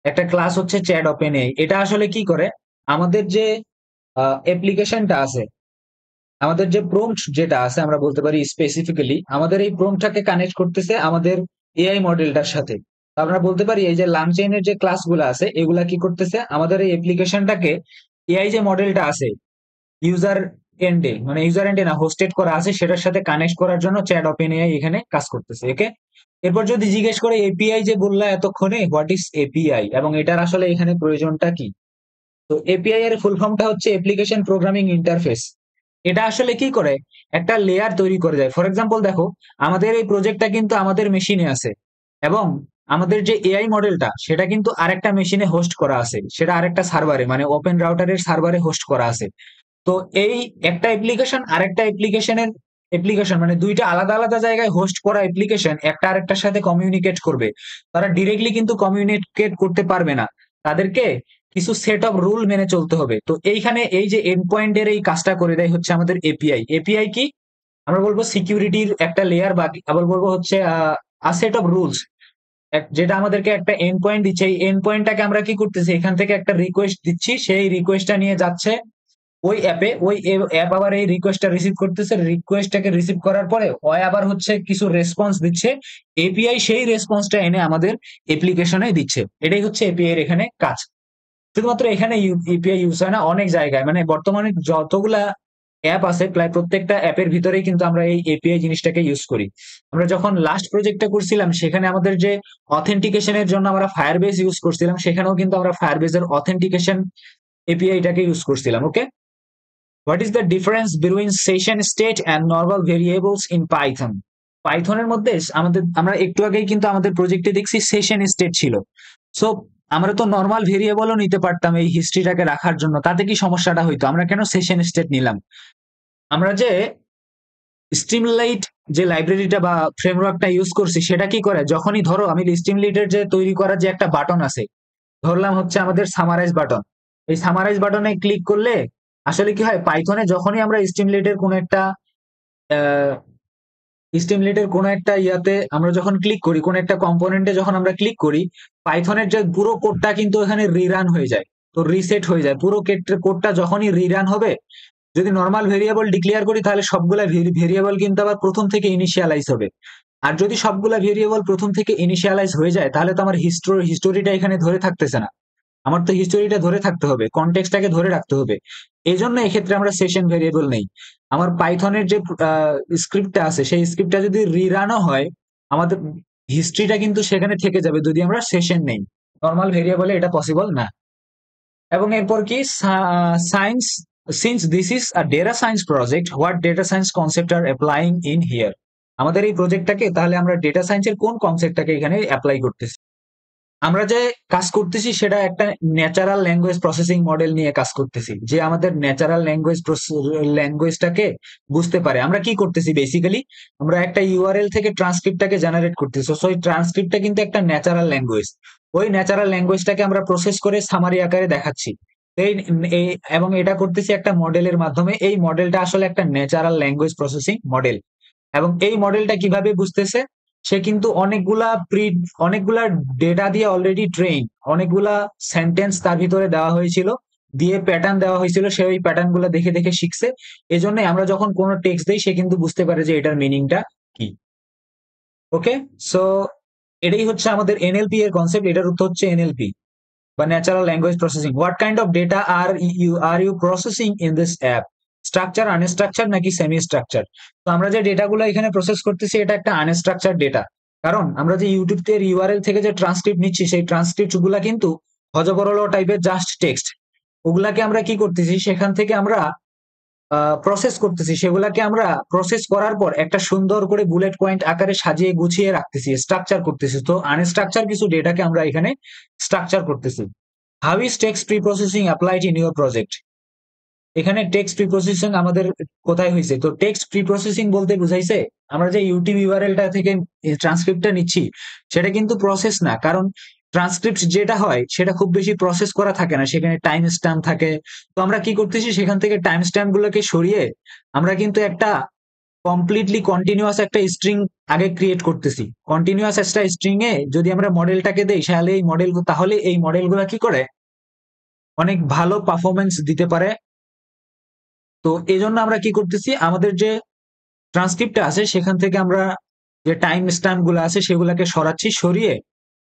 একটা ক্লাস হচ্ছে চ্যাট ওপেন এআই। এটা আসলে কি করে, আমাদের যে অ্যাপ্লিকেশনটা আছে, আমাদের যে প্রম্পট যেটা আছে, আমরা বলতে পারি স্পেসিফিক্যালি আমাদের এই প্রম্পটটাকে কানেক্ট করতেছে আমাদের এআই মডেলটার সাথে। আমরা বলতে পারি এই যে লাংচেইনের যে ক্লাসগুলো আছে এগুলা কি করতেছে, আমাদের এই অ্যাপ্লিকেশনটাকে এআই যে মডেলটা আছে ইউজার এন্ডে, মানে ইউজার এন্ডে না, হোস্টেড করা আছে সেটার সাথে কানেক্ট করার জন্য চ্যাট ওপেন এআই এখানে কাজ করতেছে। ওকে, এরপর যদি জিজ্ঞেস করে এপিআই যে বললা এতক্ষণে, হোয়াট ইজ এপিআই এবং এটার আসলে এখানে প্রয়োজনটা কি। তো এপিআই এর ফুল ফর্মটা হচ্ছে অ্যাপ্লিকেশন প্রোগ্রামিং ইন্টারফেস। এটা আসলে কি করে, একটা লেয়ার তৈরি করে দেয়। ফর এক্সাম্পল দেখো, আমাদের এই প্রজেক্টটা কিন্তু আমাদের মেশিনে আছে, এবং আমাদের যে এআই মডেলটা সেটা কিন্তু আরেকটা মেশিনে হোস্ট করা আছে, সেটা আরেকটা সার্ভারে মানে ওপেন রাউটারের সার্ভারে হোস্ট করা আছে। তো এই একটা অ্যাপ্লিকেশন আরেকটা অ্যাপ্লিকেশন মানে দুইটা আলাদা আলাদা জায়গায় হোস্ট করা অ্যাপ্লিকেশন একটা আরেকটার সাথে কমিউনিকেট করবে। তারা ডিরেক্টলি কিন্তু কমিউনিকেট করতে পারবে না, তাদেরকে কিছু সেট অফ রুল মেনে চলতে হবে। তো এইখানে এই যে এন্ড পয়েন্টের এই কাজটা করে দেয় হচ্ছে আমাদের এপিআই। এপিআই কি, আমরা বলবো সিকিউরিটির একটা লেয়ার, বা আবার বলবো হচ্ছে সেট অফ রুলস, যেটা আমাদেরকে একটা এন্ড পয়েন্ট দিচ্ছে। এই এন্ড পয়েন্টটাকে আমরা কি করতেছি, এখান থেকে একটা রিকোয়েস্ট দিচ্ছি, সেই রিকোয়েস্টটা নিয়ে যাচ্ছে ওই অ্যাপ আবার এই রিকোয়েস্টটা রিসিভ করতেছে, রিকোয়েস্টটাকে রিসিভ করার পরে ওই আবার হচ্ছে কিছু রেসপন্স দিচ্ছে, এপিআই সেই রেসপন্সটা এনে আমাদের অ্যাপ্লিকেশনে দিচ্ছে। এটাই হচ্ছে এপিআই এর এখানে কাজ। শুধুমাত্র এখানে এপিআই ইউজ হয় না, অনেক জায়গায়, মানে বর্তমানে যতগুলা অ্যাপ আছে প্রায় প্রত্যেকটা অ্যাপের ভিতরেই কিন্তু আমরা এই এপিআই জিনিসটাকে ইউজ করি। আমরা যখন লাস্ট প্রজেক্টটা করছিলাম সেখানে আমাদের যে অথেন্টিকেশনের জন্য আমরা ফায়ারবেস ইউজ করছিলাম, সেখানেও কিন্তু আমরা ফায়ারবেসের অথেন্টিকেশন এপিআইটাকে ইউজ করছিলাম। Okay, what is the difference between session state and normal variables in Python? পাইথনের মধ্যে আমরা একটু আগেই কিন্তু আমাদের প্রজেক্টে দেখছি সেশন স্টেট ছিল। সো আমরা তো নর্মাল ভেরিয়েবলও নিতে পারতাম এই হিস্ট্রিটাকে রাখার জন্য, তাতে কি সমস্যাটা হইতো? আমরা কেন সেশন স্টেট নিলাম? আমরা যে স্ট্রিমলাইট যে লাইব্রেরিটা বা ফ্রেমওয়ার্কটা ইউজ করছি সেটা কি করে, যখনই ধরো আমি স্ট্রিমলাইটের যে তৈরি করার যে একটা বাটন আছে, ধরলাম হচ্ছে আমাদের সামারাইজ বাটন, এই সামারাইজ বাটনে ক্লিক করলে আসলে কি হয়, পাইথনে যখনই আমরা স্টিমলেটের কোনো একটা ইয়াতে আমরা যখন ক্লিক করি, কোন একটা কম্পোনেন্টে যখন আমরা ক্লিক করি, পাইথনের যে পুরো কোডটা কিন্তু এখানে রিরান হয়ে যায়, তো রিসেট হয়ে যায় পুরো কোডটা। যখনই রিরান হবে, যদি নর্মাল ভেরিয়েবল ডিক্লেয়ার করি তাহলে সবগুলা ভেরিয়েবল কিন্তু আবার প্রথম থেকে ইনিশিয়ালাইজ হবে। আর যদি সবগুলা ভেরিয়েবল প্রথম থেকে ইনিশিয়ালাইজ হয়ে যায় তাহলে তো আমার হিস্টোরিটা এখানে ধরে থাকতেছে না। আমার তো হিস্টোরিটা ধরে থাকতে হবে, কনটেক্সটটাকে ধরে রাখতে হবে। এই জন্য এক্ষেত্রে আমরা সেশন ভেরিয়েবল নেই। আমার পাইথনের যে স্ক্রিপ্টটা আছে সেই স্ক্রিপ্টটা যদি রিরানও হয়, আমাদের হিস্ট্রিটা কিন্তু সেখানে থেকে যাবে যদি আমরা সেশন নেই। নর্মাল ভেরিয়েবলে এটা পসিবল না। এবং এরপর কি, science, since this is a data science project, what data science concept are applying in here? আমাদের এই প্রজেক্টটাকে তাহলে আমরা ডেটা সায়েন্সের কোন কনসেপ্টটাকে এখানে অ্যাপ্লাই করতেছি? আমরা যে কাজ করতেছি সেটা একটা ন্যাচারাল ল্যাঙ্গুয়েজ প্রসেসিং মডেল নিয়ে কাজ করতেছি, যে আমাদের ন্যাচারাল ল্যাঙ্গুয়েজটাকে বুঝতে পারে। আমরা কি করতেছি বেসিক্যালি, আমরা একটা ইউআরএল থেকে ট্রান্সক্রিপ্টটাকে জেনারেট করতেছি। সো এই ট্রান্সক্রিপ্টটা কিন্তু একটা ন্যাচারাল ল্যাঙ্গুয়েজ। ওই ন্যাচারাল ল্যাঙ্গুয়েজটাকে আমরা প্রসেস করে সামারি আকারে দেখাচ্ছি। এই এবং এটা করতেছি একটা মডেলের মাধ্যমে। এই মডেলটা আসলে একটা ন্যাচারাল ল্যাঙ্গুয়েজ প্রসেসিং মডেল। এবং এই মডেলটা কিভাবে বুঝতেছে, সে কিন্তু অনেকগুলা ডেটা দিয়ে অলরেডি ট্রেন, অনেকগুলা সেন্টেন্স তার ভিতরে দেওয়া হয়েছিল, দিয়ে প্যাটার্ন দেওয়া হয়েছিল, সে ওই প্যাটার্ন গুলা দেখে দেখে শিখছে। এজন্য আমরা যখন কোনো টেক্সট দেই সে কিন্তু বুঝতে পারে যে এটার মিনিংটা কি। ওকে, সো এটাই হচ্ছে আমাদের এনএলপি এর কনসেপ্ট। এটার উত্তর হচ্ছে এনএলপি বা natural language processing. What kind of data are you processing in this app? Structure, unstructure নাকি সেমি স্ট্রাকচার? তো আমরা যে ডেটাগুলো এখানে প্রসেস করতেছি এটা একটা আনস্ট্রাকচার ডেটা। কারণ আমরা যে ইউটিউব এর ইউআরএল থেকে যে ট্রান্সক্রিপ্ট নিচ্ছি সেই ট্রান্সক্রিপ্ট গুলা কিন্তু হজবরল টাইপের জাস্ট টেক্সট। ওগুলাকে আমরা কি করতেছি, সেখান থেকে আমরা প্রসেস করতেছি, সেগুলাকে আমরা প্রসেস করার পর একটা সুন্দর করে বুলেট পয়েন্ট আকারে সাজিয়ে গুছিয়ে রাখতেছি, স্ট্রাকচার করতেছি। তো আনস্ট্রাকচার কিছু ডেটাকে আমরা এখানে স্ট্রাকচার করতেছি। How is text pre processing applied in your project? এখানে টেক্সট প্রি প্রসেসিং আমাদের কোথায় হয়েছে? তো টেক্সট প্রি প্রসেসিং বলতে বুঝাইছে আমরা যে ইউটিউব ইউআরএলটা থেকে ট্রান্সক্রিপ্টটা নিচ্ছি সেটা কিন্তু প্রসেস না। কারণ ট্রান্সক্রিপ্ট যেটা হয় সেটা খুব বেশি প্রসেস করা থাকে না, সেখানে টাইম স্ট্যাম্প থাকে। তো আমরা কি করতেছি, সেখান থেকে টাইম স্ট্যাম্প গুলোকে সরিয়ে আমরা কিন্তু একটা কমপ্লিটলি কন্টিনিউয়াস একটা স্ট্রিং আগে ক্রিয়েট করতেছি। কন্টিনিউয়াস একটা স্ট্রিং এ যদি আমরা মডেলটাকে দেই তাহলে এই মডেলগুলো কি করে, অনেক ভালো পারফরমেন্স দিতে পারে। তো এই জন্য আমরা কি করতেছি, আমাদের যে ট্রান্সক্রিপ্টটা আছে সেখান থেকে আমরা যে টাইম স্ট্যাম্প গুলো আছে সেগুলোকে সরাচ্ছি, সরিয়ে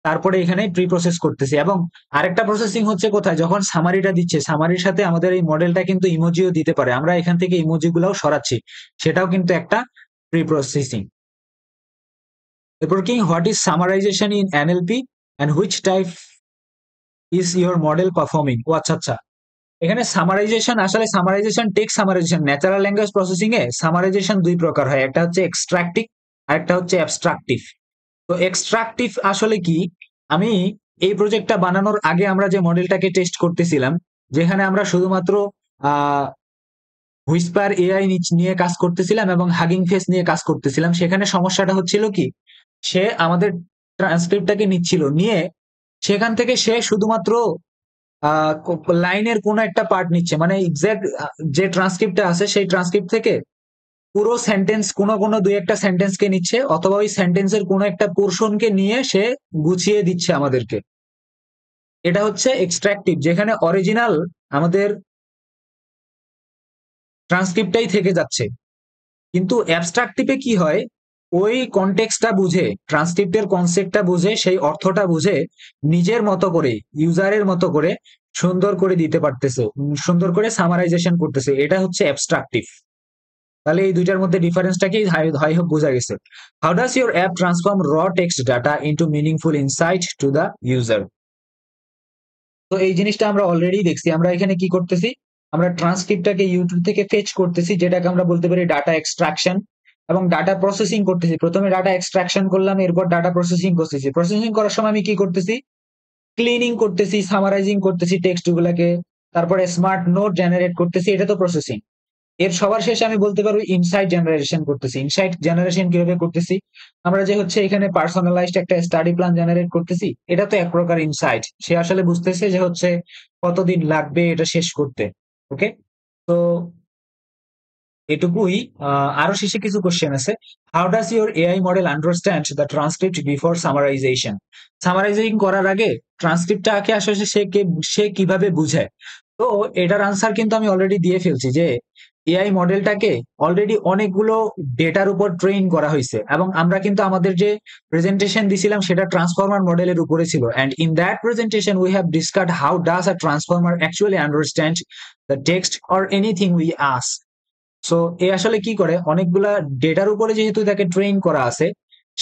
তারপরে এখানে প্রি প্রসেস করতেছি। এবং আরেকটা প্রসেসিং হচ্ছে কোথায়, যখন সামারিটা দিচ্ছে, সামারির সাথে আমাদের এই মডেলটা কিন্তু ইমোজিও দিতে পারে, আমরা এখান থেকে ইমোজি গুলাও সরাচ্ছি, সেটাও কিন্তু একটা প্রি প্রসেসিং। এরপর কি, what is summarization in NLP and which type is your model performing? ও আচ্ছা আচ্ছা, এখানে সামারাইজেশন, আসলে summarization, text summarization, natural language processing এ সামারাইজেশন দুই প্রকার হয়, একটা হচ্ছে এক্সট্রাকটিভ আর একটা হচ্ছে অ্যাবস্ট্রাকটিভ। তো এক্সট্রাকটিভ আসলে কি, আমি এই প্রজেক্টটা বানানোর আগে আমরা যে মডেলটাকে টেস্ট করতেছিলাম, যেখানে আমরা শুধুমাত্র আহ হুইসপার এআই নিয়ে কাজ করতেছিলাম এবং হাগিং ফেস নিয়ে কাজ করতেছিলাম, সেখানে সমস্যাটা হচ্ছিল কি, সে আমাদের ট্রান্সক্রিপ্টটাকে নিচ্ছিল, নিয়ে সেখান থেকে সে শুধুমাত্র লাইনের কোন একটা পার্ট নিচ্ছে, মানে এক্সাক্ট যে ট্রান্সক্রিপ্টটা আছে সেই ট্রান্সক্রিপ্ট থেকে পুরো সেন্টেন্স, কোনো দুই একটা সেন্টেন্সকে নিচ্ছে, অথবা ওই সেন্টেন্সের কোনো একটা পোর্শনকে নিয়ে সে গুছিয়ে দিচ্ছে আমাদেরকে। এটা হচ্ছে এক্সট্রাকটিভ, যেখানে অরিজিনাল আমাদের ট্রান্সক্রিপ্টটাই থেকে যাচ্ছে। কিন্তু অ্যাবস্ট্রাকটিভে কি হয়, ওই কনটেক্সটটা বুঝে, ট্রান্সক্রিপ্টের কনসেপ্টটা বুঝে, সেই অর্থটা বুঝে নিজের মতো করে, ইউজারের মতো করে সুন্দর করে দিতে পারতেছে, সুন্দর করে সামারাইজেশন করতেছে, এটা হচ্ছে অ্যাবস্ট্রাকটিভ। তাহলে এই দুইটার মধ্যে ডিফারেন্সটা কি হয় হোক বোঝা গেছে। How does your app transform raw text data into meaningful insight to the user? তো এই জিনিসটা আমরা অলরেডি দেখছি। আমরা এখানে কি করতেছি, আমরা ট্রান্সক্রিপ্টটাকে ইউটিউব থেকে ফেচ করতেছি, যেটাকে আমরা বলতে পারি ডাটা এক্সট্রাকশন, এবং ডাটা প্রসেসিং করতেছি। প্রথমে ডাটা এক্সট্রাকশন করলাম, এরপর ডাটা প্রসেসিং করতেছি। প্রসেসিং করার সময় আমি কি করতেছি, ক্লিনিং করতেছি, সামারাইজিং করতেছি টেক্সট গুলাকে, তারপরে স্মার্ট নোট জেনারেট করতেছি, এটা তো প্রসেসিং। এর সবার শেষে আমি বলতে পারবো ইনসাইট জেনারেশন করতেছি। ইনসাইট জেনারেশন কিভাবে করতেছি, আমরা যে হচ্ছে এখানে পার্সোনালাইজড একটা স্টাডি প্ল্যান জেনারেট করতেছি, এটা তো এক প্রকার ইনসাইট। সে আসলে বুঝতেছে যে হচ্ছে কতদিন লাগবে এটা শেষ করতে। ওকে, তো এটুকুই। আরো শেষে কিছু কোশ্চেন আছে। How does your AI model understand the transcript before summarisation? Summarising করার আগে ট্রান্সক্রিপ্টটাকে আসলে সে কিভাবে বুঝে? তো এটার আনসার কিন্তু আমি অলরেডি দিয়ে ফেলছি, যে এআই মডেলটাকে অলরেডি অনেকগুলো ডেটার উপর ট্রেন করা হয়েছে, এবং আমরা কিন্তু আমাদের যে প্রেজেন্টেশন দিছিলাম সেটা ট্রান্সফর্মার মডেলের উপরে ছিল। And in that presentation we have discussed how does a transformer actually understand the text or anything we ask. So এ আসলে কি করে, অনেকগুলা ডেটার উপরে যেহেতু তাকে ট্রেন করা আছে,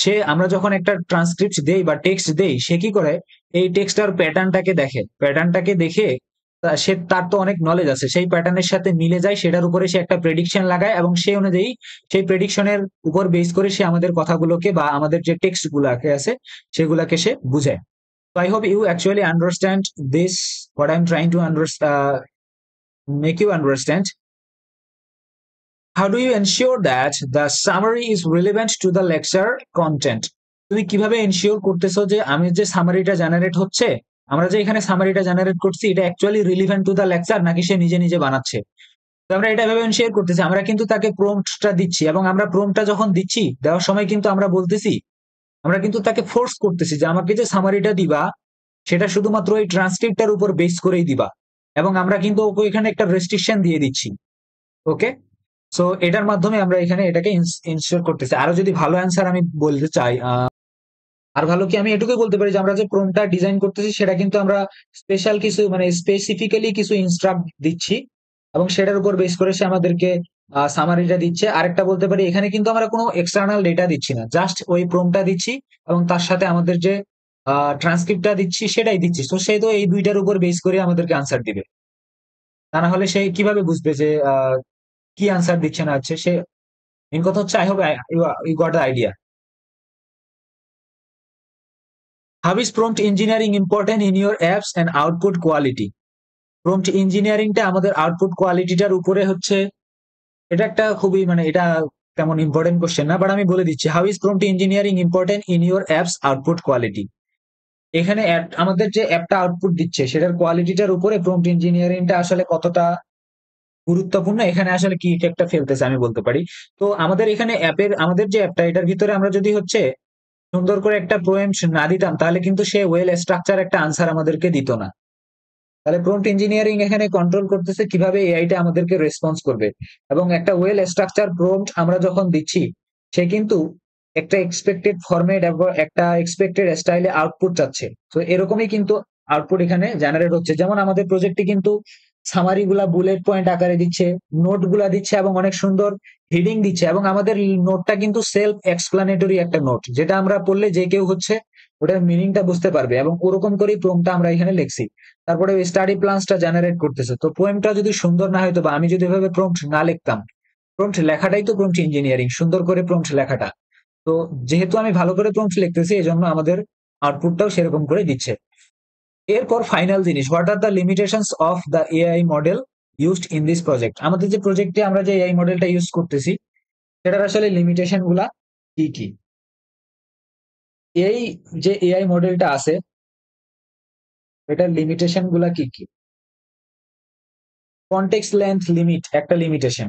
সে আমরা যখন একটা ট্রান্সক্রিপ্ট দেই বা টেক্সট দেই, সে কি করে, এই টেক্সটার প্যাটার্নটাকে দেখে, প্যাটার্নটাকে দেখে সে, তার তো অনেক নলেজ আছে, সেই প্যাটার্নের সাথে মিলে যায়, সেটার উপরে সে একটা প্রেডিকশন লাগায়, এবং সেই অনুযায়ী সেই প্রেডিকশনের উপর বেস করে সে আমাদের কথাগুলোকে বা আমাদের যে টেক্সট গুলাকে আছে সেগুলাকে সে বুঝে। So I hope you actually understand this, what I'm trying to make you understand. How do you ensure that the summary is relevant to the lecture content? তুমি কিভাবে এনশিওর করতেছো যে আমি যে সামারিটা জেনারেট হচ্ছে, আমরা যে এখানে সামারিটা জেনারেট করছি, এটা actually relevant to the lecture, নাকি সে নিজে নিজে বানাচ্ছে? তো আমরা এটা ভেবে এনশিওর করতেছি, আমরা কিন্তু তাকে প্রম্পটটা দিচ্ছি, এবং আমরা প্রম্পটটা যখন দিচ্ছি, দেওয়ার সময় কিন্তু আমরা বলতেছি, আমরা কিন্তু তাকে ফোর্স করতেছি যে আমাকে যে সামারিটা দিবা সেটা শুধুমাত্র এই ট্রান্সক্রিপ্টটার উপর বেস করেই দিবা, এবং আমরা কিন্তু ওকে এখানে একটা রেস্ট্রিকশন দিয়ে দিচ্ছি। ওকে, সো এটার মাধ্যমে আমরা এখানে এটাকে ইনশিওর করতেছি। আরো যদি ভালো অ্যান্সার আমি বলতে চাই, আর ভালো কি আমি এটুকুই বলতে পারি যে আমরা যে প্রম্পটটা ডিজাইন করতেছি সেটা কিন্তু আমরা স্পেশাল কিছু, মানে স্পেসিফিক্যালি কিছু ইনস্ট্রাক্ট দিচ্ছি, এবং সেটার উপর বেস করে সে আমাদেরকে সামারিটা দিচ্ছে। আরেকটা বলতে পারি, এখানে কিন্তু আমরা কোনো এক্সটার্নাল ডেটা দিচ্ছি না, জাস্ট ওই প্রম্পটটা দিচ্ছি, এবং তার সাথে আমাদের যে ট্রান্সক্রিপ্টটা দিচ্ছি সেটাই দিচ্ছি। তো সে তো এই দুইটার উপর বেস করে আমাদেরকে আনসার দিবে, তা না হলে সে কিভাবে বুঝবে যে কি আনসার দিচ্ছে না হচ্ছে সে। মেন কথা হচ্ছে, I hope you got the idea. How is prompt engineering important in your apps and output quality? Prompt ইঞ্জিনিয়ারিংটা আমাদের আউটপুট কোয়ালিটিটার উপরে হচ্ছে, এটা একটা খুবই, মানে এটা তেমন ইম্পর্টেন্ট কোশ্চেন না, বাট আমি বলে দিচ্ছি। How is prompt engineering important in your apps output quality? এখানে আমাদের যে অ্যাপটা আউটপুট দিচ্ছে সেটার কোয়ালিটিটার উপরে প্রম্পট ইঞ্জিনিয়ারিংটা আসলে কতটা গুরুত্বপূর্ণ, এখানে আসলে কি ইফেক্টটা ফেলতেছে আমি বলতে পারি। তো আমাদের এখানে আমাদের যে অ্যাপটা, এটার ভিতরে আমরা যদি হচ্ছে সুন্দর করে একটা পোয়েম না দিতাম, তাহলে কিন্তু সে ওয়েল স্ট্রাকচার একটা আনসার আমাদেরকে দিত না। তাহলে প্রম্পট ইঞ্জিনিয়ারিং এখানে কন্ট্রোল করতেছে কিভাবে এআইটা আমাদেরকে রেসপন্স করবে, এবং একটা ওয়েল স্ট্রাকচার প্রম্পট আমরা যখন দিচ্ছি, সে কিন্তু একটা এক্সপেক্টেড ফরম্যাট এবং একটা এক্সপেক্টেড স্টাইলে আউটপুট চাচ্ছে। তো এরকমই কিন্তু আউটপুট এখানে জেনারেট হচ্ছে। যেমন আমাদের প্রজেক্টে কিন্তু সামারি গুলা বুলেট পয়েন্ট আকারে দিচ্ছে, নোট গুলা দিচ্ছে, এবং অনেক সুন্দর হিডিং দিচ্ছে, এবং আমাদের নোটটা কিন্তু সেলফ এক্সপ্লানেটরি একটা নোট, যেটা আমরা পড়লে যে কেউ হচ্ছে ওটার মিনিংটা বুঝতে পারবে, এবং ওরকম করেই প্রম্পটটা আমরা এখানে লিখছি। তারপরে ওই স্টাডি প্ল্যানসটা জেনারেট করতেছে। তো পোয়েমটা যদি সুন্দর না হয়তো, বা আমি যদি এভাবে প্রম্পট না লিখতাম, প্রম্পট লেখাটাই তো প্রম্পট ইঞ্জিনিয়ারিং, সুন্দর করে প্রম্পট লেখাটা। তো যেহেতু আমি ভালো করে প্রম্পট লিখতেছি, এই জন্য আমাদের আউটপুটটাও সেরকম করে দিচ্ছে। এরপর ফাইনাল জিনিস, what are the limitations of the AI model used in this project? আমাদের যে প্রজেক্টে আমরা যে এআই মডেলটা ইউজ করতেছি সেটার আসলে লিমিটেশন গুলা কি কি? এই যে এআই মডেলটা আছে, এটার লিমিটেশন গুলা কি কি? কনটেক্সট লেন্থ লিমিট একটা লিমিটেশন,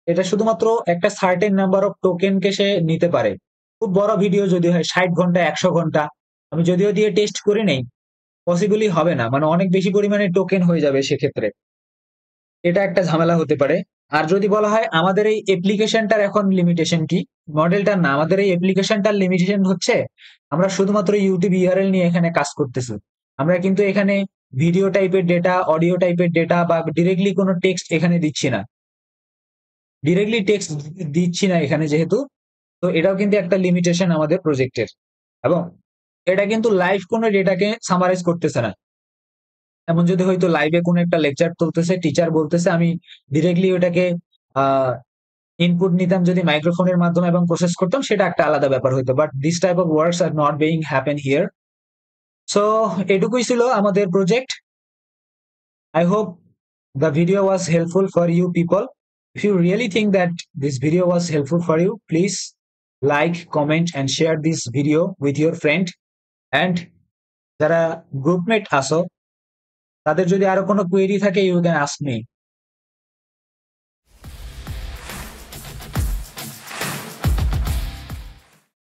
এটা শুধুমাত্র একটা সার্টেন নাম্বার অফ টোকেনকে সে নিতে পারে। খুব বড় ভিডিও যদি হয় 60 ঘন্টা 100 ঘন্টা, আমি যদিও দিয়ে টেস্ট করে নেই, পসিবলই হবে না, মানে অনেক বেশি পরিমাণে টোকেন হয়ে যাবে সেক্ষেত্রে। এটা একটা ঝামেলা হতে পারে। আর যদি বলা হয় আমাদের এই অ্যাপ্লিকেশনটার এখন লিমিটেশন কি, মডেলটার না, আমাদের এই অ্যাপ্লিকেশনটার লিমিটেশন হচ্ছে আমরা শুধুমাত্র ইউটিউব ইউআরএল নিয়ে এখানে কাজ করতেছি। আমরা কিন্তু এখানে ভিডিও টাইপের ডেটা, অডিও টাইপের ডেটা বা ডিরেক্টলি কোনো টেক্সট এখানে দিচ্ছি না, ডিরেক্টলি টেক্সট দিচ্ছি না এখানে যেহেতু। তো এটাও কিন্তু একটা লিমিটেশন আমাদের প্রজেক্টের। এবং এটা কিন্তু লাইভ কোনো ডেটাকে সামারাইজ করতেছে না। এমন যদি হয়তো লাইভে কোনো একটা লেকচার চলতেছে, টিচার বলতেছে, আমি ডিরেক্টলি ওটাকে ইনপুট নিতাম যদি মাইক্রোফোনের মাধ্যমে এবং প্রসেস করতাম, সেটা একটা আলাদা ব্যাপার হইতো, but this type of works are not being happen here. So এটুকুই ছিল আমাদের project. I hope the video was helpful for you people. If you really think that this video was helpful for you, please like, comment and share this video with your friend. And যারা গ্রুপমেট আসো, তাদের যদি আরো কোনো কোয়েরি থাকে, you can ask me.